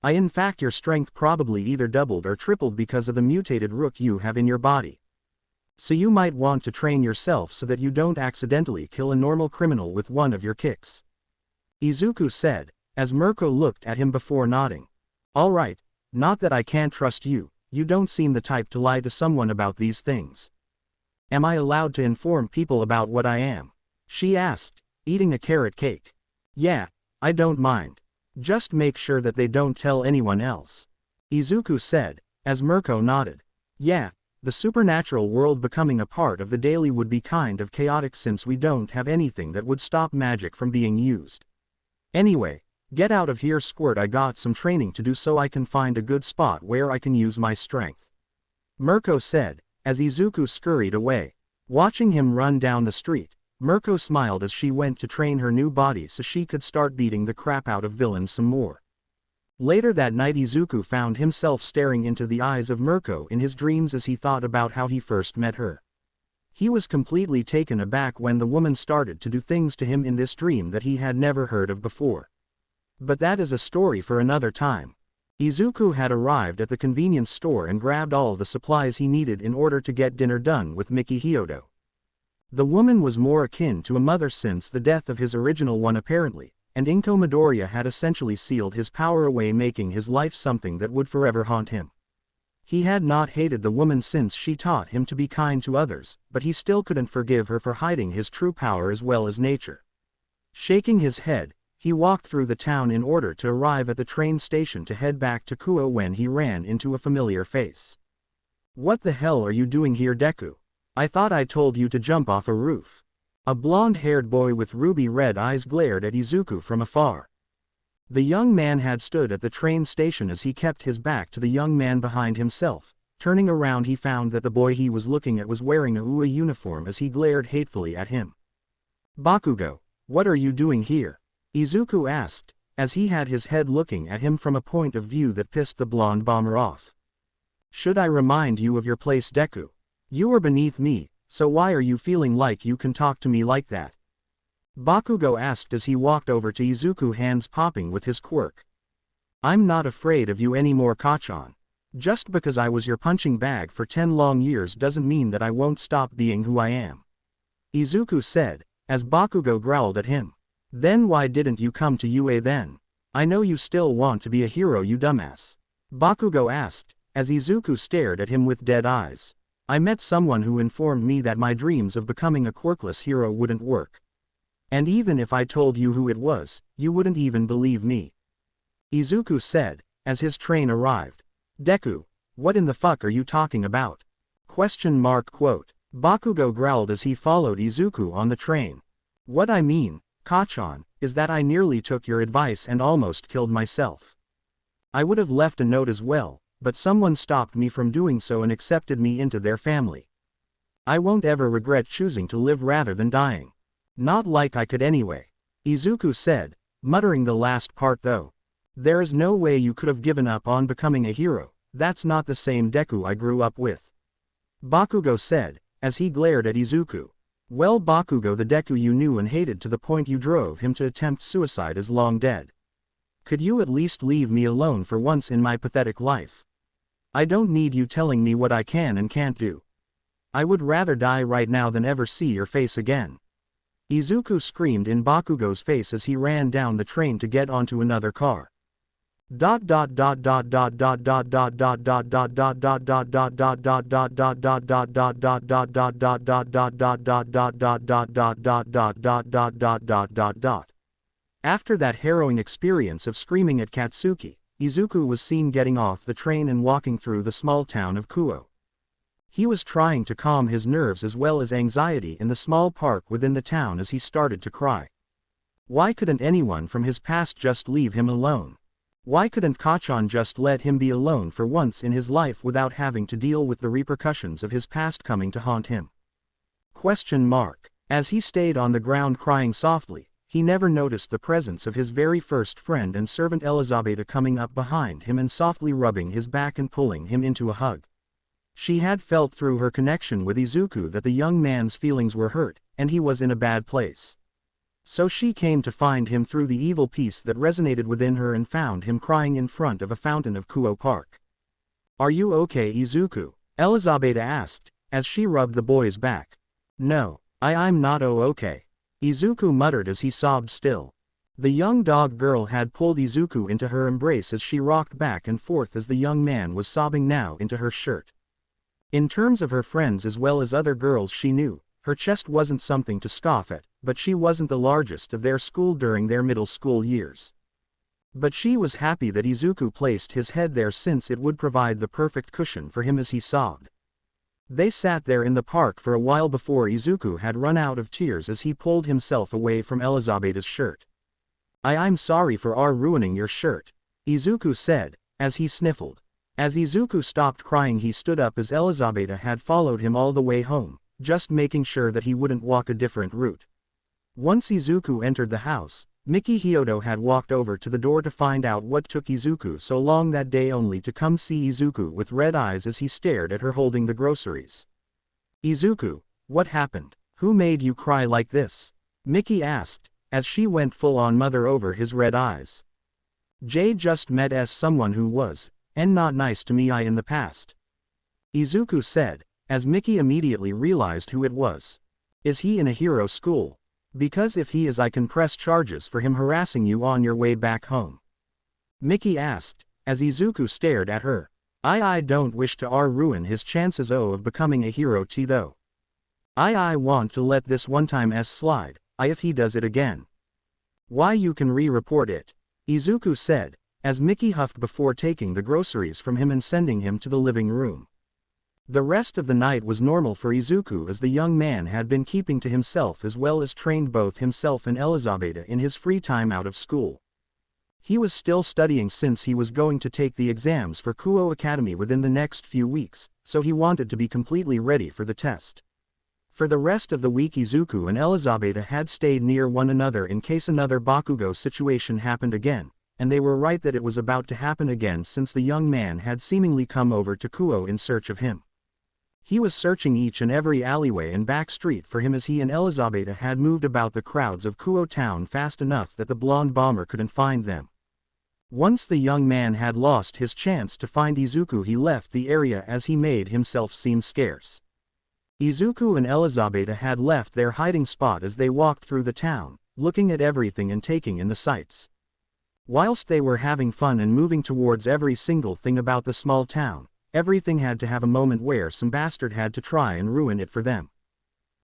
In fact your strength probably either doubled or tripled because of the mutated rook you have in your body. So you might want to train yourself so that you don't accidentally kill a normal criminal with one of your kicks," Izuku said, as Mirko looked at him before nodding. "All right, not that I can't trust you, you don't seem the type to lie to someone about these things." "Am I allowed to inform people about what I am?" she asked, eating a carrot cake. "Yeah, I don't mind. Just make sure that they don't tell anyone else," Izuku said, as Mirko nodded. "Yeah, the supernatural world becoming a part of the daily would be kind of chaotic since we don't have anything that would stop magic from being used. Anyway, get out of here, Squirt. I got some training to do so I can find a good spot where I can use my strength," Mirko said, as Izuku scurried away. Watching him run down the street, Mirko smiled as she went to train her new body so she could start beating the crap out of villains some more. Later that night, Izuku found himself staring into the eyes of Mirko in his dreams as he thought about how he first met her. He was completely taken aback when the woman started to do things to him in this dream that he had never heard of before. But that is a story for another time. Izuku had arrived at the convenience store and grabbed all the supplies he needed in order to get dinner done with Miki Hyodo. The woman was more akin to a mother since the death of his original one apparently, and Inko Midoriya had essentially sealed his power away, making his life something that would forever haunt him. He had not hated the woman since she taught him to be kind to others, but he still couldn't forgive her for hiding his true power as well as nature. Shaking his head, he walked through the town in order to arrive at the train station to head back to Kuo when he ran into a familiar face. "What the hell are you doing here, Deku? I thought I told you to jump off a roof." A blonde-haired boy with ruby-red eyes glared at Izuku from afar. The young man had stood at the train station as he kept his back to the young man behind himself. Turning around, he found that the boy he was looking at was wearing a UA uniform as he glared hatefully at him. "Bakugo, what are you doing here?" Izuku asked, as he had his head looking at him from a point of view that pissed the blonde bomber off. "Should I remind you of your place, Deku? You are beneath me, so why are you feeling like you can talk to me like that?" Bakugo asked as he walked over to Izuku, hands popping with his quirk. "I'm not afraid of you anymore, Kachan. Just because I was your punching bag for 10 long years doesn't mean that I won't stop being who I am," Izuku said, as Bakugo growled at him. "Then why didn't you come to UA then? I know you still want to be a hero, you dumbass," Bakugo asked, as Izuku stared at him with dead eyes. "I met someone who informed me that my dreams of becoming a quirkless hero wouldn't work. And even if I told you who it was, you wouldn't even believe me," Izuku said, as his train arrived. "Deku, What in the fuck are you talking about? Question mark quote. Bakugo growled as he followed Izuku on the train. What I mean, Kachan, is that I nearly took your advice and almost killed myself. I would have left a note as well, but someone stopped me from doing so and accepted me into their family. I won't ever regret choosing to live rather than dying. Not like I could anyway. Izuku said, muttering the last part though. There is no way you could have given up on becoming a hero, that's not the same Deku I grew up with. Bakugo said, as he glared at Izuku. Well, Bakugo, the Deku you knew and hated to the point you drove him to attempt suicide is long dead. Could you at least leave me alone for once in my pathetic life? I don't need you telling me what I can and can't do. I would rather die right now than ever see your face again. Izuku screamed in Bakugo's face as he ran down the train to get onto another car. After that harrowing experience of screaming at Katsuki, Izuku was seen getting off the train and walking through the small town of Kuo. He was trying to calm his nerves as well as anxiety in the small park within the town as he started to cry. Why couldn't anyone from his past just leave him alone? Why couldn't Kachan just let him be alone for once in his life without having to deal with the repercussions of his past coming to haunt him? Question mark. As he stayed on the ground crying softly, he never noticed the presence of his very first friend and servant Elizabeth coming up behind him and softly rubbing his back and pulling him into a hug. She had felt through her connection with Izuku that the young man's feelings were hurt, and he was in a bad place. So she came to find him through the evil peace that resonated within her and found him crying in front of a fountain of Kuo Park. Are you okay, Izuku? Elizabeth asked, as she rubbed the boy's back. No, I'm not okay. Izuku muttered as he sobbed still. The young dog girl had pulled Izuku into her embrace as she rocked back and forth as the young man was sobbing now into her shirt. In terms of her friends as well as other girls she knew, her chest wasn't something to scoff at, but she wasn't the largest of their school during their middle school years. But she was happy that Izuku placed his head there since it would provide the perfect cushion for him as he sobbed. They sat there in the park for a while before Izuku had run out of tears as he pulled himself away from Elizabeth's shirt. I'm sorry for ruining your shirt, Izuku said, as he sniffled. As Izuku stopped crying he stood up as Elizabeth had followed him all the way home, just making sure that he wouldn't walk a different route. Once Izuku entered the house, Miki Hyodo had walked over to the door to find out what took Izuku so long that day only to come see Izuku with red eyes as he stared at her holding the groceries. Izuku, what happened? Who made you cry like this? Miki asked, as she went full-on mother over his red eyes. Jay just met someone who was, and not nice to me in the past. Izuku said, as Miki immediately realized who it was. Is he in a hero school? Because if he is I can press charges for him harassing you on your way back home. Miki asked, as Izuku stared at her. I don't wish to ruin his chances of becoming a hero though. I want to let this one time slide, if he does it again. Why you can re-report it, Izuku said, as Miki huffed before taking the groceries from him and sending him to the living room. The rest of the night was normal for Izuku as the young man had been keeping to himself as well as trained both himself and Elizabeth in his free time out of school. He was still studying since he was going to take the exams for Kuo Academy within the next few weeks, so he wanted to be completely ready for the test. For the rest of the week Izuku and Elizabeth had stayed near one another in case another Bakugo situation happened again, and they were right that it was about to happen again since the young man had seemingly come over to Kuo in search of him. He was searching each and every alleyway and back street for him as he and Elizabeth had moved about the crowds of Kuo town fast enough that the blonde bomber couldn't find them. Once the young man had lost his chance to find Izuku he left the area as he made himself seem scarce. Izuku and Elizabeth had left their hiding spot as they walked through the town, looking at everything and taking in the sights. Whilst they were having fun and moving towards every single thing about the small town, everything had to have a moment where some bastard had to try and ruin it for them.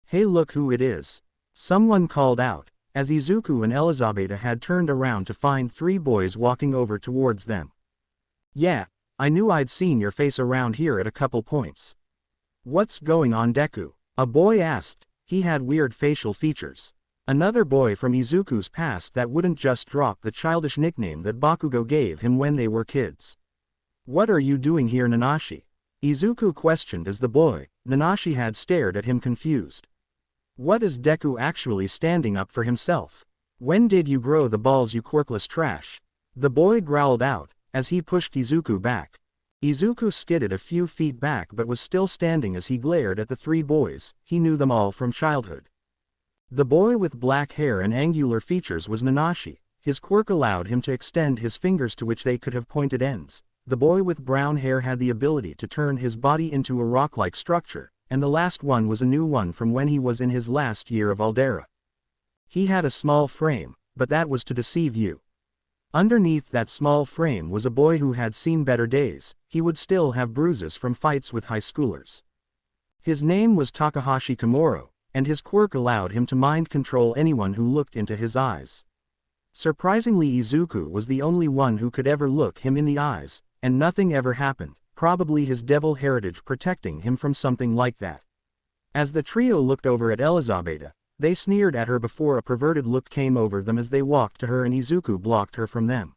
Hey, look who it is. Someone called out, as Izuku and Elizabeth had turned around to find three boys walking over towards them. Yeah, I knew I'd seen your face around here at a couple points. What's going on, Deku? A boy asked. He had weird facial features. Another boy from Izuku's past that wouldn't just drop the childish nickname that Bakugo gave him when they were kids. What are you doing here, Nanashi? Izuku questioned as the boy, Nanashi, had stared at him confused. What is Deku actually standing up for himself? When did you grow the balls, you quirkless trash? The boy growled out, as he pushed Izuku back. Izuku skidded a few feet back but was still standing as he glared at the three boys. He knew them all from childhood. The boy with black hair and angular features was Nanashi. His quirk allowed him to extend his fingers to which they could have pointed ends. The boy with brown hair had the ability to turn his body into a rock-like structure, and the last one was a new one from when he was in his last year of Aldera. He had a small frame, but that was to deceive you. Underneath that small frame was a boy who had seen better days. He would still have bruises from fights with high schoolers. His name was Takahashi Komuro, and his quirk allowed him to mind control anyone who looked into his eyes. Surprisingly, Izuku was the only one who could ever look him in the eyes, and nothing ever happened, probably his devil heritage protecting him from something like that. As the trio looked over at Elizabeth, they sneered at her before a perverted look came over them as they walked to her and Izuku blocked her from them.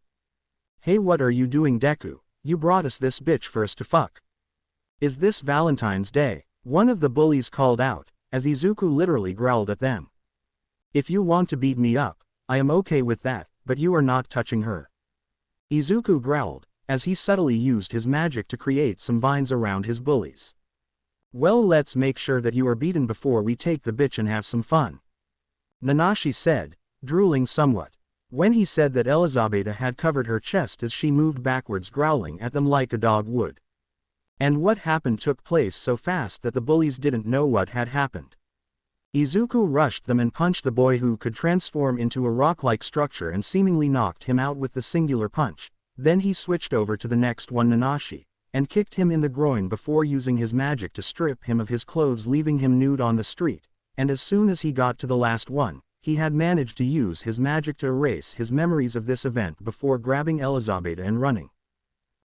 Hey, what are you doing, Deku? You brought us this bitch for us to fuck. Is this Valentine's Day? One of the bullies called out, as Izuku literally growled at them. If you want to beat me up, I am okay with that, but you are not touching her. Izuku growled, as he subtly used his magic to create some vines around his bullies. Well, let's make sure that you are beaten before we take the bitch and have some fun. Nanashi said, drooling somewhat. When he said that, Elizabeth had covered her chest as she moved backwards, growling at them like a dog would. And what happened took place so fast that the bullies didn't know what had happened. Izuku rushed them and punched the boy who could transform into a rock-like structure and seemingly knocked him out with the singular punch. Then he switched over to the next one, Nanashi, and kicked him in the groin before using his magic to strip him of his clothes, leaving him nude on the street. And as soon as he got to the last one, he had managed to use his magic to erase his memories of this event before grabbing Elizabeth and running.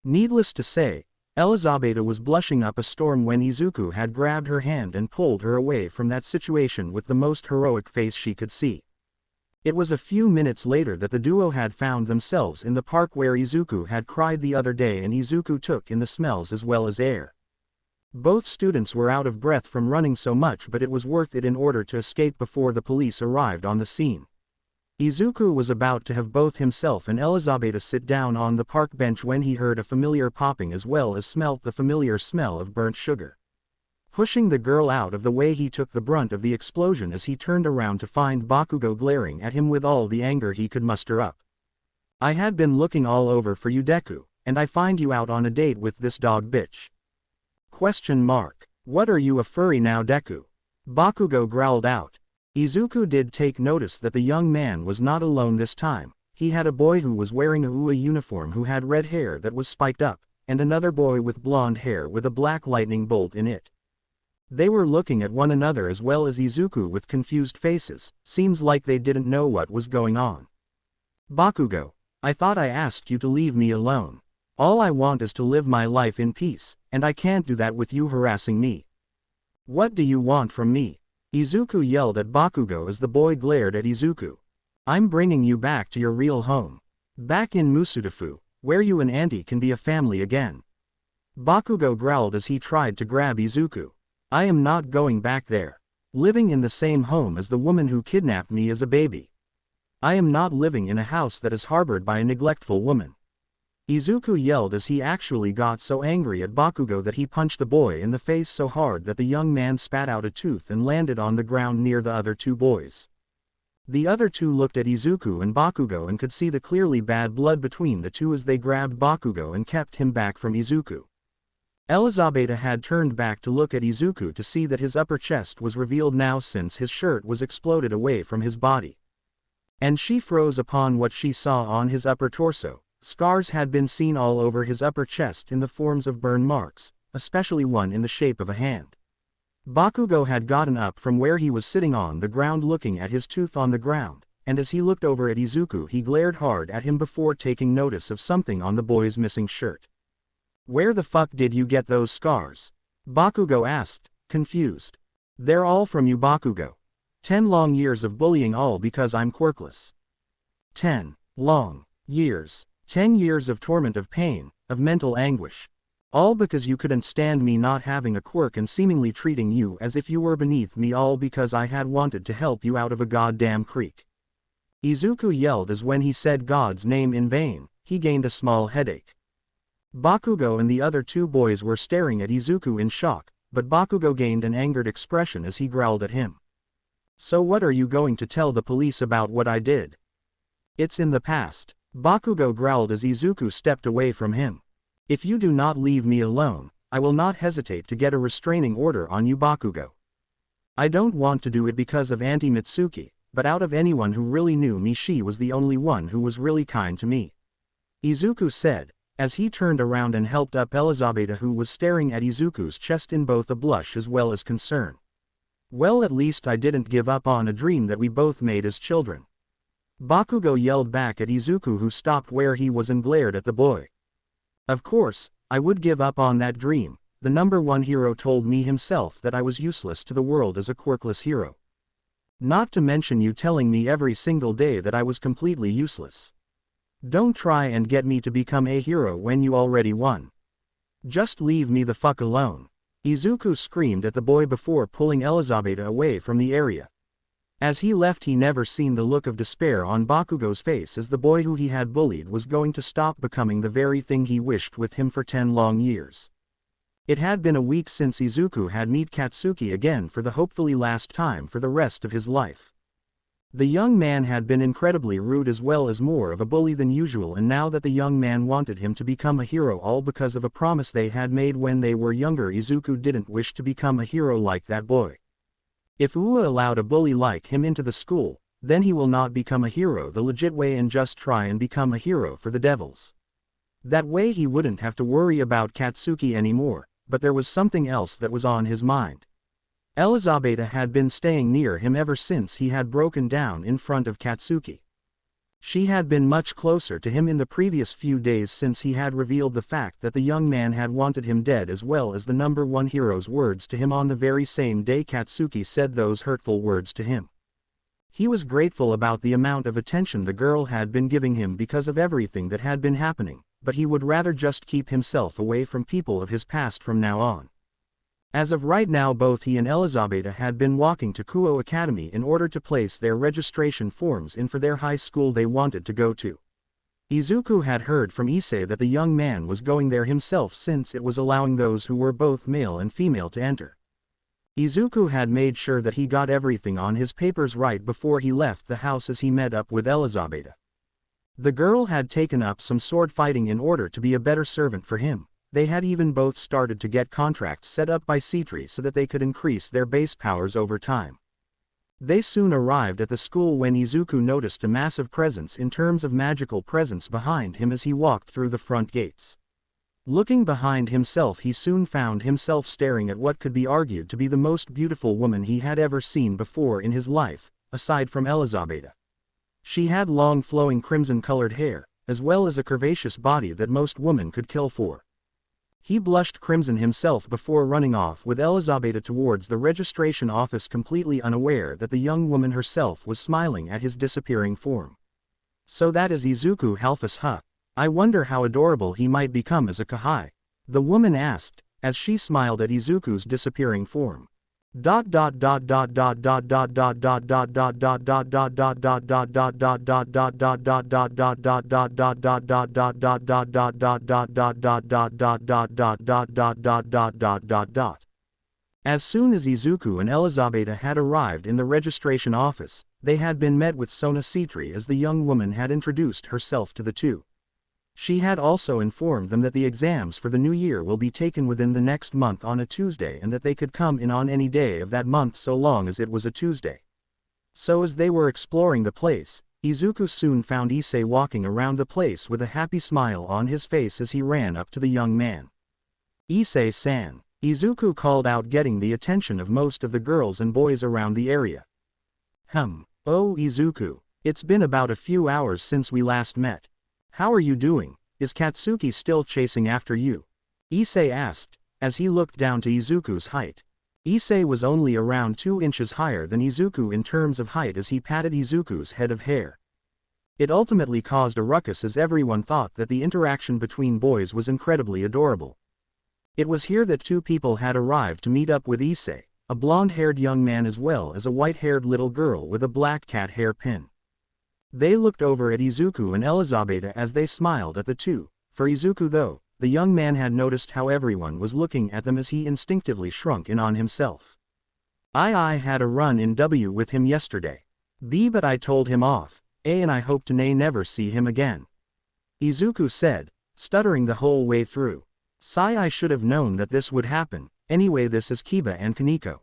Needless to say, Elizabeth was blushing up a storm when Izuku had grabbed her hand and pulled her away from that situation with the most heroic face she could see. It was a few minutes later that the duo had found themselves in the park where Izuku had cried the other day, and Izuku took in the smells as well as air. Both students were out of breath from running so much, but it was worth it in order to escape before the police arrived on the scene. Izuku was about to have both himself and Elizabeth sit down on the park bench when he heard a familiar popping as well as smelt the familiar smell of burnt sugar. Pushing the girl out of the way, he took the brunt of the explosion as he turned around to find Bakugo glaring at him with all the anger he could muster up. I had been looking all over for you, Deku, and I find you out on a date with this dog bitch. ? What are you, a furry now, Deku? Bakugo growled out. Izuku did take notice that the young man was not alone this time. He had a boy who was wearing a UA uniform who had red hair that was spiked up, and another boy with blonde hair with a black lightning bolt in it. They were looking at one another as well as Izuku with confused faces. Seems like they didn't know what was going on. Bakugo, I thought I asked you to leave me alone. All I want is to live my life in peace, and I can't do that with you harassing me. What do you want from me? Izuku yelled at Bakugo as the boy glared at Izuku. I'm bringing you back to your real home. Back in Musudafu, where you and Auntie can be a family again. Bakugo growled as he tried to grab Izuku. I am not going back there. Living in the same home as the woman who kidnapped me as a baby. I am not living in a house that is harbored by a neglectful woman. Izuku yelled as he actually got so angry at Bakugo that he punched the boy in the face so hard that the young man spat out a tooth and landed on the ground near the other two boys. The other two looked at Izuku and Bakugo and could see the clearly bad blood between the two as they grabbed Bakugo and kept him back from Izuku. Elizabeth had turned back to look at Izuku to see that his upper chest was revealed now since his shirt was exploded away from his body. And she froze upon what she saw on his upper torso. Scars had been seen all over his upper chest in the forms of burn marks, especially one in the shape of a hand. Bakugo had gotten up from where he was sitting on the ground looking at his tooth on the ground, and as he looked over at Izuku he glared hard at him before taking notice of something on the boy's missing shirt. Where the fuck did you get those scars? Bakugo asked, confused. They're all from you, Bakugo. 10 long years of bullying, all because I'm quirkless. 10 long years. 10 years of torment, of pain, of mental anguish. All because you couldn't stand me not having a quirk and seemingly treating you as if you were beneath me, all because I had wanted to help you out of a goddamn creek. Izuku yelled as when he said God's name in vain, he gained a small headache. Bakugo and the other two boys were staring at Izuku in shock, but Bakugo gained an angered expression as he growled at him. So what are you going to tell the police about what I did? It's in the past, Bakugo growled as Izuku stepped away from him. If you do not leave me alone, I will not hesitate to get a restraining order on you, Bakugo. I don't want to do it because of Auntie Mitsuki, but out of anyone who really knew me, she was the only one who was really kind to me. Izuku said, as he turned around and helped up Elizabeth, who was staring at Izuku's chest in both a blush as well as concern. Well, at least I didn't give up on a dream that we both made as children. Bakugo yelled back at Izuku, who stopped where he was and glared at the boy. Of course, I would give up on that dream. The number one hero told me himself that I was useless to the world as a quirkless hero. Not to mention you telling me every single day that I was completely useless. Don't try and get me to become a hero when you already won. Just leave me the fuck alone. Izuku screamed at the boy before pulling Elizabeth away from the area. As he left, he never seen the look of despair on Bakugo's face as the boy who he had bullied was going to stop becoming the very thing he wished with him for 10 long years. It had been a week since Izuku had met Katsuki again for the hopefully last time for the rest of his life. The young man had been incredibly rude as well as more of a bully than usual, and now that the young man wanted him to become a hero all because of a promise they had made when they were younger, Izuku didn't wish to become a hero like that boy. If Ua allowed a bully like him into the school, then he will not become a hero the legit way and just try and become a hero for the devils. That way he wouldn't have to worry about Katsuki anymore, but there was something else that was on his mind. Elizabeth had been staying near him ever since he had broken down in front of Katsuki. She had been much closer to him in the previous few days since he had revealed the fact that the young man had wanted him dead, as well as the number one hero's words to him on the very same day Katsuki said those hurtful words to him. He was grateful about the amount of attention the girl had been giving him because of everything that had been happening, but he would rather just keep himself away from people of his past from now on. As of right now, both he and Elizabeth had been walking to Kuo Academy in order to place their registration forms in for their high school they wanted to go to. Izuku had heard from Issei that the young man was going there himself since it was allowing those who were both male and female to enter. Izuku had made sure that he got everything on his papers right before he left the house as he met up with Elizabeth. The girl had taken up some sword fighting in order to be a better servant for him. They had even both started to get contracts set up by Citri so that they could increase their base powers over time. They soon arrived at the school when Izuku noticed a massive presence in terms of magical presence behind him as he walked through the front gates. Looking behind himself, he soon found himself staring at what could be argued to be the most beautiful woman he had ever seen before in his life, aside from Elizabeth. She had long flowing crimson-colored hair, as well as a curvaceous body that most women could kill for. He blushed crimson himself before running off with Elizabeth towards the registration office, completely unaware that the young woman herself was smiling at his disappearing form. So that is Izuku Halfus, huh? I wonder how adorable he might become as a Kahai. The woman asked, as she smiled at Izuku's disappearing form. As soon as Izuku and Elizabeth had arrived in the registration office, they had been met with Sona Citri as the young woman had introduced herself to the two. She had also informed them that the exams for the new year will be taken within the next month on a Tuesday and that they could come in on any day of that month so long as it was a Tuesday. So as they were exploring the place, Izuku soon found Issei walking around the place with a happy smile on his face as he ran up to the young man. Issei-san, Izuku called out, getting the attention of most of the girls and boys around the area. Oh Izuku, it's been about a few hours since we last met. How are you doing? Is Katsuki still chasing after you? Issei asked, as he looked down to Izuku's height. Issei was only around 2 inches higher than Izuku in terms of height as he patted Izuku's head of hair. It ultimately caused a ruckus as everyone thought that the interaction between boys was incredibly adorable. It was here that 2 people had arrived to meet up with Issei, a blonde-haired young man as well as a white-haired little girl with a black cat hair pin. They looked over at Izuku and Elizabeth as they smiled at the two. For Izuku though, the young man had noticed how everyone was looking at them as he instinctively shrunk in on himself. I had a run-in with him yesterday. But I told him off, and I hope to never see him again. Izuku said, stuttering the whole way through. I should have known that this would happen. Anyway, this is Kiba and Kaneko.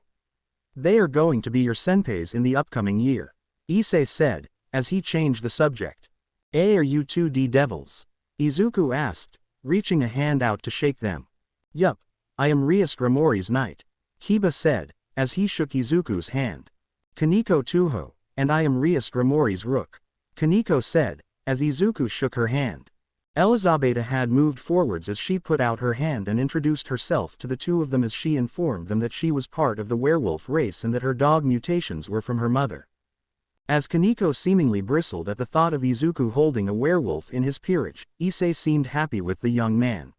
They are going to be your senpais in the upcoming year. Issei said, as he changed the subject. Are you 2D devils? Izuku asked, reaching a hand out to shake them. Yup, I am Rias Grimori's knight. Kiba said, as he shook Izuku's hand. Kaneko Tuho, and I am Rias Grimori's rook. Kaneko said, as Izuku shook her hand. Elizabeth had moved forwards as she put out her hand and introduced herself to the 2 of them as she informed them that she was part of the werewolf race and that her dog mutations were from her mother. As Kaneko seemingly bristled at the thought of Izuku holding a werewolf in his peerage, Issei seemed happy with the young man.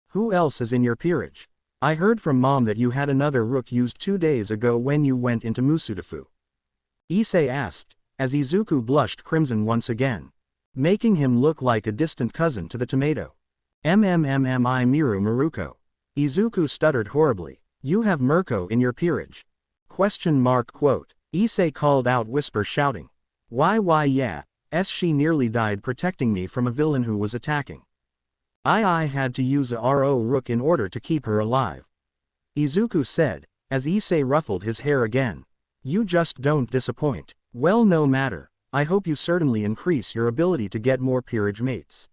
Who else is in your peerage? I heard from Mom that you had another rook used 2 days ago when you went into Musudafu. Issei asked, as Izuku blushed crimson once again, making him look like a distant cousin to the tomato. Miru Maruko. Izuku stuttered horribly. You have Mirko in your peerage? ? Issei called out whisper shouting. Why yeah, she nearly died protecting me from a villain who was attacking. I had to use a RO rook in order to keep her alive. Izuku said, as Issei ruffled his hair again. You just don't disappoint. Well, no matter, I hope you certainly increase your ability to get more peerage mates.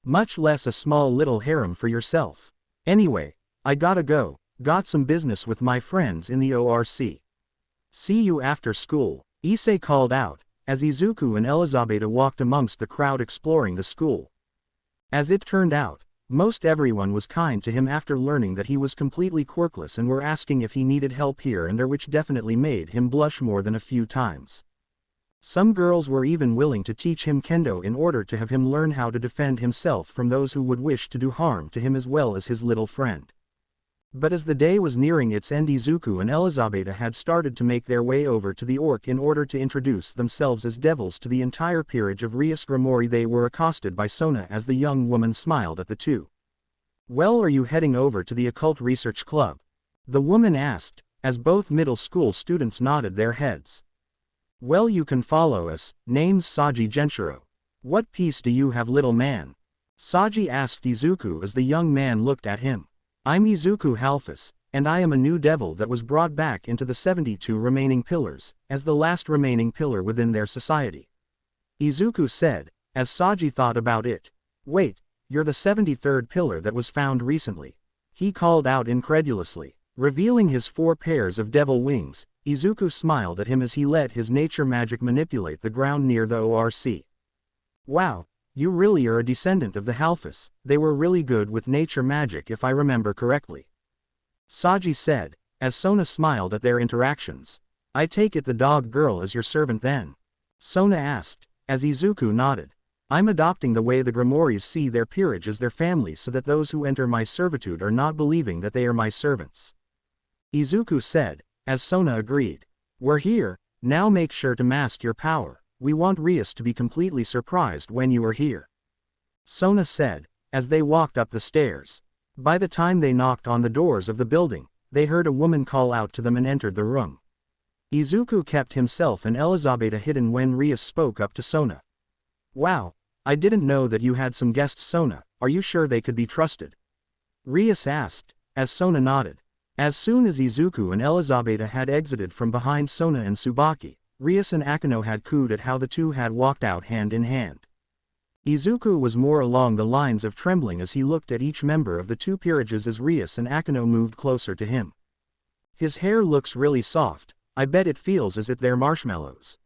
Much less a small little harem for yourself. Anyway, I gotta go, got some business with my friends in the ORC. See you after school, Issei called out, as Izuku and Elizabeth walked amongst the crowd exploring the school. As it turned out, most everyone was kind to him after learning that he was completely quirkless and were asking if he needed help here and there, which definitely made him blush more than a few times. Some girls were even willing to teach him kendo in order to have him learn how to defend himself from those who would wish to do harm to him as well as his little friend. But as the day was nearing its end, Izuku and Elizabeth had started to make their way over to the Orc in order to introduce themselves as devils to the entire peerage of Rias Grimori. They were accosted by Sona as the young woman smiled at the two. Well, are you heading over to the Occult Research Club? The woman asked, as both middle school students nodded their heads. Well, you can follow us. Name's Saji Genshiro. What piece do you have, little man? Saji asked Izuku as the young man looked at him. I'm Izuku Halfus, and I am a new devil that was brought back into the 72 remaining pillars, as the last remaining pillar within their society. Izuku said, as Saji thought about it. Wait, you're the 73rd pillar that was found recently? He called out incredulously. Revealing his 4 pairs of devil wings, Izuku smiled at him as he let his nature magic manipulate the ground near the ORC. Wow. You really are a descendant of the Halfus. They were really good with nature magic if I remember correctly. Saji said, as Sona smiled at their interactions. I take it the dog girl is your servant then? Sona asked, as Izuku nodded. I'm adopting the way the Grimories see their peerage as their family so that those who enter my servitude are not believing that they are my servants. Izuku said, as Sona agreed. We're here, now make sure to mask your power. We want Rias to be completely surprised when you are here. Sona said, as they walked up the stairs. By the time they knocked on the doors of the building, they heard a woman call out to them and entered the room. Izuku kept himself and Elizabeth hidden when Rias spoke up to Sona. Wow, I didn't know that you had some guests, Sona. Are you sure they could be trusted? Rias asked, as Sona nodded. As soon as Izuku and Elizabeth had exited from behind Sona and Tsubaki, Rias and Akino had cooed at how the two had walked out hand in hand. Izuku was more along the lines of trembling as he looked at each member of the 2 peerages as Rias and Akino moved closer to him. His hair looks really soft, I bet it feels as if they're marshmallows.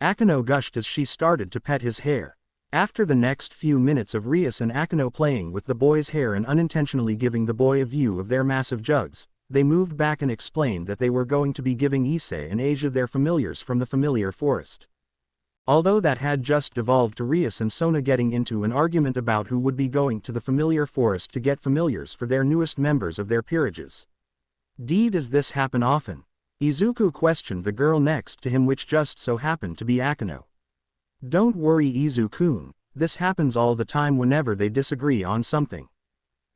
Akino gushed as she started to pet his hair. After the next few minutes of Rias and Akino playing with the boy's hair and unintentionally giving the boy a view of their massive jugs, they moved back and explained that they were going to be giving Issei and Asia their familiars from the familiar forest. Although that had just devolved to Rias and Sona getting into an argument about who would be going to the familiar forest to get familiars for their newest members of their peerages. Does this happen often? Izuku questioned the girl next to him, which just so happened to be Akino. Don't worry Izu-kun, this happens all the time whenever they disagree on something.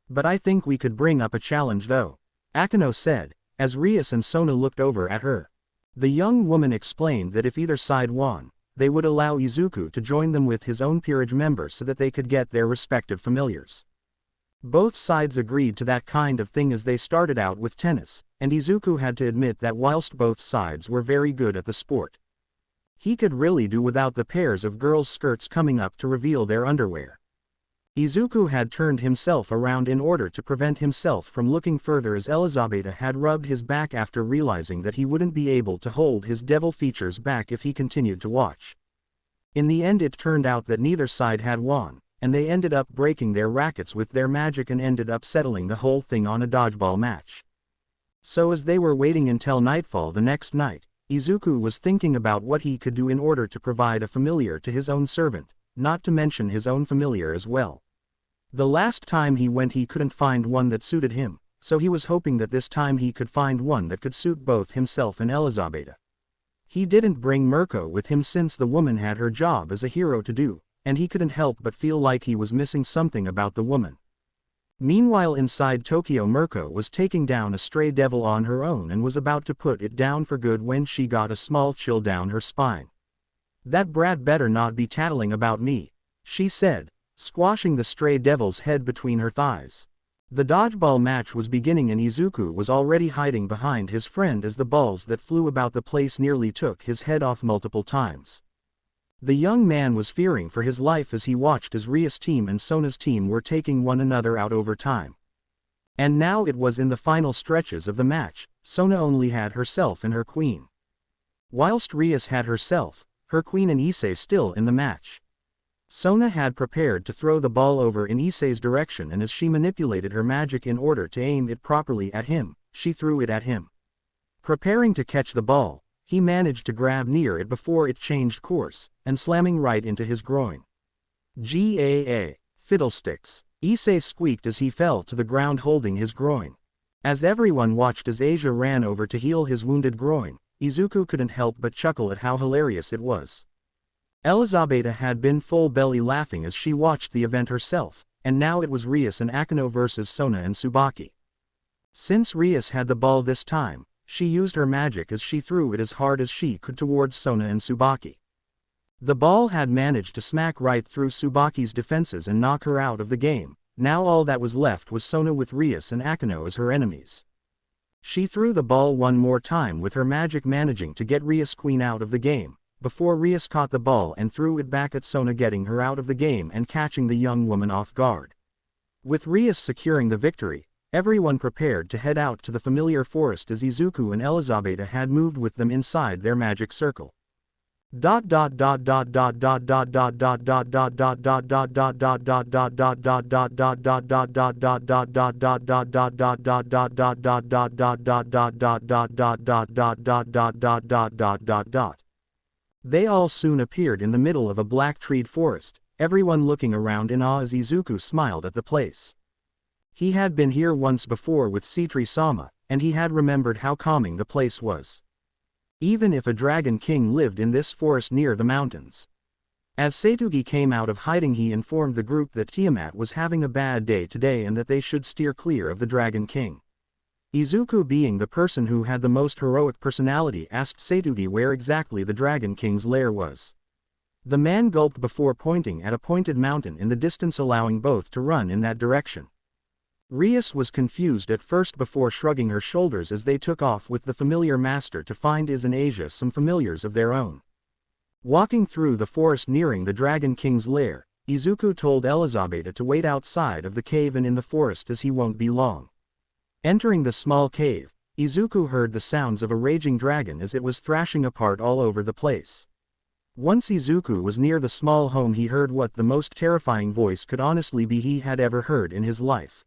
But I think we could bring up a challenge though, Akino said, as Rias and Sona looked over at her. The young woman explained that if either side won, they would allow Izuku to join them with his own peerage member so that they could get their respective familiars. Both sides agreed to that kind of thing as they started out with tennis, and Izuku had to admit that whilst both sides were very good at the sport, he could really do without the pairs of girls' skirts coming up to reveal their underwear. Izuku had turned himself around in order to prevent himself from looking further as Elizabeth had rubbed his back after realizing that he wouldn't be able to hold his devil features back if he continued to watch. In the end it turned out that neither side had won, and they ended up breaking their rackets with their magic and ended up settling the whole thing on a dodgeball match. So as they were waiting until nightfall the next night, Izuku was thinking about what he could do in order to provide a familiar to his own servant, not to mention his own familiar as well. The last time he went he couldn't find one that suited him, so he was hoping that this time he could find one that could suit both himself and Elizabeth. He didn't bring Mirko with him since the woman had her job as a hero to do, and he couldn't help but feel like he was missing something about the woman. Meanwhile inside Tokyo, Mirko was taking down a stray devil on her own and was about to put it down for good when she got a small chill down her spine. That brat better not be tattling about me, she said, squashing the stray devil's head between her thighs. The dodgeball match was beginning and Izuku was already hiding behind his friend as the balls that flew about the place nearly took his head off multiple times. The young man was fearing for his life as he watched as Rias' team and Sona's team were taking one another out over time. And now it was in the final stretches of the match. Sona only had herself and her queen, whilst Rias had herself, her queen and Issei still in the match. Sona had prepared to throw the ball over in Issei's direction, and as she manipulated her magic in order to aim it properly at him, she threw it at him. Preparing to catch the ball, he managed to grab near it before it changed course, and slamming right into his groin. Fiddlesticks, Issei squeaked as he fell to the ground holding his groin. As everyone watched as Asia ran over to heal his wounded groin, Izuku couldn't help but chuckle at how hilarious it was. Elizabeth had been full belly laughing as she watched the event herself, and now it was Rias and Akino versus Sona and Tsubaki. Since Rias had the ball this time, she used her magic as she threw it as hard as she could towards Sona and Tsubaki. The ball had managed to smack right through Tsubaki's defenses and knock her out of the game. Now all that was left was Sona with Rias and Akino as her enemies. She threw the ball one more time with her magic, managing to get Rias' queen out of the game, before Rias caught the ball and threw it back at Sona, getting her out of the game and catching the young woman off guard. With Rias securing the victory, everyone prepared to head out to the familiar forest as Izuku and Elizabeth had moved with them inside their magic circle. They all soon appeared in the middle of a black-treed forest, everyone looking around in awe as Izuku smiled at the place. He had been here once before with Citri-sama, and he had remembered how calming the place was. Even if a dragon king lived in this forest near the mountains. As Seitugi came out of hiding, he informed the group that Tiamat was having a bad day today and that they should steer clear of the dragon king. Izuku, being the person who had the most heroic personality, asked Seitugi where exactly the dragon king's lair was. The man gulped before pointing at a pointed mountain in the distance, allowing both to run in that direction. Rias was confused at first before shrugging her shoulders as they took off with the familiar master to find Iz and Asia some familiars of their own. Walking through the forest nearing the Dragon King's lair, Izuku told Elizabeth to wait outside of the cave and in the forest as he won't be long. Entering the small cave, Izuku heard the sounds of a raging dragon as it was thrashing apart all over the place. Once Izuku was near the small home, he heard what the most terrifying voice could honestly be he had ever heard in his life.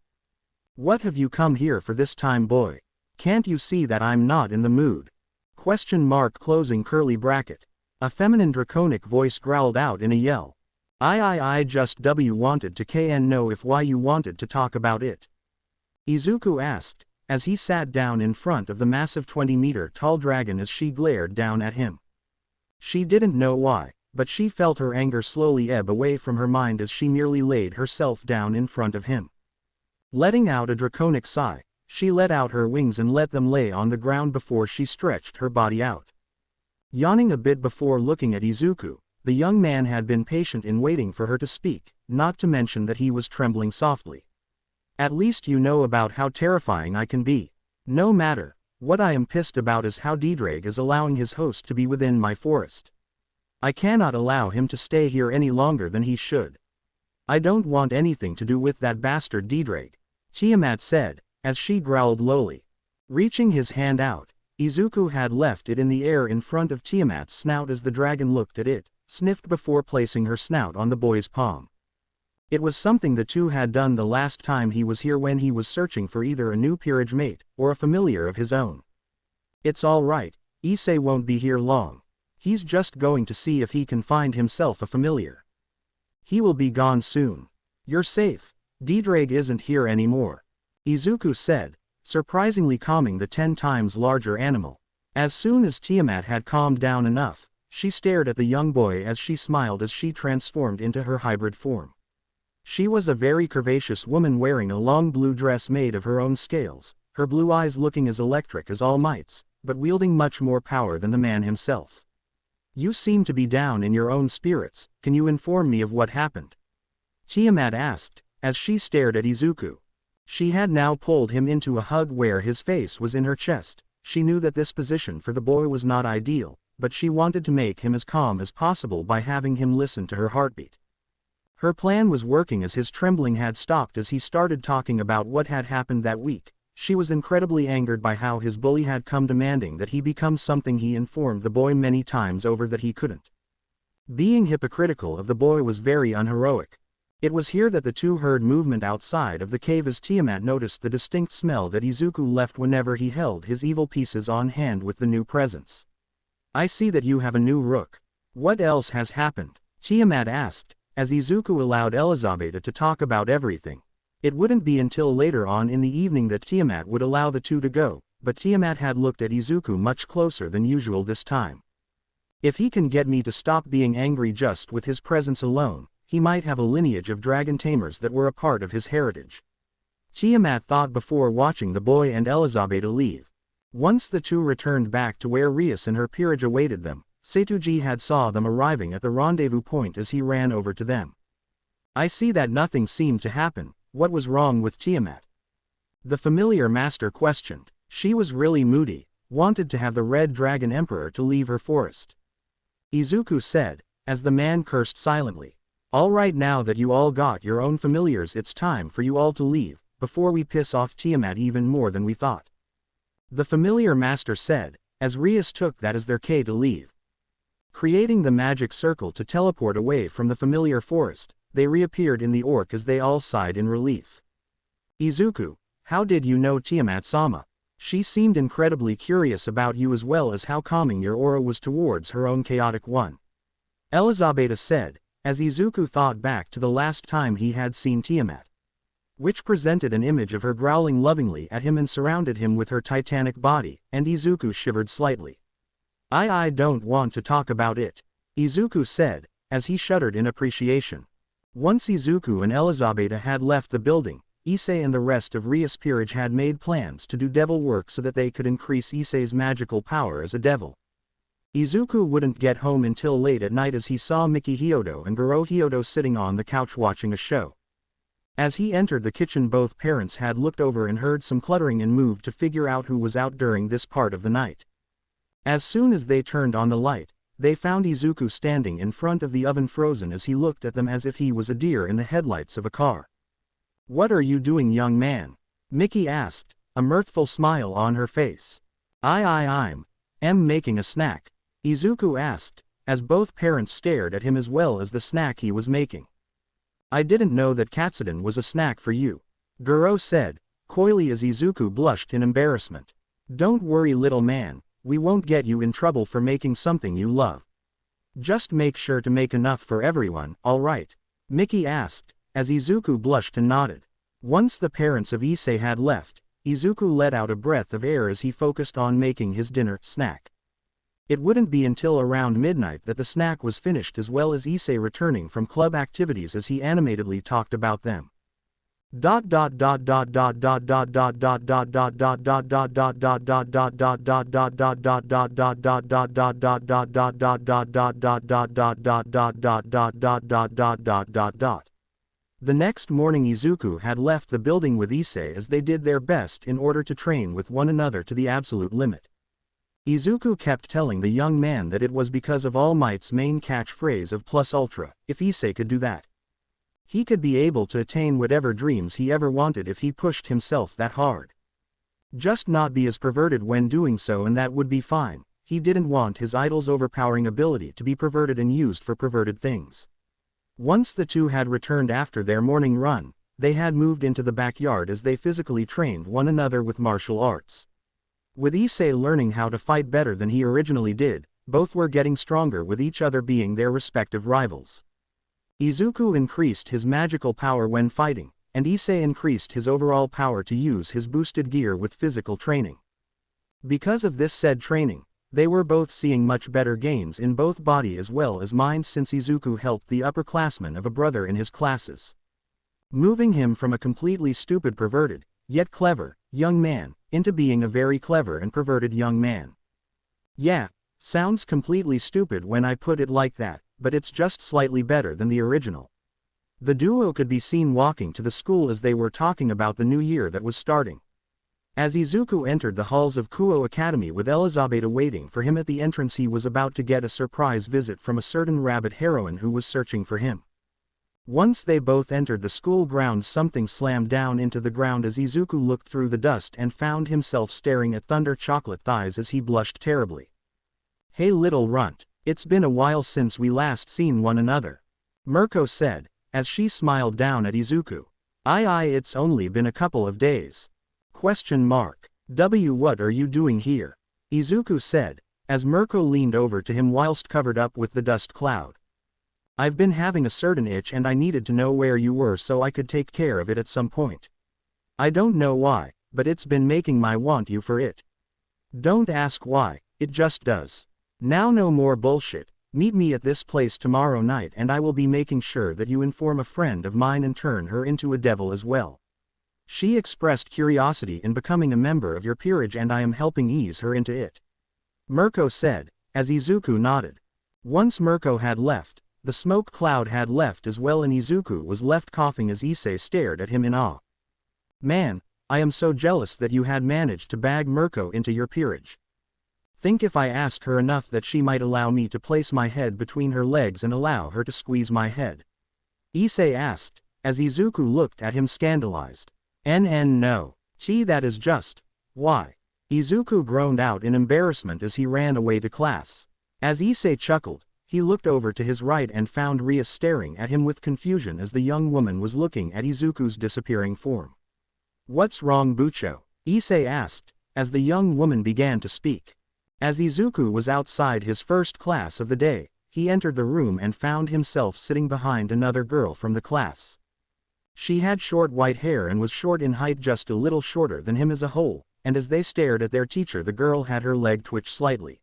"What have you come here for this time, boy? Can't you see that I'm not in the mood?" Closing curly bracket. A feminine draconic voice growled out in a yell. I just wanted to know if why you wanted to talk about it." Izuku asked, as he sat down in front of the massive 20-meter tall dragon as she glared down at him. She didn't know why, but she felt her anger slowly ebb away from her mind as she merely laid herself down in front of him. Letting out a draconic sigh, she let out her wings and let them lay on the ground before she stretched her body out. Yawning a bit before looking at Izuku, the young man had been patient in waiting for her to speak, not to mention that he was trembling softly. "At least you know about how terrifying I can be. No matter. What I am pissed about is how Dedrag is allowing his host to be within my forest. I cannot allow him to stay here any longer than he should. I don't want anything to do with that bastard Dedrag," Tiamat said, as she growled lowly. Reaching his hand out, Izuku had left it in the air in front of Tiamat's snout as the dragon looked at it, sniffed before placing her snout on the boy's palm. It was something the two had done the last time he was here when he was searching for either a new peerage mate, or a familiar of his own. "It's all right, Issei won't be here long. He's just going to see if he can find himself a familiar. He will be gone soon. You're safe. Dedrag isn't here anymore," Izuku said, surprisingly calming the 10 times larger animal. As soon as Tiamat had calmed down enough, she stared at the young boy as she smiled as she transformed into her hybrid form. She was a very curvaceous woman wearing a long blue dress made of her own scales, her blue eyes looking as electric as All Might's, but wielding much more power than the man himself. "You seem to be down in your own spirits, can you inform me of what happened?" Tiamat asked, as she stared at Izuku. She had now pulled him into a hug where his face was in her chest. She knew that this position for the boy was not ideal, but she wanted to make him as calm as possible by having him listen to her heartbeat. Her plan was working as his trembling had stopped as he started talking about what had happened that week. She was incredibly angered by how his bully had come demanding that he become something he informed the boy many times over that he couldn't. Being hypocritical of the boy was very unheroic. It was here that the two heard movement outside of the cave as Tiamat noticed the distinct smell that Izuku left whenever he held his evil pieces on hand with the new presents. "I see that you have a new rook. What else has happened?" Tiamat asked, as Izuku allowed Elizabeth to talk about everything. It wouldn't be until later on in the evening that Tiamat would allow the two to go, but Tiamat had looked at Izuku much closer than usual this time. "If he can get me to stop being angry just with his presence alone, he might have a lineage of dragon tamers that were a part of his heritage," Tiamat thought before watching the boy and Elizabeth leave. Once the two returned back to where Rias and her peerage awaited them, Seituji had saw them arriving at the rendezvous point as he ran over to them. "I see that nothing seemed to happen. What was wrong with Tiamat?" the familiar master questioned. She was really moody, wanted to have the Red Dragon Emperor to leave her forest. Izuku said, as the man cursed silently. "All right, now that you all got your own familiars, it's time for you all to leave, before we piss off Tiamat even more than we thought," the familiar master said, as Rias took that as their key to leave. Creating the magic circle to teleport away from the familiar forest, they reappeared in the orc as they all sighed in relief. "Izuku, how did you know Tiamat-sama? She seemed incredibly curious about you as well as how calming your aura was towards her own chaotic one," Elizabeth said, as Izuku thought back to the last time he had seen Tiamat, which presented an image of her growling lovingly at him and surrounded him with her titanic body, and Izuku shivered slightly. I don't want to talk about it," Izuku said, as he shuddered in appreciation. Once Izuku and Elizabeth had left the building, Issei and the rest of Rias' peerage had made plans to do devil work so that they could increase Issei's magical power as a devil. Izuku wouldn't get home until late at night as he saw Miki Hyodo and Goro Hyodo sitting on the couch watching a show. As he entered the kitchen, both parents had looked over and heard some cluttering and moved to figure out who was out during this part of the night. As soon as they turned on the light, they found Izuku standing in front of the oven frozen as he looked at them as if he was a deer in the headlights of a car. "What are you doing, young man?" Miki asked, a mirthful smile on her face. I'm making a snack," Izuku asked, as both parents stared at him as well as the snack he was making. I didn't know that katsudon was a snack for you, Guro said, coyly as Izuku blushed in embarrassment. Don't worry little man, we won't get you in trouble for making something you love. Just make sure to make enough for everyone, alright? Miki asked, as Izuku blushed and nodded. Once the parents of Issei had left, Izuku let out a breath of air as he focused on making his dinner snack. It wouldn't be until around midnight that the snack was finished as well as Issei returning from club activities as he animatedly talked about them. The next morning Izuku had left the building with Issei as they did their best in order to train with one another to the absolute limit. Izuku kept telling the young man that it was because of All Might's main catchphrase of Plus Ultra, if Issei could do that, he could be able to attain whatever dreams he ever wanted if he pushed himself that hard. Just not be as perverted when doing so and that would be fine. He didn't want his idol's overpowering ability to be perverted and used for perverted things. Once the two had returned after their morning run, they had moved into the backyard as they physically trained one another with martial arts. With Issei learning how to fight better than he originally did, both were getting stronger with each other being their respective rivals. Izuku increased his magical power when fighting, and Issei increased his overall power to use his boosted gear with physical training. Because of this said training, they were both seeing much better gains in both body as well as mind since Izuku helped the upperclassman of a brother in his classes, moving him from a completely stupid perverted, yet clever, young man, into being a very clever and perverted young man. Yeah, sounds completely stupid when I put it like that, but it's just slightly better than the original. The duo could be seen walking to the school as they were talking about the new year that was starting. As Izuku entered the halls of Kuo Academy with Elizabeth waiting for him at the entrance, he was about to get a surprise visit from a certain rabbit heroine who was searching for him. Once they both entered the school grounds, something slammed down into the ground as Izuku looked through the dust and found himself staring at Thunder Chocolate Thighs as he blushed terribly. Hey little runt, it's been a while since we last seen one another, Mirko said, as she smiled down at Izuku. Aye, it's only been a couple of days. What are you doing here? Izuku said, as Mirko leaned over to him whilst covered up with the dust cloud. I've been having a certain itch and I needed to know where you were so I could take care of it at some point. I don't know why, but it's been making me want you for it. Don't ask why, it just does. Now no more bullshit, meet me at this place tomorrow night and I will be making sure that you inform a friend of mine and turn her into a devil as well. She expressed curiosity in becoming a member of your peerage and I am helping ease her into it, Mirko said, as Izuku nodded. Once Mirko had left, the smoke cloud had left as well and Izuku was left coughing as Issei stared at him in awe. Man, I am so jealous that you had managed to bag Mirko into your peerage. Think if I ask her enough that she might allow me to place my head between her legs and allow her to squeeze my head? Issei asked, as Izuku looked at him scandalized. No. Gee, that is just. Why? Izuku groaned out in embarrassment as he ran away to class. As Issei chuckled, he looked over to his right and found Ria staring at him with confusion as the young woman was looking at Izuku's disappearing form. What's wrong, Bucho? Issei asked, as the young woman began to speak. As Izuku was outside his first class of the day, he entered the room and found himself sitting behind another girl from the class. She had short white hair and was short in height, just a little shorter than him as a whole, and as they stared at their teacher the girl had her leg twitch slightly.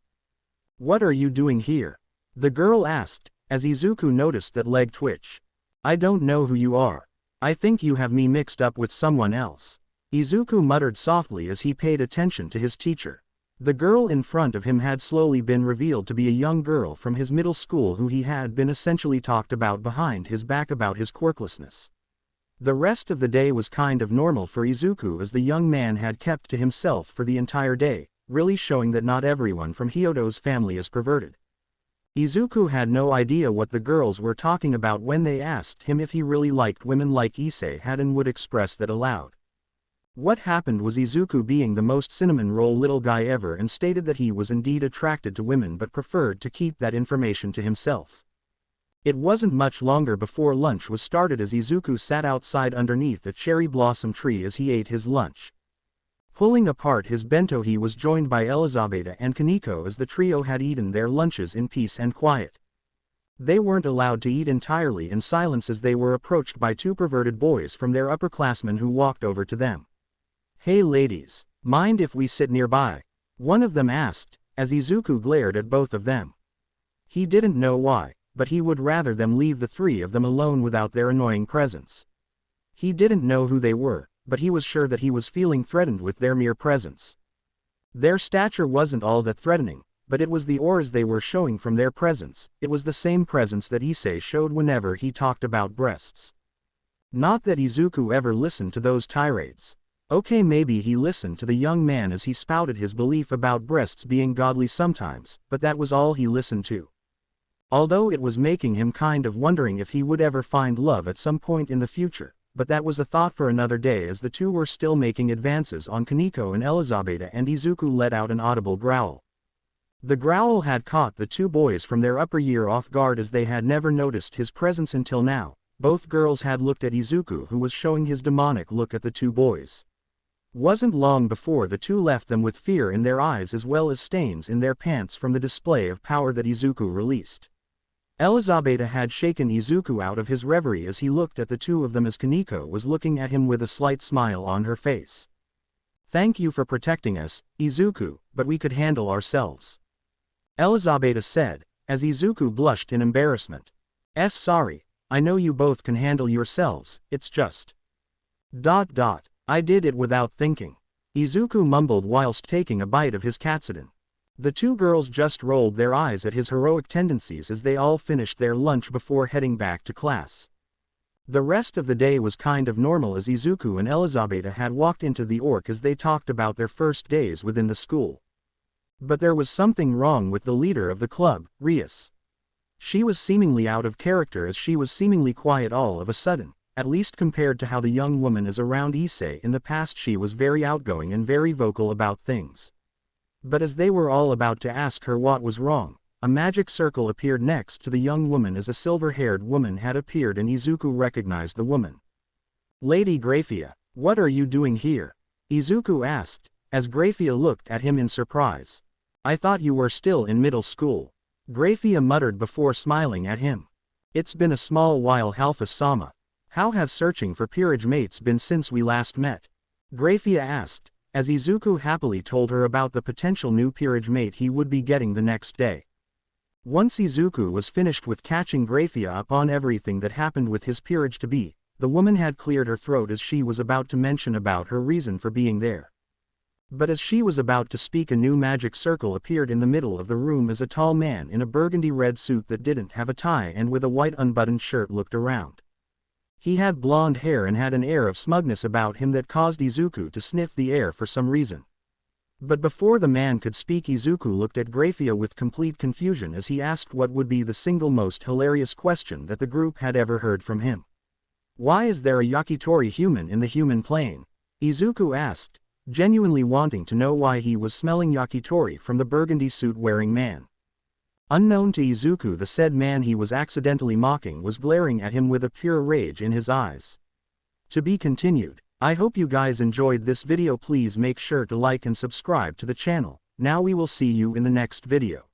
What are you doing here? The girl asked, as Izuku noticed that leg twitch. I don't know who you are. I think you have me mixed up with someone else, Izuku muttered softly as he paid attention to his teacher. The girl in front of him had slowly been revealed to be a young girl from his middle school who he had been essentially talked about behind his back about his quirklessness. The rest of the day was kind of normal for Izuku as the young man had kept to himself for the entire day, really showing that not everyone from Hyodo's family is perverted. Izuku had no idea what the girls were talking about when they asked him if he really liked women like Issei had and would express that aloud. What happened was Izuku being the most cinnamon roll little guy ever and stated that he was indeed attracted to women but preferred to keep that information to himself. It wasn't much longer before lunch was started as Izuku sat outside underneath a cherry blossom tree as he ate his lunch. Pulling apart his bento, he was joined by Elizabeth and Kaneko as the trio had eaten their lunches in peace and quiet. They weren't allowed to eat entirely in silence as they were approached by two perverted boys from their upperclassmen who walked over to them. "Hey ladies, mind if we sit nearby?" one of them asked, as Izuku glared at both of them. He didn't know why, but he would rather them leave the three of them alone without their annoying presence. He didn't know who they were, but he was sure that he was feeling threatened with their mere presence. Their stature wasn't all that threatening, but it was the auras they were showing from their presence. It was the same presence that Issei showed whenever he talked about breasts. Not that Izuku ever listened to those tirades. Okay, maybe he listened to the young man as he spouted his belief about breasts being godly sometimes, but that was all he listened to. Although it was making him kind of wondering if he would ever find love at some point in the future, but that was a thought for another day as the two were still making advances on Kaneko and Elizabeth and Izuku let out an audible growl. The growl had caught the two boys from their upper year off guard as they had never noticed his presence until now. Both girls had looked at Izuku, who was showing his demonic look at the two boys. Wasn't long before the two left them with fear in their eyes as well as stains in their pants from the display of power that Izuku released. Elizabeth had shaken Izuku out of his reverie as he looked at the two of them as Kaneko was looking at him with a slight smile on her face. "Thank you for protecting us, Izuku, but we could handle ourselves," Elizabeth said, as Izuku blushed in embarrassment. Sorry, I know you both can handle yourselves, it's just... I did it without thinking," Izuku mumbled whilst taking a bite of his katsudon. The two girls just rolled their eyes at his heroic tendencies as they all finished their lunch before heading back to class. The rest of the day was kind of normal as Izuku and Elizabeth had walked into the orc as they talked about their first days within the school. But there was something wrong with the leader of the club, Rias. She was seemingly out of character as she was seemingly quiet all of a sudden, at least compared to how the young woman is around Issei. In the past she was very outgoing and very vocal about things. But as they were all about to ask her what was wrong, a magic circle appeared next to the young woman as a silver-haired woman had appeared and Izuku recognized the woman. "Lady Graphia, what are you doing here?" Izuku asked, as Graphia looked at him in surprise. "I thought you were still in middle school," Graphia muttered before smiling at him. "It's been a small while, Halfa-sama. How has searching for peerage mates been since we last met?" Graphia asked, as Izuku happily told her about the potential new peerage mate he would be getting the next day. Once Izuku was finished with catching Graphia up on everything that happened with his peerage-to-be, the woman had cleared her throat as she was about to mention about her reason for being there. But as she was about to speak, a new magic circle appeared in the middle of the room as a tall man in a burgundy red suit that didn't have a tie and with a white unbuttoned shirt looked around. He had blonde hair and had an air of smugness about him that caused Izuku to sniff the air for some reason. But before the man could speak, Izuku looked at Graphia with complete confusion as he asked what would be the single most hilarious question that the group had ever heard from him. "Why is there a yakitori human in the human plane?" Izuku asked, genuinely wanting to know why he was smelling yakitori from the burgundy suit-wearing man. Unknown to Izuku, the said man he was accidentally mocking was glaring at him with a pure rage in his eyes. To be continued. I hope you guys enjoyed this video. Please make sure to like and subscribe to the channel. Now we will see you in the next video.